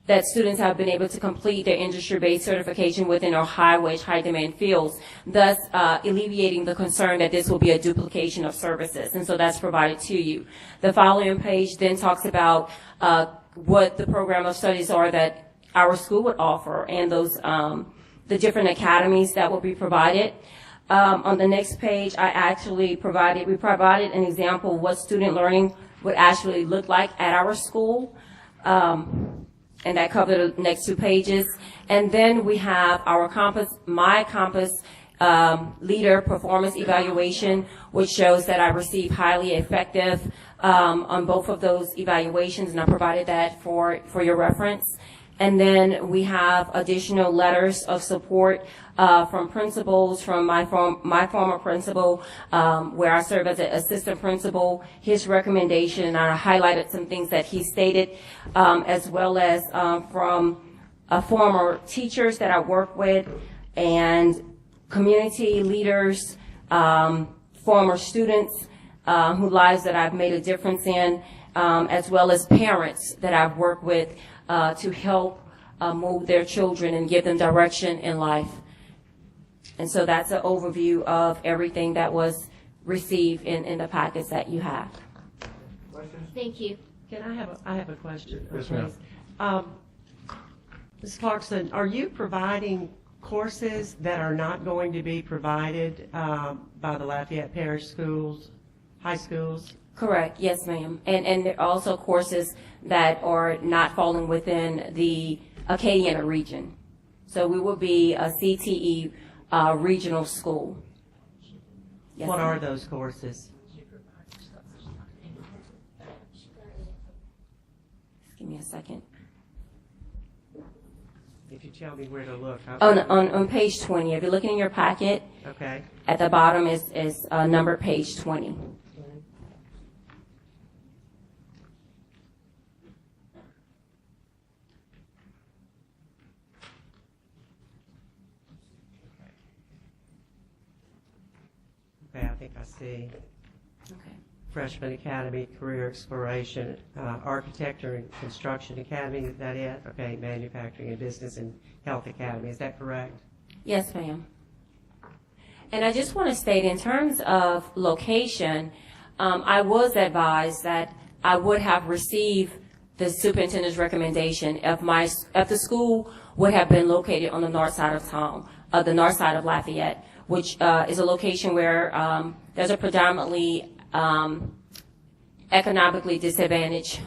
that students have been able to complete their industry-based certification within our high-wage, high-demand fields, thus alleviating the concern that this will be a duplication of services. And so that's provided to you. The following page then talks about what the program of studies are that our school would offer, and those the different academies that will be provided. On the next page, we provided an example of what student learning would actually look like at our school. And that covered the next 2 pages. And then we have our My Compass Leader Performance Evaluation, which shows that I received highly effective on both of those evaluations, and I provided that for your reference. And then we have additional letters of support from principals, from my former principal, where I serve as an assistant principal, his recommendation, and I highlighted some things that he stated, as well as from former teachers that I work with, and community leaders, former students whose lives that I've made a difference in, as well as parents that I've worked with to help move their children and give them direction in life. And so that's an overview of everything that was received in the packets that you have. Thank you. Can I have a question? Yes, ma'am. Ms. Clarkson, are you providing courses that are not going to be provided by the Lafayette Parish schools, high schools? Correct, yes, ma'am. And there are also courses that are not falling within the Acadiana region. So we will be a CTE regional school. Yes, What ma'am. are those courses? Give me a second. If you tell me where to look. On page 20, if you're looking in your packet, Okay. at the bottom is numbered page 20. Okay, I think I see. Okay. Freshman Academy, Career Exploration, Architecture and Construction Academy, is that it? Okay, Manufacturing and Business and Health Academy, is that correct? Yes, ma'am. And I just want to state, in terms of location, I was advised that I would have received the superintendent's recommendation if the school would have been located on the north side of town, the north side of Lafayette, which is a location where there's a predominantly economically disadvantaged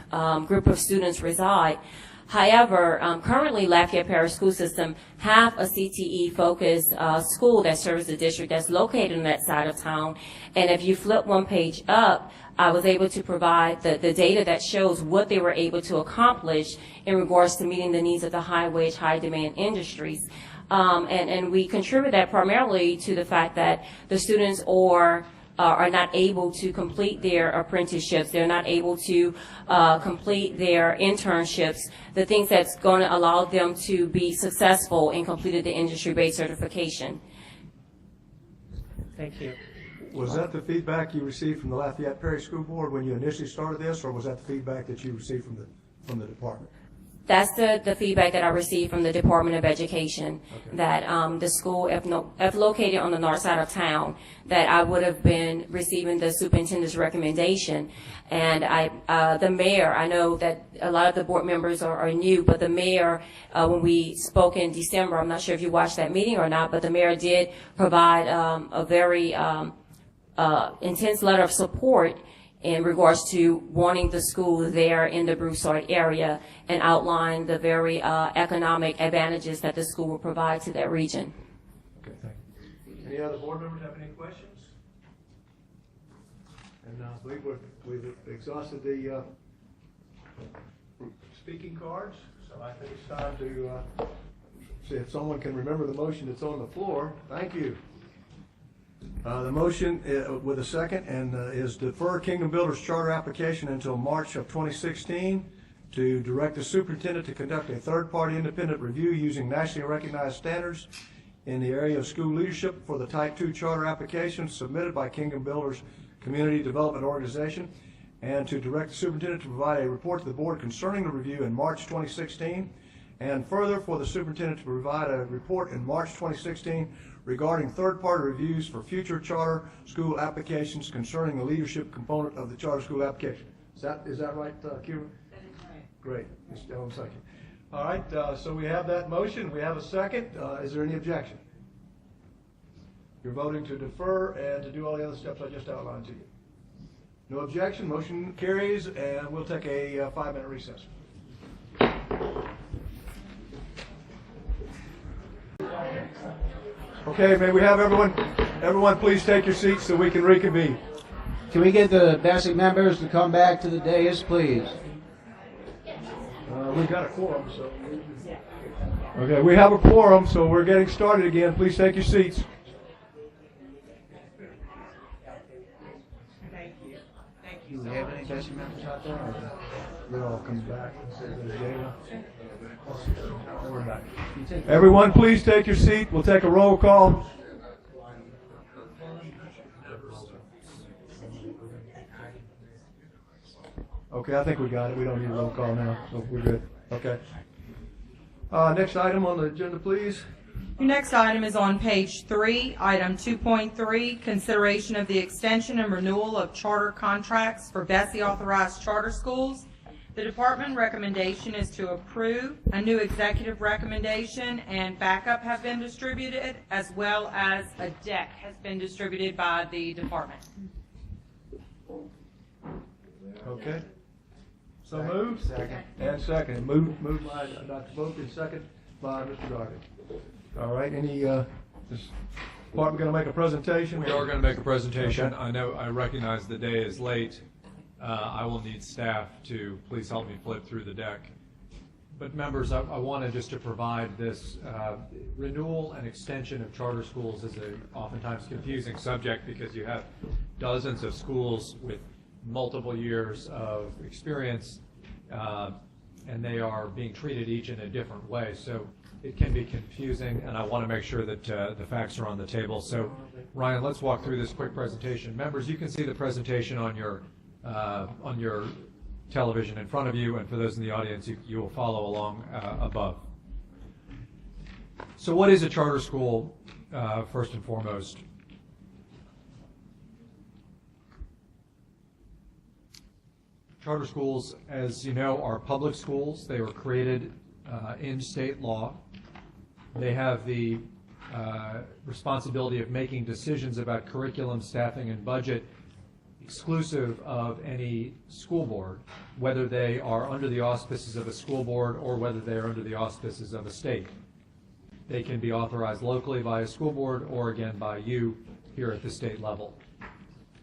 group of students reside. However, currently Lafayette Parish School System have a CTE-focused school that serves the district that's located on that side of town. And if you flip one page up, I was able to provide the data that shows what they were able to accomplish in regards to meeting the needs of the high-wage, high-demand industries. And we contribute that primarily to the fact that the students are not able to complete their apprenticeships. They're not able to complete their internships, the things that's going to allow them to be successful in completing the industry-based certification. Thank you. Was that the feedback you received from the Lafayette Parish School Board when you initially started this, or was that the feedback that you received from the department? That's the feedback that I received from the Department of Education, okay. That the school, if located on the north side of town, that I would have been receiving the superintendent's recommendation. And the mayor, I know that a lot of the board members are new, but the mayor, when we spoke in December, I'm not sure if you watched that meeting or not, but the mayor did provide a very intense letter of support in regards to wanting the school there in the Broussard area, and outline the very economic advantages that the school will provide to that region. Okay, thank you. Any other board members have any questions? And I believe we've exhausted the speaking cards, so I think it's time to see if someone can remember the motion that's on the floor. Thank you. The motion with a second is defer Kingdom Builders charter application until March of 2016 to direct the superintendent to conduct a third-party independent review using nationally recognized standards in the area of school leadership for the Type 2 charter application submitted by Kingdom Builders Community Development Organization, and to direct the superintendent to provide a report to the board concerning the review in March 2016, and further for the superintendent to provide a report in March 2016 regarding third-party reviews for future charter school applications concerning the leadership component of the charter school application. Is that right, Kira? That is right. Great. Ms. Dillon, second. All right, so we have that motion. We have a second. Is there any objection? You're voting to defer and to do all the other steps I just outlined to you. No objection. Motion carries, and we'll take a 5-minute recess. Okay, may we have everyone please take your seats so we can reconvene. Can we get the BESE members to come back to the dais, please? We've got a quorum, so. Okay, we have a quorum, so we're getting started again. Please take your seats. Thank you. Thank you. Do we have any BESE members out there? They'll all come back and say there's Dana. Everyone, please take your seat. We'll take a roll call. Okay, I think we got it. We don't need a roll call now, so we're good. Okay. Next item on the agenda, please. Your next item is on page 3, item 2.3, consideration of the extension and renewal of charter contracts for BESE authorized charter schools. The department recommendation is to approve. A new executive recommendation and backup have been distributed, as well as a deck has been distributed by the department. Okay. So moved? Second. And second. Moved by Dr. Vogt and second by Mr. Darby. All right, any, is department going to make a presentation? We are going to make a presentation. Okay. I know, I recognize the day is late. I will need staff to please help me flip through the deck. But members, I wanted just to provide this renewal and extension of charter schools is a oftentimes confusing subject because you have dozens of schools with multiple years of experience, and they are being treated each in a different way. So it can be confusing, and I want to make sure that the facts are on the table. So Ryan, let's walk through this quick presentation. Members, you can see the presentation on your television in front of you, and for those in the audience, you will follow along above. So what is a charter school, first and foremost? Charter schools, as you know, are public schools. They were created in state law. They have the responsibility of making decisions about curriculum, staffing, and budget exclusive of any school board, whether they are under the auspices of a school board or whether they are under the auspices of a state. They can be authorized locally by a school board or again by you here at the state level.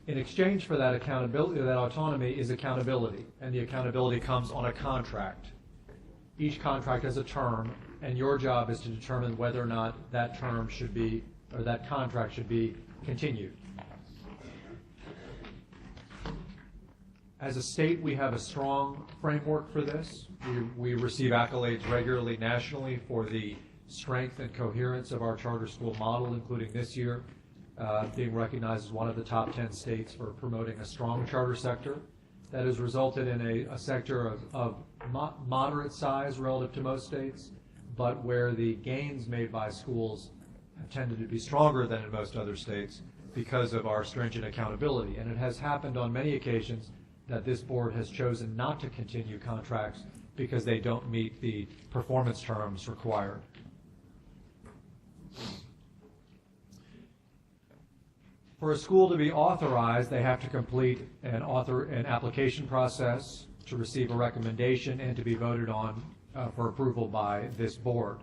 In exchange for that accountability, that autonomy is accountability, and the accountability comes on a contract. Each contract has a term, and your job is to determine whether or not that term should be, or that contract should be continued. As a state, we have a strong framework for this. We receive accolades regularly nationally for the strength and coherence of our charter school model, including this year being recognized as one of the top 10 states for promoting a strong charter sector. That has resulted in a sector of moderate size relative to most states, but where the gains made by schools have tended to be stronger than in most other states because of our stringent accountability. And it has happened on many occasions that this board has chosen not to continue contracts because they don't meet the performance terms required. For a school to be authorized, they have to complete an application process to receive a recommendation and to be voted on for approval by this board.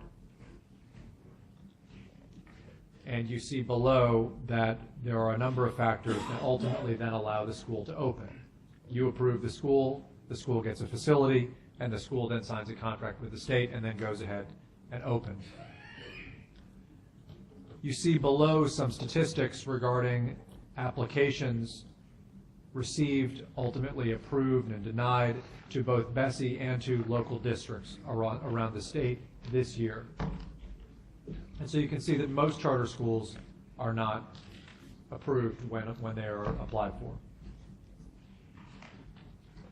And you see below that there are a number of factors that ultimately then allow the school to open. You approve the school gets a facility, and the school then signs a contract with the state and then goes ahead and opens. You see below some statistics regarding applications received, ultimately approved and denied to both BESE and to local districts around the state this year. And so you can see that most charter schools are not approved when they are applied for.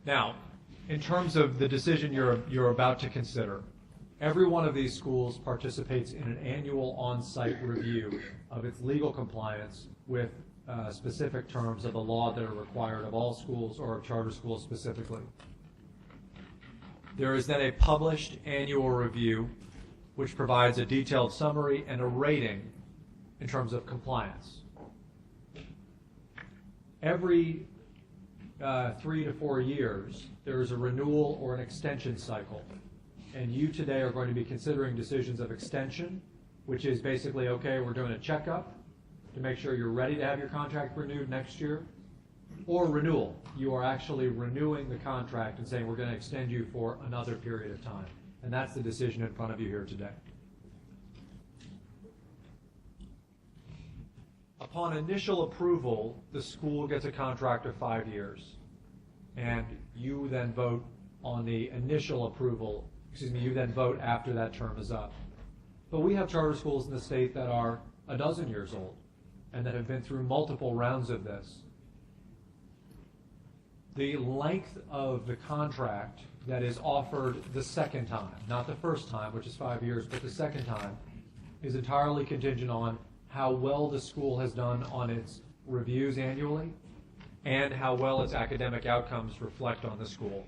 Now, in terms of the decision you're about to consider, every one of these schools participates in an annual on-site review of its legal compliance with specific terms of the law that are required of all schools or of charter schools specifically. There is then a published annual review which provides a detailed summary and a rating in terms of compliance. Every 3 to 4 years, there is a renewal or an extension cycle. And you today are going to be considering decisions of extension, which is basically, okay, we're doing a checkup to make sure you're ready to have your contract renewed next year, or renewal. You are actually renewing the contract and saying we're going to extend you for another period of time. And that's the decision in front of you here today. Upon initial approval, the school gets a contract of 5 years. And you then vote on the initial approval, you then vote after that term is up. But we have charter schools in the state that are a dozen years old and that have been through multiple rounds of this. The length of the contract that is offered the second time, not the first time, which is 5 years, but the second time, is entirely contingent on how well the school has done on its reviews annually and how well its academic outcomes reflect on the school.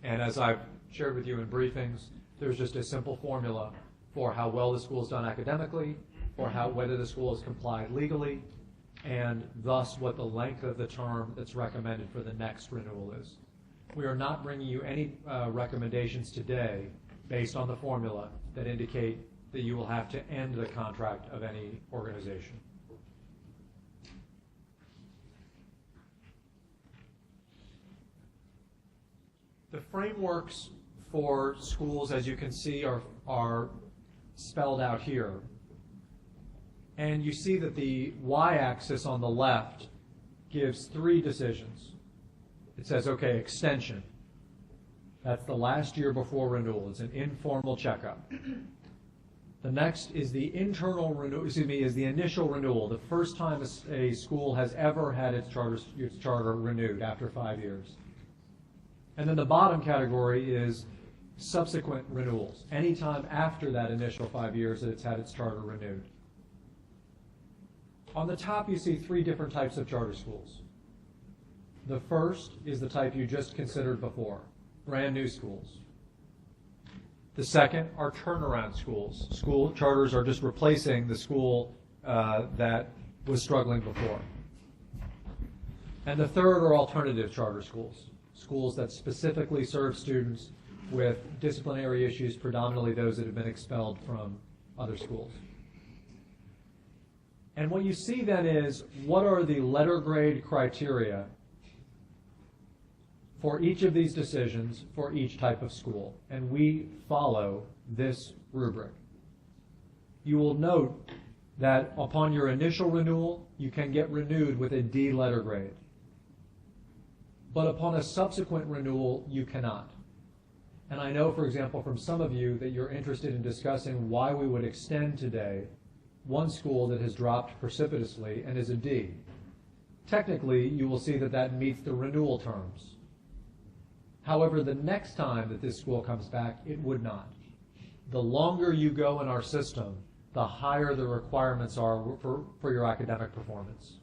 And as I've shared with you in briefings, there's just a simple formula for how well the school is done academically, or whether the school has complied legally, and thus what the length of the term that's recommended for the next renewal is. We are not bringing you any recommendations today based on the formula that indicate that you will have to end the contract of any organization. The frameworks for schools, as you can see, are spelled out here. And you see that the y-axis on the left gives 3 decisions. It says, okay, extension. That's the last year before renewal. It's an informal checkup. The next is the internal renewal, is the initial renewal, the first time a school has ever had its charter renewed after 5 years. And then the bottom category is subsequent renewals, anytime after that initial 5 years that it's had its charter renewed. On the top, you see 3 different types of charter schools. The first is the type you just considered before, brand new schools. The second are turnaround schools. School charters are just replacing the school that was struggling before. And the third are alternative charter schools, schools that specifically serve students with disciplinary issues, predominantly those that have been expelled from other schools. And what you see then is, what are the letter grade criteria for each of these decisions for each type of school? And we follow this rubric. You will note that upon your initial renewal, you can get renewed with a D letter grade. But upon a subsequent renewal, you cannot. And I know, for example, from some of you that you're interested in discussing why we would extend today one school that has dropped precipitously and is a D. Technically, you will see that that meets the renewal terms. However, the next time that this school comes back, it would not. The longer you go in our system, the higher the requirements are for your academic performance.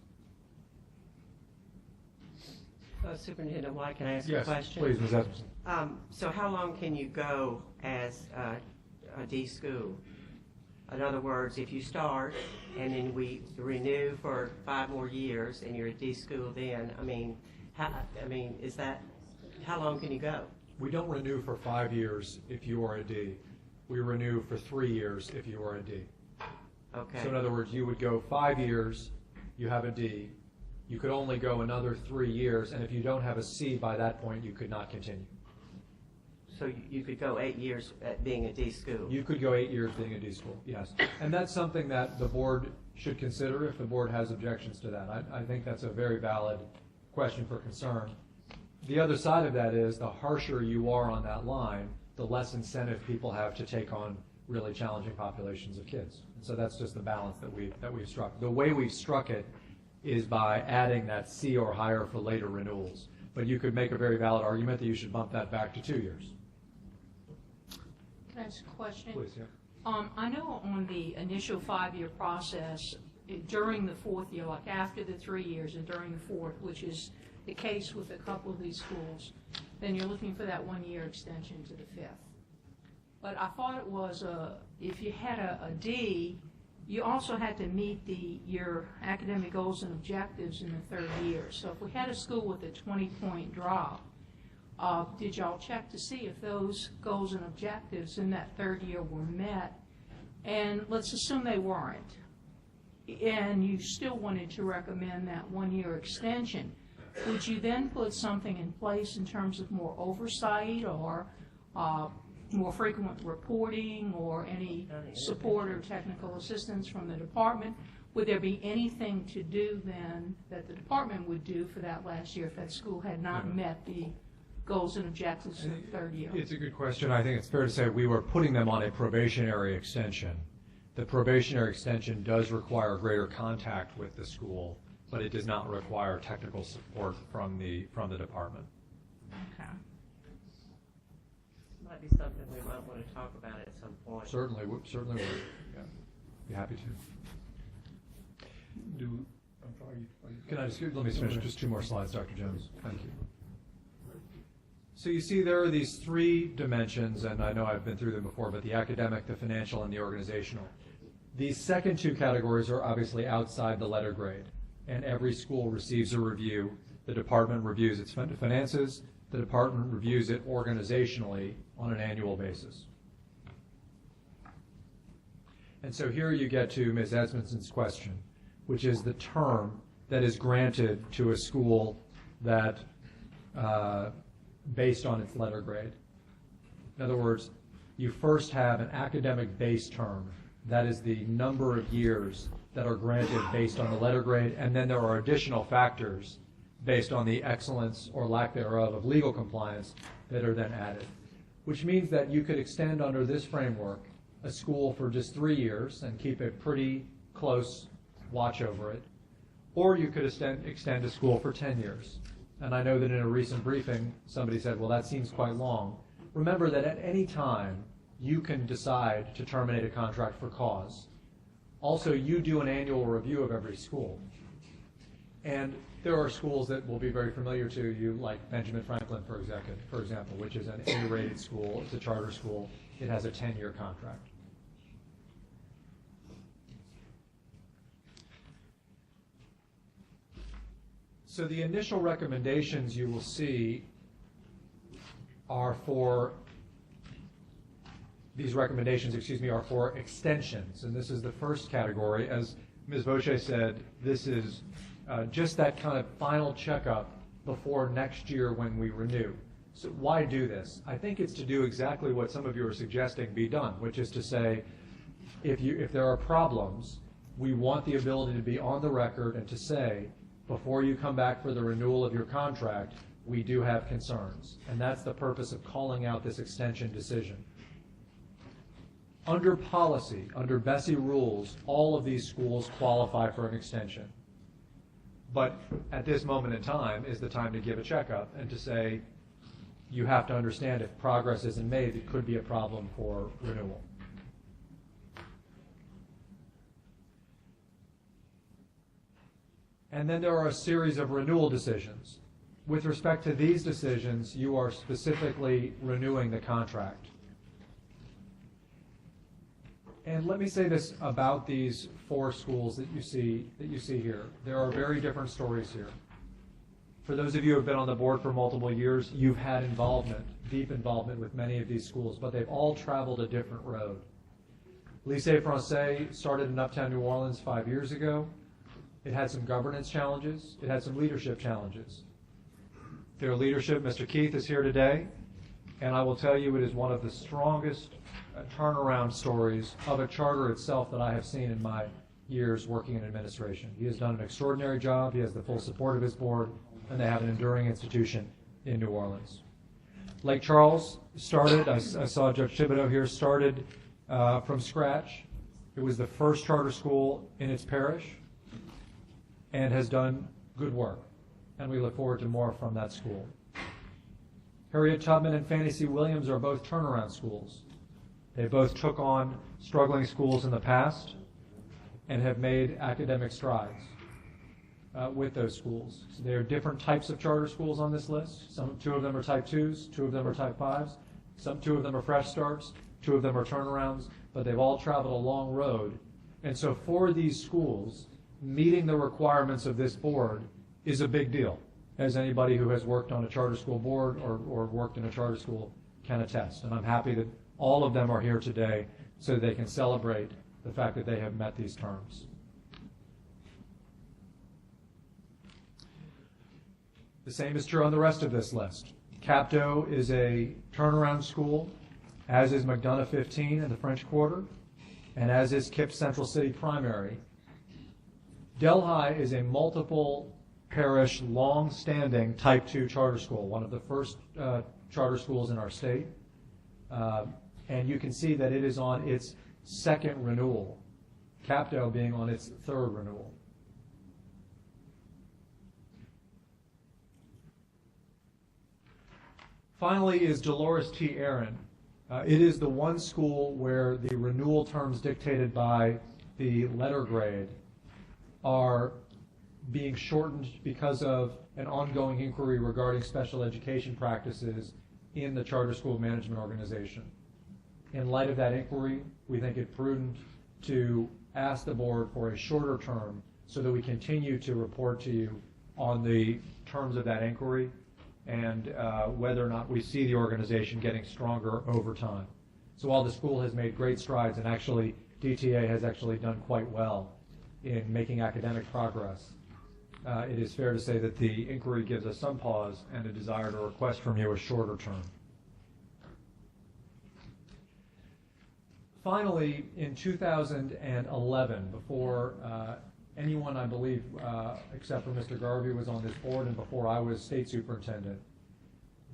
Superintendent White, can I ask Yes, a question? please, Ms. Edmondson. So how long can you go as a D school? In other words, if you start and then we renew for 5 more years and you're a D school then, is that, how long can you go? We don't renew for 5 years if you are a D. We renew for 3 years if you are a D. Okay. So in other words, you would go 5 years, you have a D. You could only go another 3 years, and if you don't have a C by that point, you could not continue. So you could go 8 years at being a D school? You could go 8 years being a D school, yes. And that's something that the board should consider if the board has objections to that. I think that's a very valid question for concern. The other side of that is the harsher you are on that line, the less incentive people have to take on really challenging populations of kids. And so that's just the balance that we've struck. The way we've struck it is by adding that C or higher for later renewals. But you could make a very valid argument that you should bump that back to 2 years. Can I ask a question? Please, yeah. I know on the initial 5-year process, during the 4th year, like after the 3 years and during the 4th, which is the case with a couple of these schools, then you're looking for that 1-year extension to the 5th. But I thought it was, if you had a D, you also had to meet your academic goals and objectives in the 3rd year. So if we had a school with a 20-point drop, did y'all check to see if those goals and objectives in that 3rd year were met? And let's assume they weren't, and you still wanted to recommend that 1-year extension. Would you then put something in place in terms of more oversight or more frequent reporting or any support or technical assistance from the department? Would there be anything to do then that the department would do for that last year if that school had not met the goals and objectives in the 3rd year? It's a good question. I think it's fair to say we were putting them on a probationary extension. The probationary extension does require greater contact with the school, but it does not require technical support from the department. Okay. Might be something we might want to talk about at some point. Certainly would. Yeah. Be happy to. Can I just let me finish just 2 more slides, Dr. Jones? Thank you. So you see there are these three dimensions, and I know I've been through them before, but the academic, the financial, and the organizational. These second two categories are obviously outside the letter grade, and every school receives a review. The department reviews its finances. The department reviews it organizationally on an annual basis. And so here you get to Ms. Edmondson's question, which is the term that is granted to a school that based on its letter grade. In other words, you first have an academic base term, that is the number of years that are granted based on the letter grade, and then there are additional factors based on the excellence or lack thereof of legal compliance that are then added, which means that you could extend under this framework a school for just 3 years and keep a pretty close watch over it, or you could extend a school for 10 years. And I know that in a recent briefing, somebody said, well, that seems quite long. Remember that at any time, you can decide to terminate a contract for cause. Also, you do an annual review of every school. And there are schools that will be very familiar to you, like Benjamin Franklin, for example, which is an A-rated school. It's a charter school. It has a 10-year contract. So the initial recommendations you will see are for, these recommendations, are for extensions. And this is the first category. As Ms. Voce said, this is just that kind of final checkup before next year when we renew. So why do this? I think it's to do exactly what some of you are suggesting be done, which is to say, if there are problems, we want the ability to be on the record and to say, before you come back for the renewal of your contract, we do have concerns. And that's the purpose of calling out this extension decision. Under policy, under BESE rules, all of these schools qualify for an extension. But at this moment in time is the time to give a checkup and to say, you have to understand if progress isn't made, it could be a problem for renewal. And then there are a series of renewal decisions. With respect to these decisions, you are specifically renewing the contract. And let me say this about these 4 schools that you see here. There are very different stories here. For those of you who have been on the board for multiple years, you've had involvement, deep involvement with many of these schools, but they've all traveled a different road. Lycée Français started in Uptown New Orleans 5 years ago. It had some governance challenges. It had some leadership challenges. Their leadership, Mr. Keith, is here today, and I will tell you it is one of the strongest turnaround stories of a charter itself that I have seen in my years working in administration. He has done an extraordinary job. He has the full support of his board, and they have an enduring institution in New Orleans. Lake Charles started, I saw Judge Thibodeau here, started from scratch. It was the first charter school in its parish and has done good work, and we look forward to more from that school. Harriet Tubman and Fannie C. Williams are both turnaround schools. They both took on struggling schools in the past and have made academic strides with those schools. So there are different types of charter schools on this list. 2 of them are type 2s, 2 of them are type 5s, 2 of them are fresh starts, 2 of them are turnarounds, but they've all traveled a long road. And so for these schools, meeting the requirements of this board is a big deal, as anybody who has worked on a charter school board or worked in a charter school can attest. And I'm happy that all of them are here today so they can celebrate the fact that they have met these terms. The same is true on the rest of this list. Capto is a turnaround school, as is McDonough 15 in the French Quarter, and as is KIPP Central City Primary. Delhi is a multiple parish, long-standing Type 2 charter school, one of the first charter schools in our state. And you can see that it is on its 2nd renewal, Capto being on its 3rd renewal. Finally is Dolores T. Aaron. It is the one school where the renewal terms dictated by the letter grade are being shortened because of an ongoing inquiry regarding special education practices in the charter school management organization. In light of that inquiry, we think it prudent to ask the board for a shorter term so that we continue to report to you on the terms of that inquiry and whether or not we see the organization getting stronger over time. So while the school has made great strides, and actually DTA has actually done quite well in making academic progress, it is fair to say that the inquiry gives us some pause and a desire to request from you a shorter term. Finally, in 2011, before anyone, I believe, except for Mr. Garvey, was on this board, and before I was state superintendent,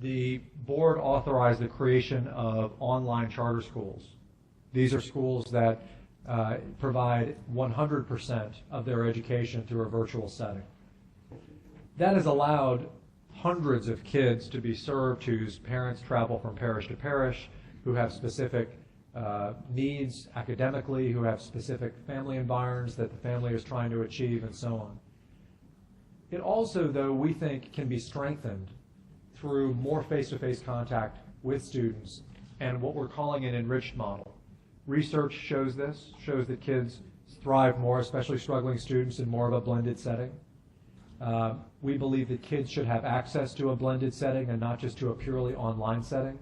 the board authorized the creation of online charter schools. These are schools that provide 100% of their education through a virtual setting. That has allowed hundreds of kids to be served whose parents travel from parish to parish, who have specific needs academically, who have specific family environs that the family is trying to achieve, and so on. It also, though, we think can be strengthened through more face-to-face contact with students and what we're calling an enriched model. Research shows this, shows that kids thrive more, especially struggling students, in more of a blended setting. We believe that kids should have access to a blended setting and not just to a purely online setting.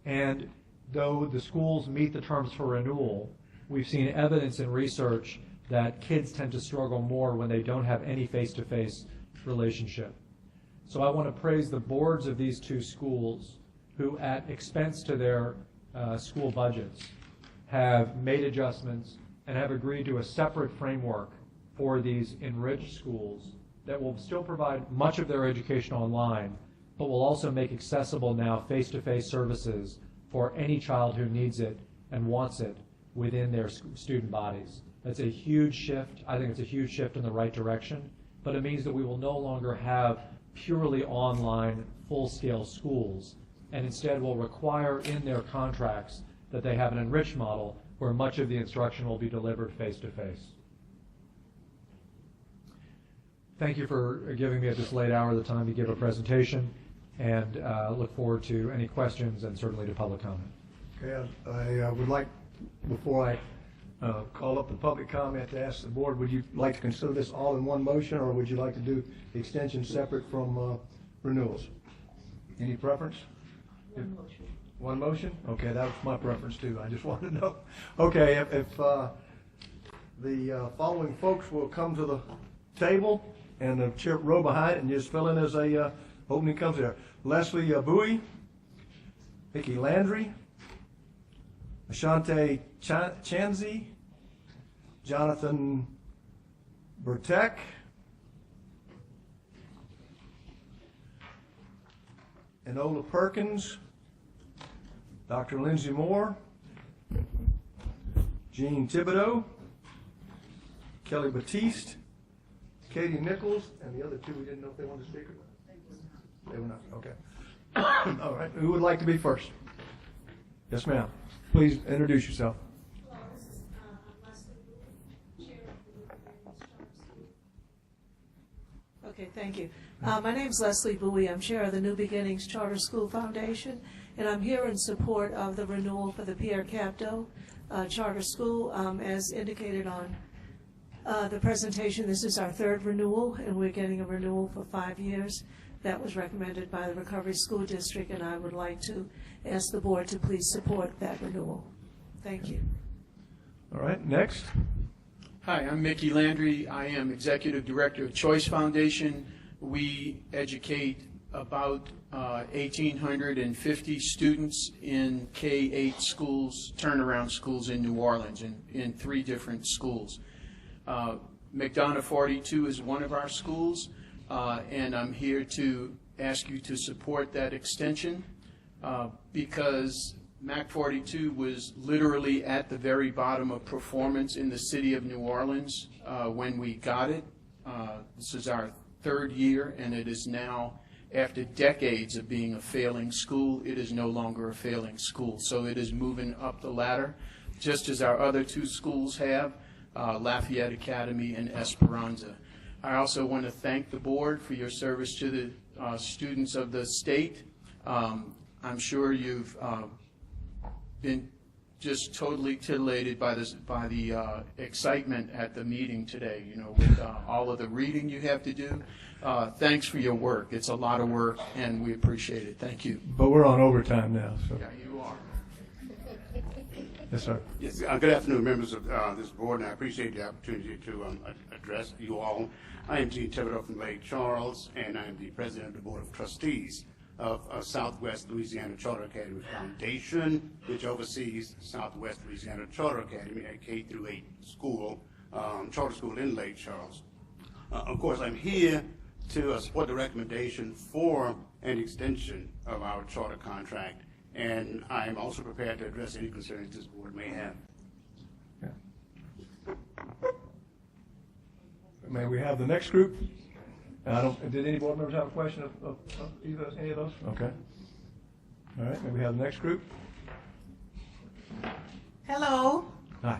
And though the schools meet the terms for renewal, we've seen evidence in research that kids tend to struggle more when they don't have any face-to-face relationship. So I want to praise the boards of these two schools who, at expense to their school budgets, have made adjustments and have agreed to a separate framework for these enriched schools that will still provide much of their education online, but will also make accessible now face-to-face services for any child who needs it and wants it within their student bodies. That's a huge shift. I think it's a huge shift in the right direction, but it means that we will no longer have purely online, full-scale schools, and instead will require in their contracts that they have an enriched model where much of the instruction will be delivered face-to-face. Thank you for giving me at this late hour the time to give a presentation, and look forward to any questions and certainly to public comment. Okay, I would like, before I call up the public comment, to ask the board, would you like to consider this all in one motion, or would you like to do the extension separate from renewals? Any preference? One motion. One motion? Okay, that was my preference too. I just wanted to know. Okay, if the following folks will come to the table and the chair row behind it and just fill in as a opening comes there. Leslie Bowie, Vicki Landry, Ashante Chanzi, Jonathan Burtek, Enola Perkins, Dr. Lindsay Moore, Jean Thibodeau, Kelly Batiste, Katie Nichols, and the other two we didn't know if they wanted to speak or not. They were not. Okay. All right. Who would like to be first? Yes, ma'am. Please introduce yourself. Hello, this is Leslie Bowie, chair of the Okay, thank you. My name is Leslie Bowie. I'm chair of the New Beginnings Charter School Foundation, and I'm here in support of the renewal for the Pierre Capdeau Charter School. As indicated on the presentation, this is our third renewal, and we're getting a renewal for 5 years. That was recommended by the Recovery School District, and I would like to ask the board to please support that renewal. Thank you. All right, next. Hi, I'm Mickey Landry. I am Executive Director of Choice Foundation. We educate about 1,850 students in K-8 schools, turnaround schools in New Orleans, in 3 different schools. McDonough 42 is one of our schools, and I'm here to ask you to support that extension because MAC 42 was literally at the very bottom of performance in the city of New Orleans when we got it. This is our 3rd year, and it is now, after decades of being a failing school, it is no longer a failing school. So it is moving up the ladder, just as our other 2 schools have, Lafayette Academy and Esperanza. I also want to thank the board for your service to the students of the state. I'm sure you've been just totally titillated by the excitement at the meeting today, with all of the reading you have to do. Thanks for your work. It's a lot of work, and we appreciate it. Thank you. But we're on overtime now, so. Yeah, you are. Yes, sir. Yes, good afternoon, members of this board, and I appreciate the opportunity to address you all. I am Gene Thibodeau from Lake Charles, and I am the president of the Board of Trustees of Southwest Louisiana Charter Academy Foundation, which oversees Southwest Louisiana Charter Academy, a K-8 school, charter school in Lake Charles. Of course, I'm here to support the recommendation for an extension of our charter contract, and I am also prepared to address any concerns this board may have. May we have the next group? Did any board members have a question of any of those? Okay. All right, may we have the next group? Hello. Hi.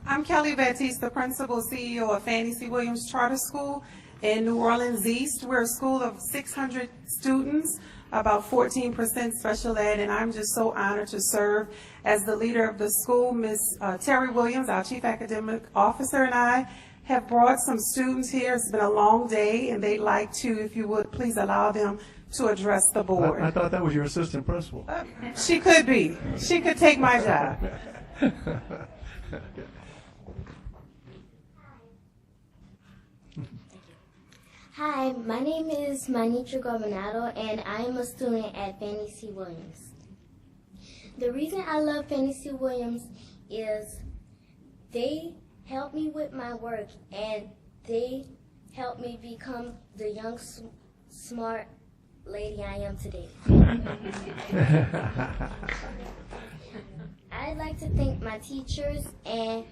I'm Kelly Baptiste, principal CEO of Fannie C. Williams Charter School in New Orleans East. We're a school of 600 students, about 14% special ed, and I'm just so honored to serve as the leader of the school. Ms. Terry Williams, our chief academic officer, and I have brought some students here. It's been a long day, and they'd like to, if you would, please allow them to address the board. I thought that was your assistant principal. She could be. She could take my job. Hi, my name is Manitra Garbonado, and I am a student at Fannie C. Williams. The reason I love Fannie C. Williams is they help me with my work, and they help me become the young, smart lady I am today. I'd like to thank my teachers and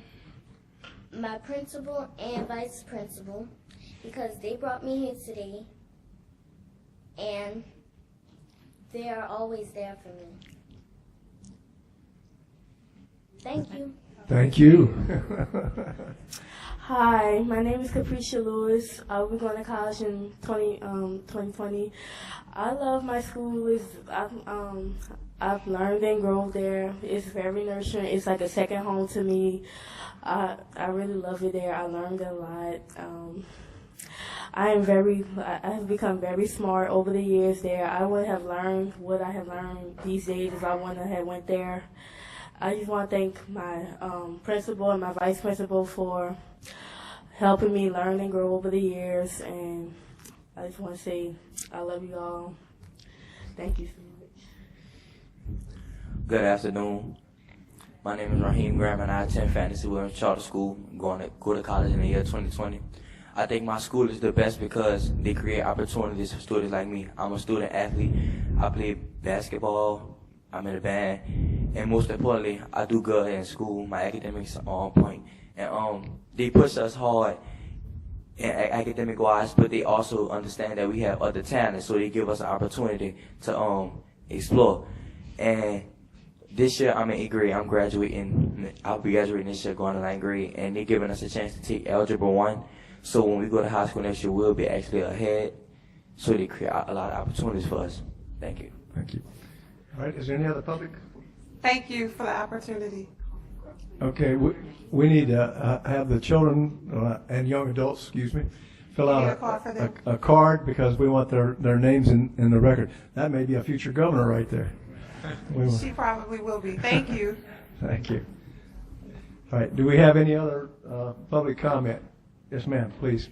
my principal and vice principal because they brought me here today, and they are always there for me. Thank you. Thank you. Hi, my name is Capricia Lewis. I'll be going to college in 2020. I love my school. I've learned and grown there. It's very nurturing. It's like a second home to me. I really love it there. I learned a lot. I have become very smart over the years there. I would have learned what I have learned these days if I wouldn't have went there. I just want to thank my principal and my vice principal for helping me learn and grow over the years, and I just want to say I love you all. Thank you so much. Good afternoon. My name is Raheem Graham, and I attend Fannie C. Williams Charter School. I'm going to go to college in the year 2020. I think my school is the best because they create opportunities for students like me. I'm a student athlete. I play basketball. I'm in a band. And most importantly, I do good in school. My academics are on point. And they push us hard academic-wise, but they also understand that we have other talents, so they give us an opportunity to explore. And this year, I'm in 8th grade. I'm graduating. I'll be graduating this year, going to 9th grade. And they're giving us a chance to take Algebra 1. So when we go to high school next year, we'll be actually ahead. So they create a lot of opportunities for us. Thank you. Thank you. All right, is there any other public? Thank you for the opportunity. Okay, we need to have the children and young adults, fill out a card because we want their names in the record. That may be a future governor right there. She probably will be. Thank you. Thank you. All right, do we have any other public comment? Yes, ma'am, please.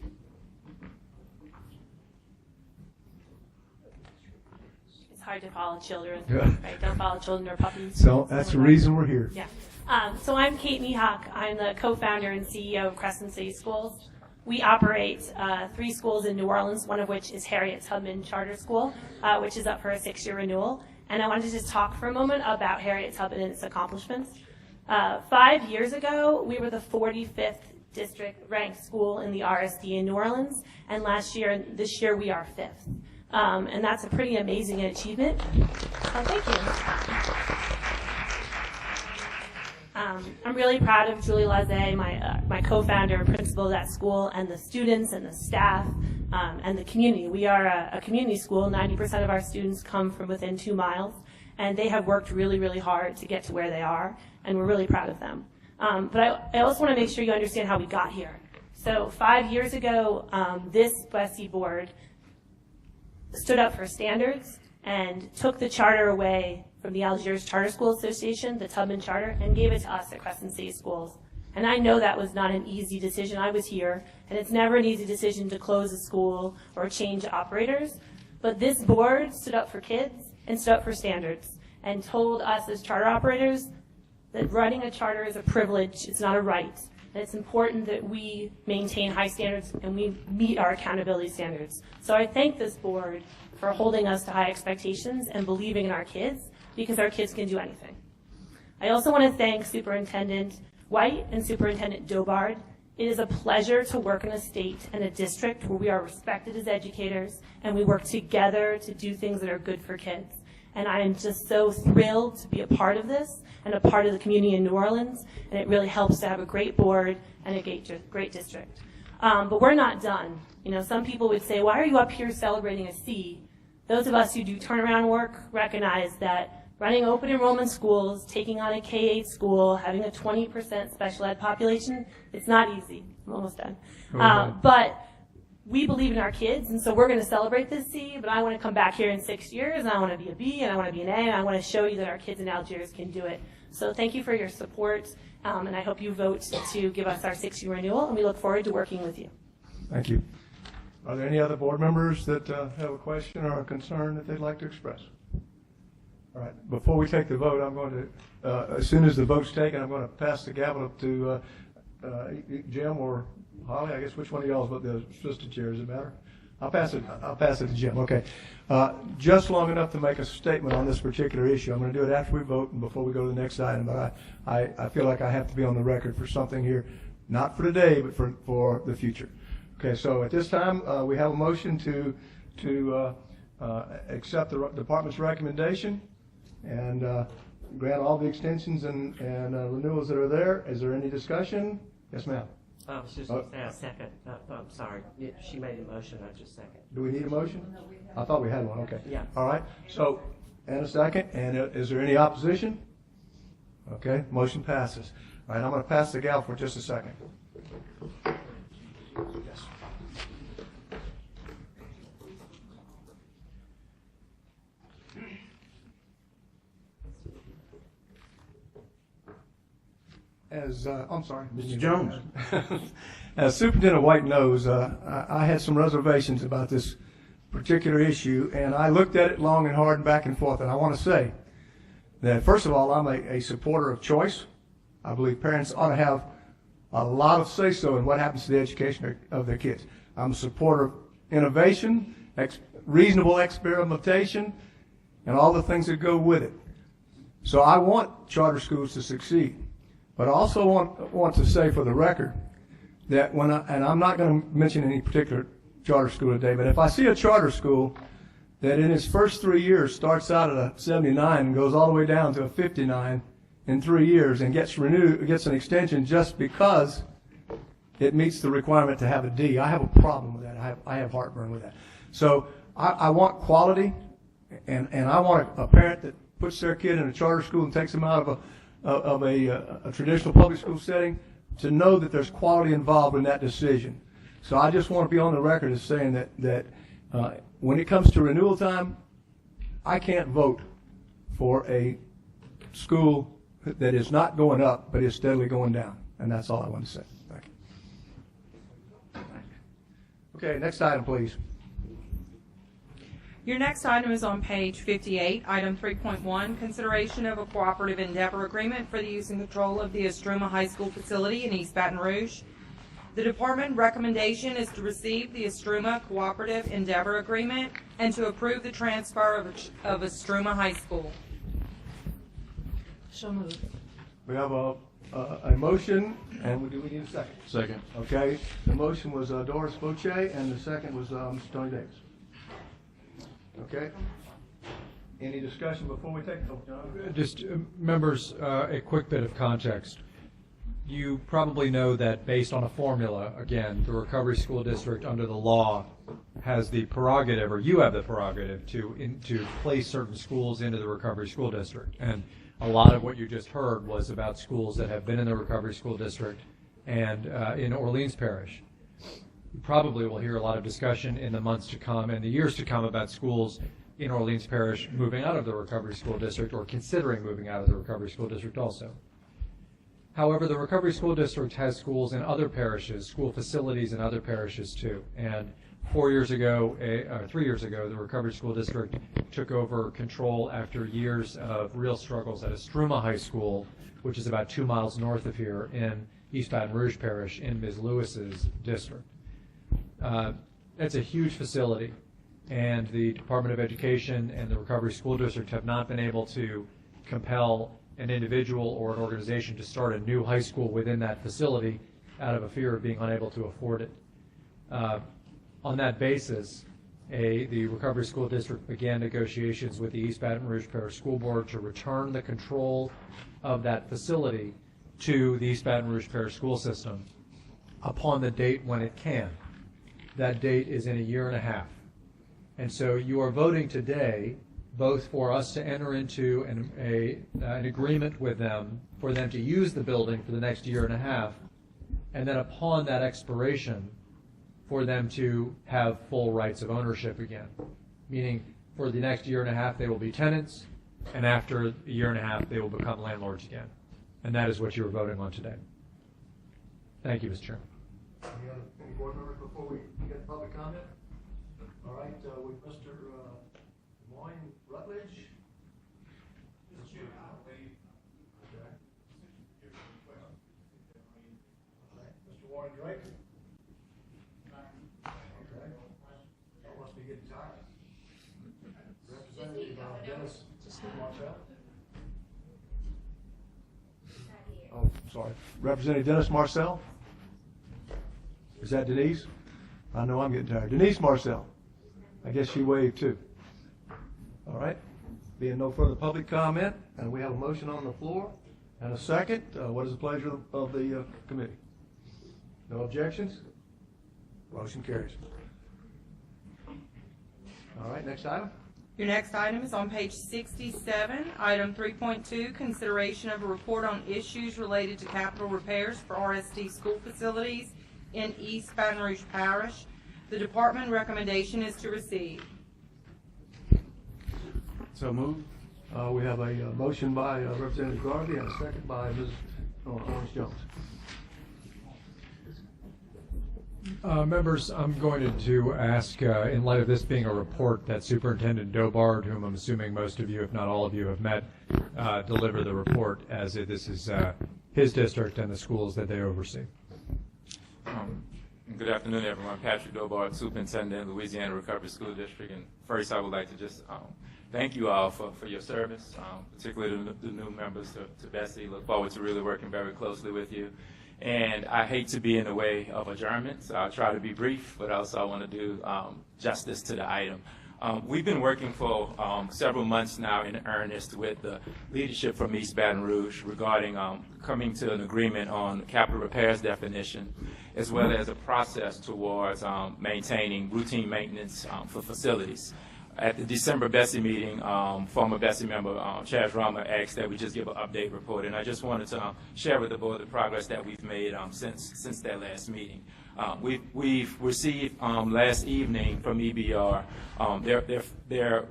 It's hard to follow children, Yeah. right? Don't follow children or puppies. So that's the reason we're here. Yeah. So I'm Kate Mihawk. I'm the co-founder and CEO of Crescent City Schools. We operate 3 schools in New Orleans, one of which is Harriet Tubman Charter School, which is up for a 6-year renewal. And I wanted to just talk for a moment about Harriet Tubman and its accomplishments. 5 years ago, we were the 45th district ranked school in the RSD in New Orleans, and this year we are 5th. And that's a pretty amazing achievement. Thank you. I'm really proud of Julie Lazay, my co-founder and principal of that school, and the students and the staff and the community. We are a community school. 90% of our students come from within 2 miles, and they have worked really, really hard to get to where they are, and we're really proud of them. But I also want to make sure you understand how we got here. So 5 years ago, this BESE board stood up for standards and took the charter away from the Algiers Charter School Association, the Tubman Charter, and gave it to us at Crescent City Schools. And I know that was not an easy decision. I was here, and it's never an easy decision to close a school or change operators. But this board stood up for kids and stood up for standards and told us as charter operators that running a charter is a privilege, it's not a right. And it's important that we maintain high standards and we meet our accountability standards. So I thank this board for holding us to high expectations and believing in our kids, because our kids can do anything. I also want to thank Superintendent White and Superintendent Dobard. It is a pleasure to work in a state and a district where we are respected as educators and we work together to do things that are good for kids. And I am just so thrilled to be a part of this and a part of the community in New Orleans, and it really helps to have a great board and a great district. But we're not done. You know, some people would say, why are you up here celebrating a C? Those of us who do turnaround work recognize that running open enrollment schools, taking on a K-8 school, having a 20% special ed population, it's not easy. I'm almost done. But we believe in our kids, and so we're going to celebrate this C, but I want to come back here in 6 years, and I want to be a B, and I want to be an A, and I want to show you that our kids in Algiers can do it. So thank you for your support, and I hope you vote to give us our 6-year renewal, and we look forward to working with you. Thank you. Are there any other board members that have a question or a concern that they'd like to express? All right. Before we take the vote, I'm going to, as soon as the vote's taken, I'm going to pass the gavel up to Jim or Holly. I guess which one of y'all is what the assistant chair? Does it matter? I'll pass it to Jim. Okay. Just long enough to make a statement on this particular issue. I'm going to do it after we vote and before we go to the next item. But I feel like I have to be on the record for something here, not for today, but for the future. Okay. So at this time, we have a motion to accept the department's recommendation and grant all the extensions and renewals that are there. Is there any discussion? Yes, ma'am. I was just going to say a second. I'm sorry. She made a motion. I just second. Do we need a motion? I thought we had one. Okay. Yeah. All right. So, and a second. And is there any opposition? Okay. Motion passes. All right. I'm going to pass the gavel for just a second. Yes. I'm sorry, Mr. Jones. As Superintendent White knows, I had some reservations about this particular issue, and I looked at it long and hard and back and forth. And I want to say that, first of all, I'm a supporter of choice. I believe parents ought to have a lot of say-so in what happens to the education of their kids. I'm a supporter of innovation, reasonable experimentation, and all the things that go with it. So I want charter schools to succeed. But I also want to say for the record that and I'm not going to mention any particular charter school today, but if I see a charter school that in its first 3 years starts out at a 79 and goes all the way down to a 59 in 3 years and gets an extension just because it meets the requirement to have a D, I have a problem with that. I have heartburn with that. So I want quality, and I want a parent that puts their kid in a charter school and takes them out of a traditional public school setting to know that there's quality involved in that decision. So I just want to be on the record as saying that when it comes to renewal time, I can't vote for a school that is not going up but is steadily going down. And that's all I want to say. Thank you. Okay, next item, please. Your next item is on page 58, item 3.1, consideration of a cooperative endeavor agreement for the use and control of the Estruma High School facility in East Baton Rouge. The department recommendation is to receive the Estruma Cooperative Endeavor Agreement and to approve the transfer of Estruma High School. So moved. We have a motion, and do we need a second? Second. Okay. The motion was Doris Boche, and the second was Mr. Tony Davis. Okay. Any discussion before we take it? John? Just, members, a quick bit of context. You probably know that based on a formula, again, the Recovery School District under the law has the prerogative, or you have the prerogative, to place certain schools into the Recovery School District. And a lot of what you just heard was about schools that have been in the Recovery School District and in Orleans Parish. You probably will hear a lot of discussion in the months to come and the years to come about schools in Orleans Parish moving out of the Recovery School District or considering moving out of the Recovery School District also. However, the Recovery School District has schools in other parishes, school facilities in other parishes too. And 3 years ago, the Recovery School District took over control after years of real struggles at Estruma High School, which is about 2 miles north of here in East Baton Rouge Parish in Ms. Lewis's district. That's a huge facility, and the Department of Education and the Recovery School District have not been able to compel an individual or an organization to start a new high school within that facility out of a fear of being unable to afford it. On that basis, the Recovery School District began negotiations with the East Baton Rouge Parish School Board to return the control of that facility to the East Baton Rouge Parish School System upon the date when it can. That date is in a year and a half. And so you are voting today both for us to enter into an agreement with them for them to use the building for the next year and a half, and then upon that expiration for them to have full rights of ownership again. Meaning for the next year and a half they will be tenants, and after a year and a half they will become landlords again. And that is what you are voting on today. Thank you, Mr. Chairman. Any board members before we get public comment? All right, with Mr. Moyne Rutledge. Okay. Mr. Warren Drake. Okay. That must be getting tired. Representative Dennis Marcel. Oh, sorry. Representative Dennis Marcel. Is that Denise? I know I'm getting tired. Denise Marcel. I guess she waved too. All right. Being no further public comment, and we have a motion on the floor and a second. What is the pleasure of the committee? No objections? Motion carries. All right, next item. Your next item is on page 67, item 3.2, consideration of a report on issues related to capital repairs for RSD school facilities in East Baton Rouge Parish. The department recommendation is to receive. So moved. We have a motion by Representative Garvey and a second by Ms. Owens Jones. Members, I'm going to ask, in light of this being a report that Superintendent Dobard, whom I'm assuming most of you, if not all of you, have met, deliver the report, as this is his district and the schools that they oversee. Good afternoon, everyone. Patrick Dobard, Superintendent, Louisiana Recovery School District. And first, I would like to just thank you all for your service, particularly the new members to BESE. Look forward to really working very closely with you. And I hate to be in the way of adjournment, so I'll try to be brief, but also I want to do justice to the item. We've been working for several months now in earnest with the leadership from East Baton Rouge regarding coming to an agreement on capital repairs definition, as well as a process towards maintaining routine maintenance for facilities. At the December BESE meeting, former BESE member Chaz Rama asked that we just give an update report, and I just wanted to share with the board the progress that we've made since that last meeting. We've received last evening from EBR their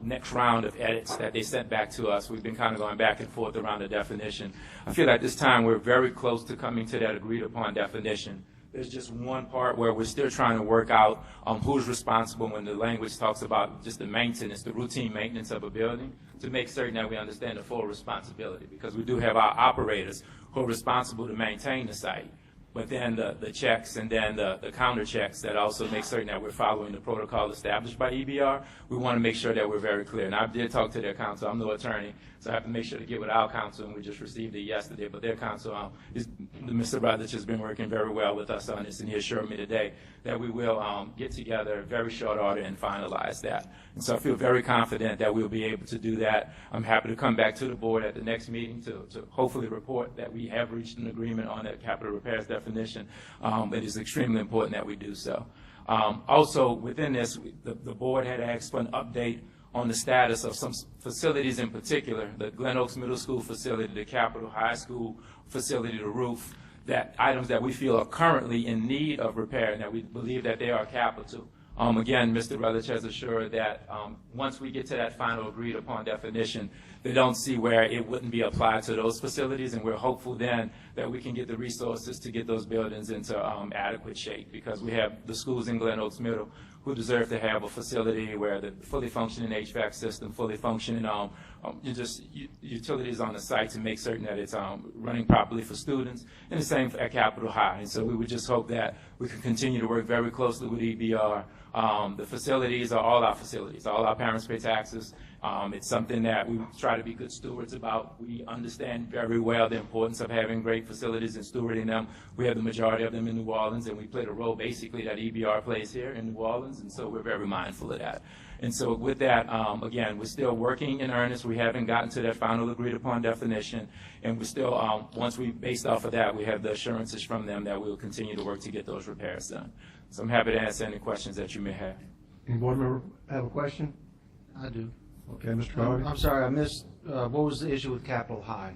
next round of edits that they sent back to us. We've been kind of going back and forth around the definition. I feel like this time we're very close to coming to that agreed upon definition. There's just one part where we're still trying to work out who's responsible when the language talks about just the maintenance, the routine maintenance of a building, to make certain that we understand the full responsibility, because we do have our operators who are responsible to maintain the site. but then the checks and then the counter checks that also make certain that we're following the protocol established by EBR. We want to make sure that we're very clear. And I did talk to their counsel. I'm no attorney, so I have to make sure to get with our counsel, and we just received it yesterday. But their counsel, Mr. Rutledge, has been working very well with us on this, and he assured me today that we will get together in very short order and finalize that. And so I feel very confident that we'll be able to do that. I'm happy to come back to the board at the next meeting to hopefully report that we have reached an agreement on that capital repairs definition. It is extremely important that we do so. Also, within this, the board had asked for an update on the status of some facilities in particular, the Glen Oaks Middle School facility, the Capitol High School facility, the roof, that items that we feel are currently in need of repair and that we believe that they are capital. Again, Mr. Rutledge has assured that once we get to that final agreed upon definition, they don't see where it wouldn't be applied to those facilities, and we're hopeful then that we can get the resources to get those buildings into adequate shape, because we have the schools in Glen Oaks Middle who deserve to have a facility where the fully functioning HVAC system, fully functioning utilities on the site to make certain that it's running properly for students, and the same at Capitol High. And so we would just hope that we can continue to work very closely with EBR. The facilities are all our facilities. All our parents pay taxes. It's something that we try to be good stewards about. We understand very well the importance of having great facilities and stewarding them. We have the majority of them in New Orleans, and we play the role basically that EBR plays here in New Orleans, and so we're very mindful of that. And so with that, again, we're still working in earnest. We haven't gotten to that final agreed upon definition, and we're still, once we, based off of that, we have the assurances from them that we will continue to work to get those repairs done. So I'm happy to answer any questions that you may have. Any board member have a question? I do. Okay, Mr. Garvey. I'm sorry, I missed, what was the issue with Capitol High?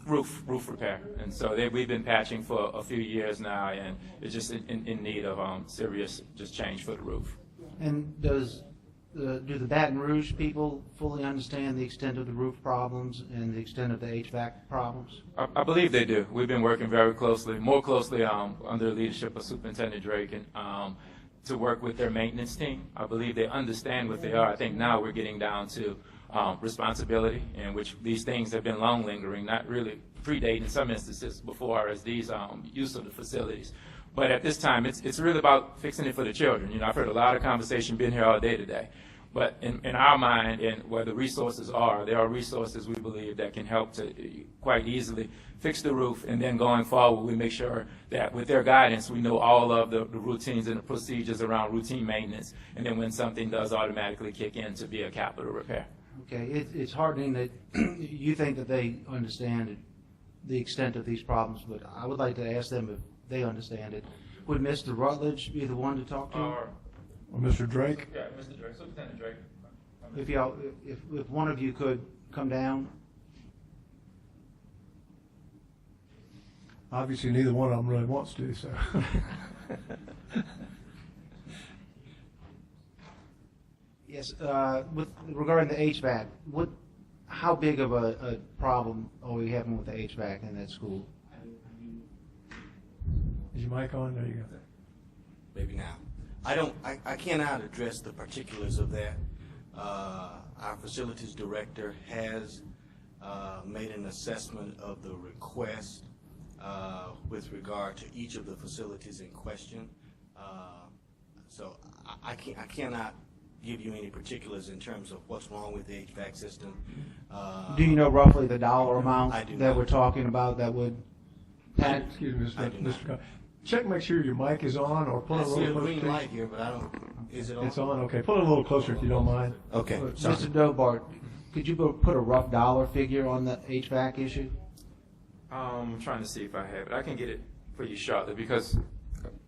Roof repair. And so we've been patching for a few years now, and it's just in need of serious just change for the roof. And do the Baton Rouge people fully understand the extent of the roof problems and the extent of the HVAC problems? I believe they do. We've been working very closely, more closely under the leadership of Superintendent Drake, and to work with their maintenance team. I believe they understand what they are. I think now we're getting down to responsibility, in which these things have been long lingering, not really predating in some instances before RSD's use of the facilities. But at this time, it's really about fixing it for the children. You know, I've heard a lot of conversation, been here all day today. But in our mind, and where the resources are, there are resources we believe that can help to quite easily fix the roof. And then going forward, we make sure that with their guidance, we know all of the routines and the procedures around routine maintenance. And then when something does automatically kick in to be a capital repair. Okay, it's heartening that you think that they understand the extent of these problems, but I would like to ask them if they understand it. Would Mr. Rutledge be the one to talk to? Or Mr. Drake? Yeah, Mr. Drake, Superintendent Drake. If one of you could come down. Obviously, neither one of them really wants to, so. Yes, regarding the HVAC, how big of a problem are we having with the HVAC in that school? Is your mic on? There you go. Maybe now. I cannot address the particulars of that. Our facilities director has made an assessment of the request with regard to each of the facilities in question. So I cannot give you any particulars in terms of what's wrong with the HVAC system. Do you know roughly the dollar amount I do that not. we're talking about that would? Excuse me, Mr. Carr. Check, make sure your mic is on, or pull it I a see little a closer. green light here, but I don't. Is it on? It's on. Okay, pull it a little closer if you don't mind. Okay. Sorry. Mr. Dobart, could you put a rough dollar figure on the HVAC issue? I'm trying to see if I have it. I can get it for you shortly, because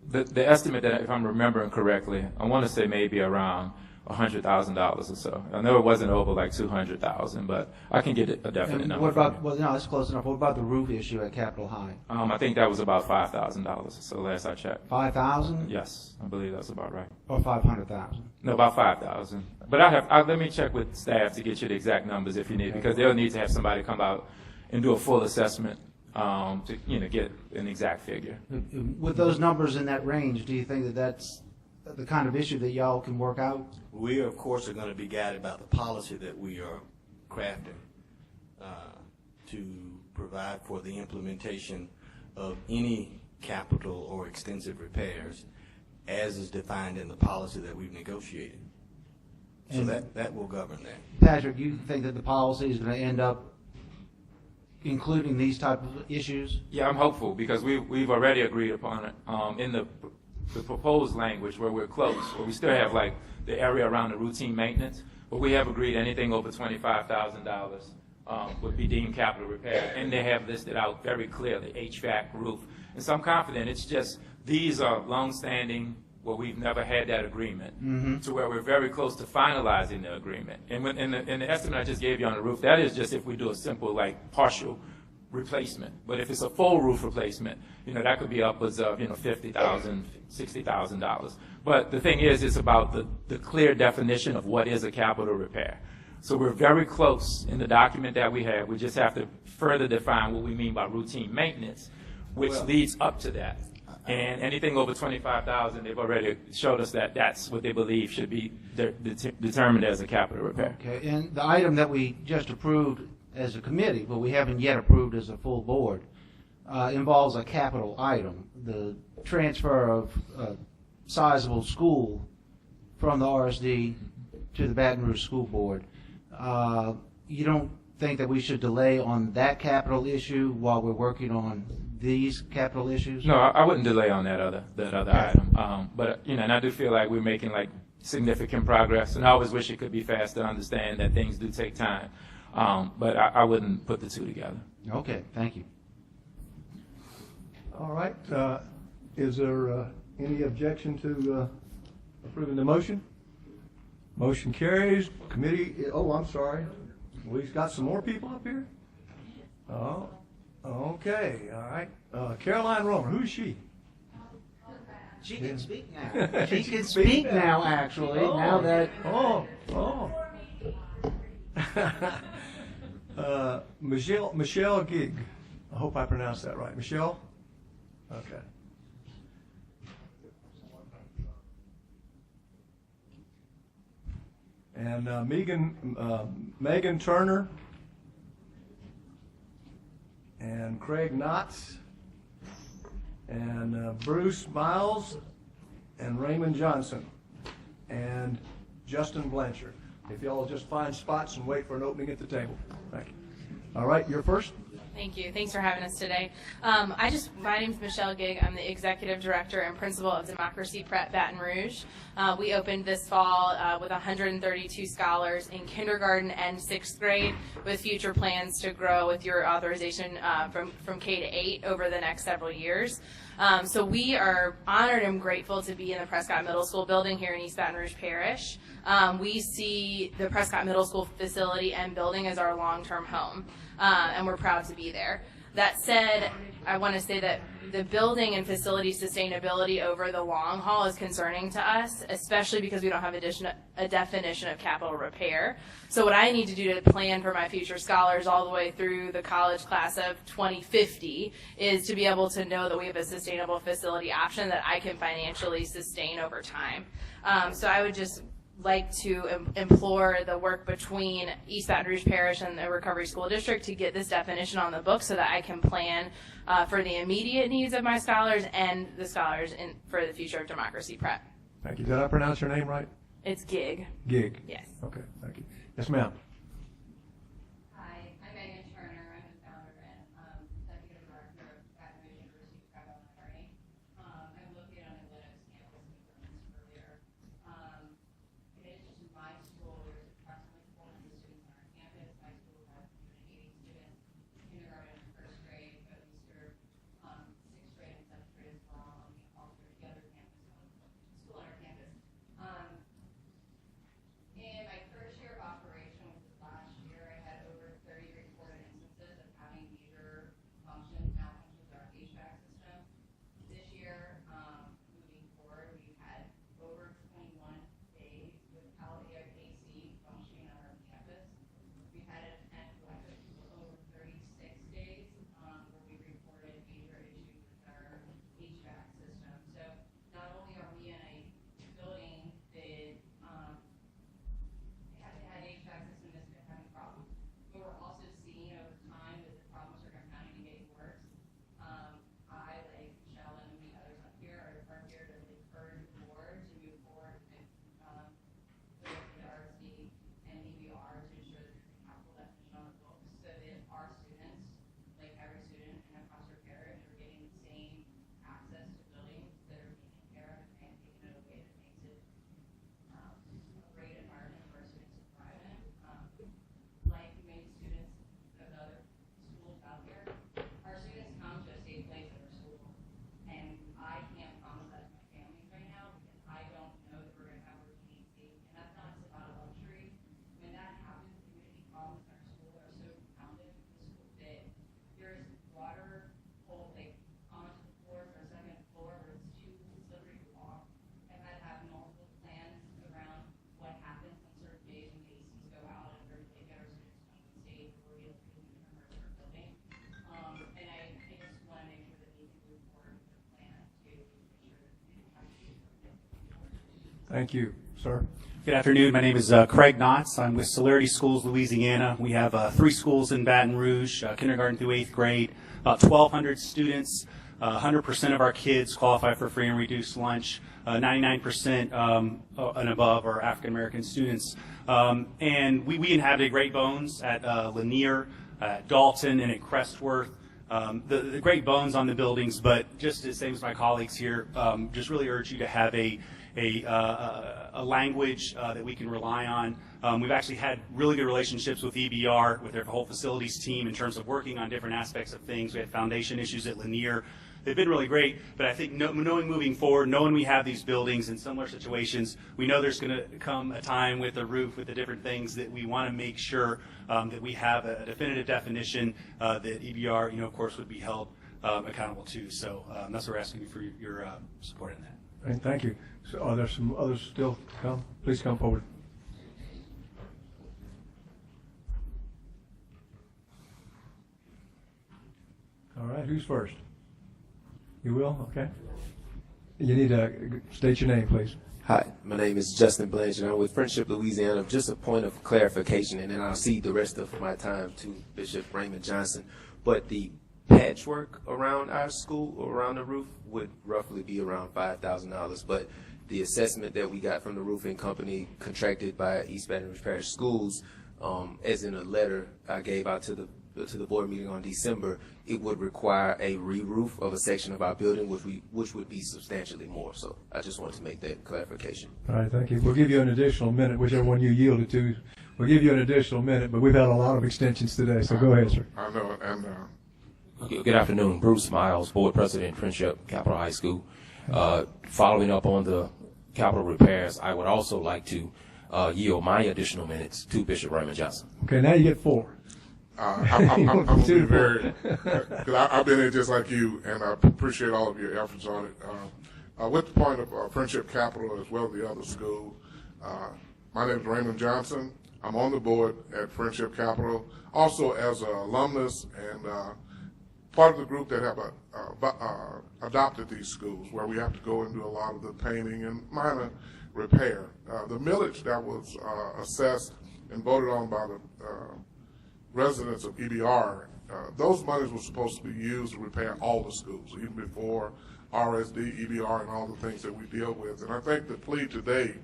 the estimate that, if I'm remembering correctly, I want to say maybe around $100,000 or so. I know it wasn't over like 200,000, but I can get a definite And number. what about? Well, no, that's close enough. What about the roof issue at Capitol High? I think that was about $5,000 or so last I checked. 5,000? Yes, I believe that's about right. Or 500,000? No, about 5,000. But let me check with staff to get you the exact numbers if you need, because they'll need to have somebody come out and do a full assessment to get an exact figure. With those numbers in that range, do you think that that's the kind of issue that y'all can work out? We, of course, are going to be guided by the policy that we are crafting to provide for the implementation of any capital or extensive repairs as is defined in the policy that we've negotiated. So And that will govern that. Patrick, you think that the policy is going to end up including these type of issues? Yeah, I'm hopeful because we've already agreed upon it in the proposed language where we're close, where we still have like the area around the routine maintenance, but we have agreed anything over $25,000 would be deemed capital repair, and they have listed out very clearly HVAC, roof, and so I'm confident it's just these are long-standing where we've never had that agreement to where we're very close to finalizing the agreement. And when, in the estimate I just gave you on the roof, that is just if we do a simple like partial replacement. But if it's a full roof replacement, that could be upwards of, $50,000, $60,000. But the thing is, it's about the clear definition of what is a capital repair. So we're very close in the document that we have. We just have to further define what we mean by routine maintenance, which leads up to that. And anything over $25,000, they've already showed us that that's what they believe should be determined as a capital repair. Okay, and the item that we just approved as a committee, but we haven't yet approved as a full board, involves a capital item, the transfer of a sizable school from the RSD to the Baton Rouge School Board. You don't think that we should delay on that capital issue while we're working on these capital issues? No, I wouldn't delay on that other item. But and I do feel like we're making like significant progress, and I always wish it could be faster. Understand that things do take time, but I wouldn't put the two together. Okay, thank you. All right. Is there any objection to approving the motion? Motion carries. Committee. Oh, I'm sorry. We've got some more people up here. Oh. Okay, all right. Caroline Romer, who's she? She can speak now. She can speak now, actually. Oh, now that. Michelle Gig. I hope I pronounced that right. Michelle? Okay. And Megan Turner. And Craig Knotts, and Bruce Miles, and Raymond Johnson, and Justin Blanchard. If y'all will just find spots and wait for an opening at the table. Thank you. All right, you're first. Thank you. Thanks for having us today. My name is Michelle Gig. I'm the Executive Director and Principal of Democracy Prep Baton Rouge. We opened this fall with 132 scholars in kindergarten and 6th grade, with future plans to grow with your authorization from K to 8 over the next several years. So we are honored and grateful to be in the Prescott Middle School building here in East Baton Rouge Parish. We see the Prescott Middle School facility and building as our long-term home, and we're proud to be there. That said, I want to say that the building and facility sustainability over the long haul is concerning to us, especially because we don't have a definition of capital repair. So what I need to do to plan for my future scholars all the way through the college class of 2050 is to be able to know that we have a sustainable facility option that I can financially sustain over time. So I would just like to implore the work between East Baton Rouge Parish and the Recovery School District to get this definition on the book so that I can plan for the immediate needs of my scholars and the scholars for the future of Democracy Prep. Thank you. Did I pronounce your name right? It's Gig. Gig. Yes. Okay, thank you. Yes, ma'am. Hi, I'm Megan Turner. I'm the founder and executive director of Baton Rouge University Chicago Attorney. I'm located on the Linux campus we referenced earlier. In addition to my school, there's approximately 400 students on our campus. My school has 180 students, kindergarten and 1st grade, but we serve 6th grade and 7th grade as well, and we also serve the other campus, school on our campus. In my first year of operation with the Thank you, sir. Good afternoon. My name is Craig Knotts. I'm with Celerity Schools, Louisiana. We have 3 schools in Baton Rouge, kindergarten through 8th grade, about 1,200 students. 100% of our kids qualify for free and reduced lunch. 99% and above are African American students. And we inhabited Great Bones at Lanier, at Dalton, and at Crestworth. The Great Bones on the buildings, but just the same as my colleagues here, just really urge you to have a language that we can rely on. We've actually had really good relationships with EBR, with their whole facilities team in terms of working on different aspects of things. We had foundation issues at Lanier. They've been really great, but I think knowing moving forward, knowing we have these buildings in similar situations, we know there's going to come a time with the roof, with the different things that we want to make sure that we have a definitive definition that EBR, of course, would be held accountable to. So that's what we're asking you for your support in that. And thank you. So are there some others still to come? Please come forward. All right, who's first? You will? Okay. You need to state your name, please. Hi, my name is Justin Blanchard. I'm with Friendship Louisiana. Just a point of clarification, and then I'll cede the rest of my time to Bishop Raymond Johnson. But the patchwork around our school, around the roof, would roughly be around $5,000. But the assessment that we got from the roofing company contracted by East Baton Rouge Parish Schools, as in a letter I gave out to the board meeting on December, it would require a re-roof of a section of our building, which would be substantially more. So I just wanted to make that clarification. All right, thank you. We'll give you an additional minute, whichever one you yielded to. We'll give you an additional minute, but we've had a lot of extensions today, so go ahead, sir. I know, and Good afternoon. Bruce Miles, Board President, Friendship Capital High School. Following up on the capital repairs, I would also like to yield my additional minutes to Bishop Raymond Johnson. Okay, now you get 4. I'm going to be very, because I've been here just like you, and I appreciate all of your efforts on it. With the point of Friendship Capital as well as the other school, my name is Raymond Johnson. I'm on the board at Friendship Capital, also as an alumnus and part of the group that have adopted these schools, where we have to go and do a lot of the painting and minor repair. The millage that was assessed and voted on by the residents of EBR, those monies were supposed to be used to repair all the schools, even before RSD, EBR, and all the things that we deal with. And I think the plea today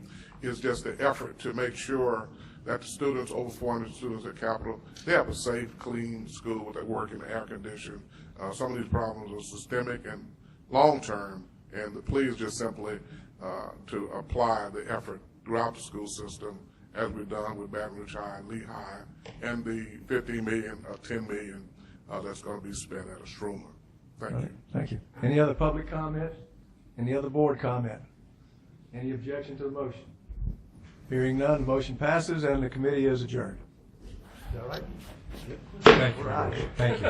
is just the effort to make sure that the students, over 400 students at Capital, they have a safe, clean school that work in air condition. Some of these problems are systemic and long-term, and the plea is just simply to apply the effort throughout the school system, as we've done with Baton Rouge High and Lehigh, and the $15 million or $10 million that's going to be spent at Estruma. Thank you. Thank you. Any other public comment? Any other board comment? Any objection to the motion? Hearing none, the motion passes and the committee is adjourned. Is that right? Thank you. Thank you.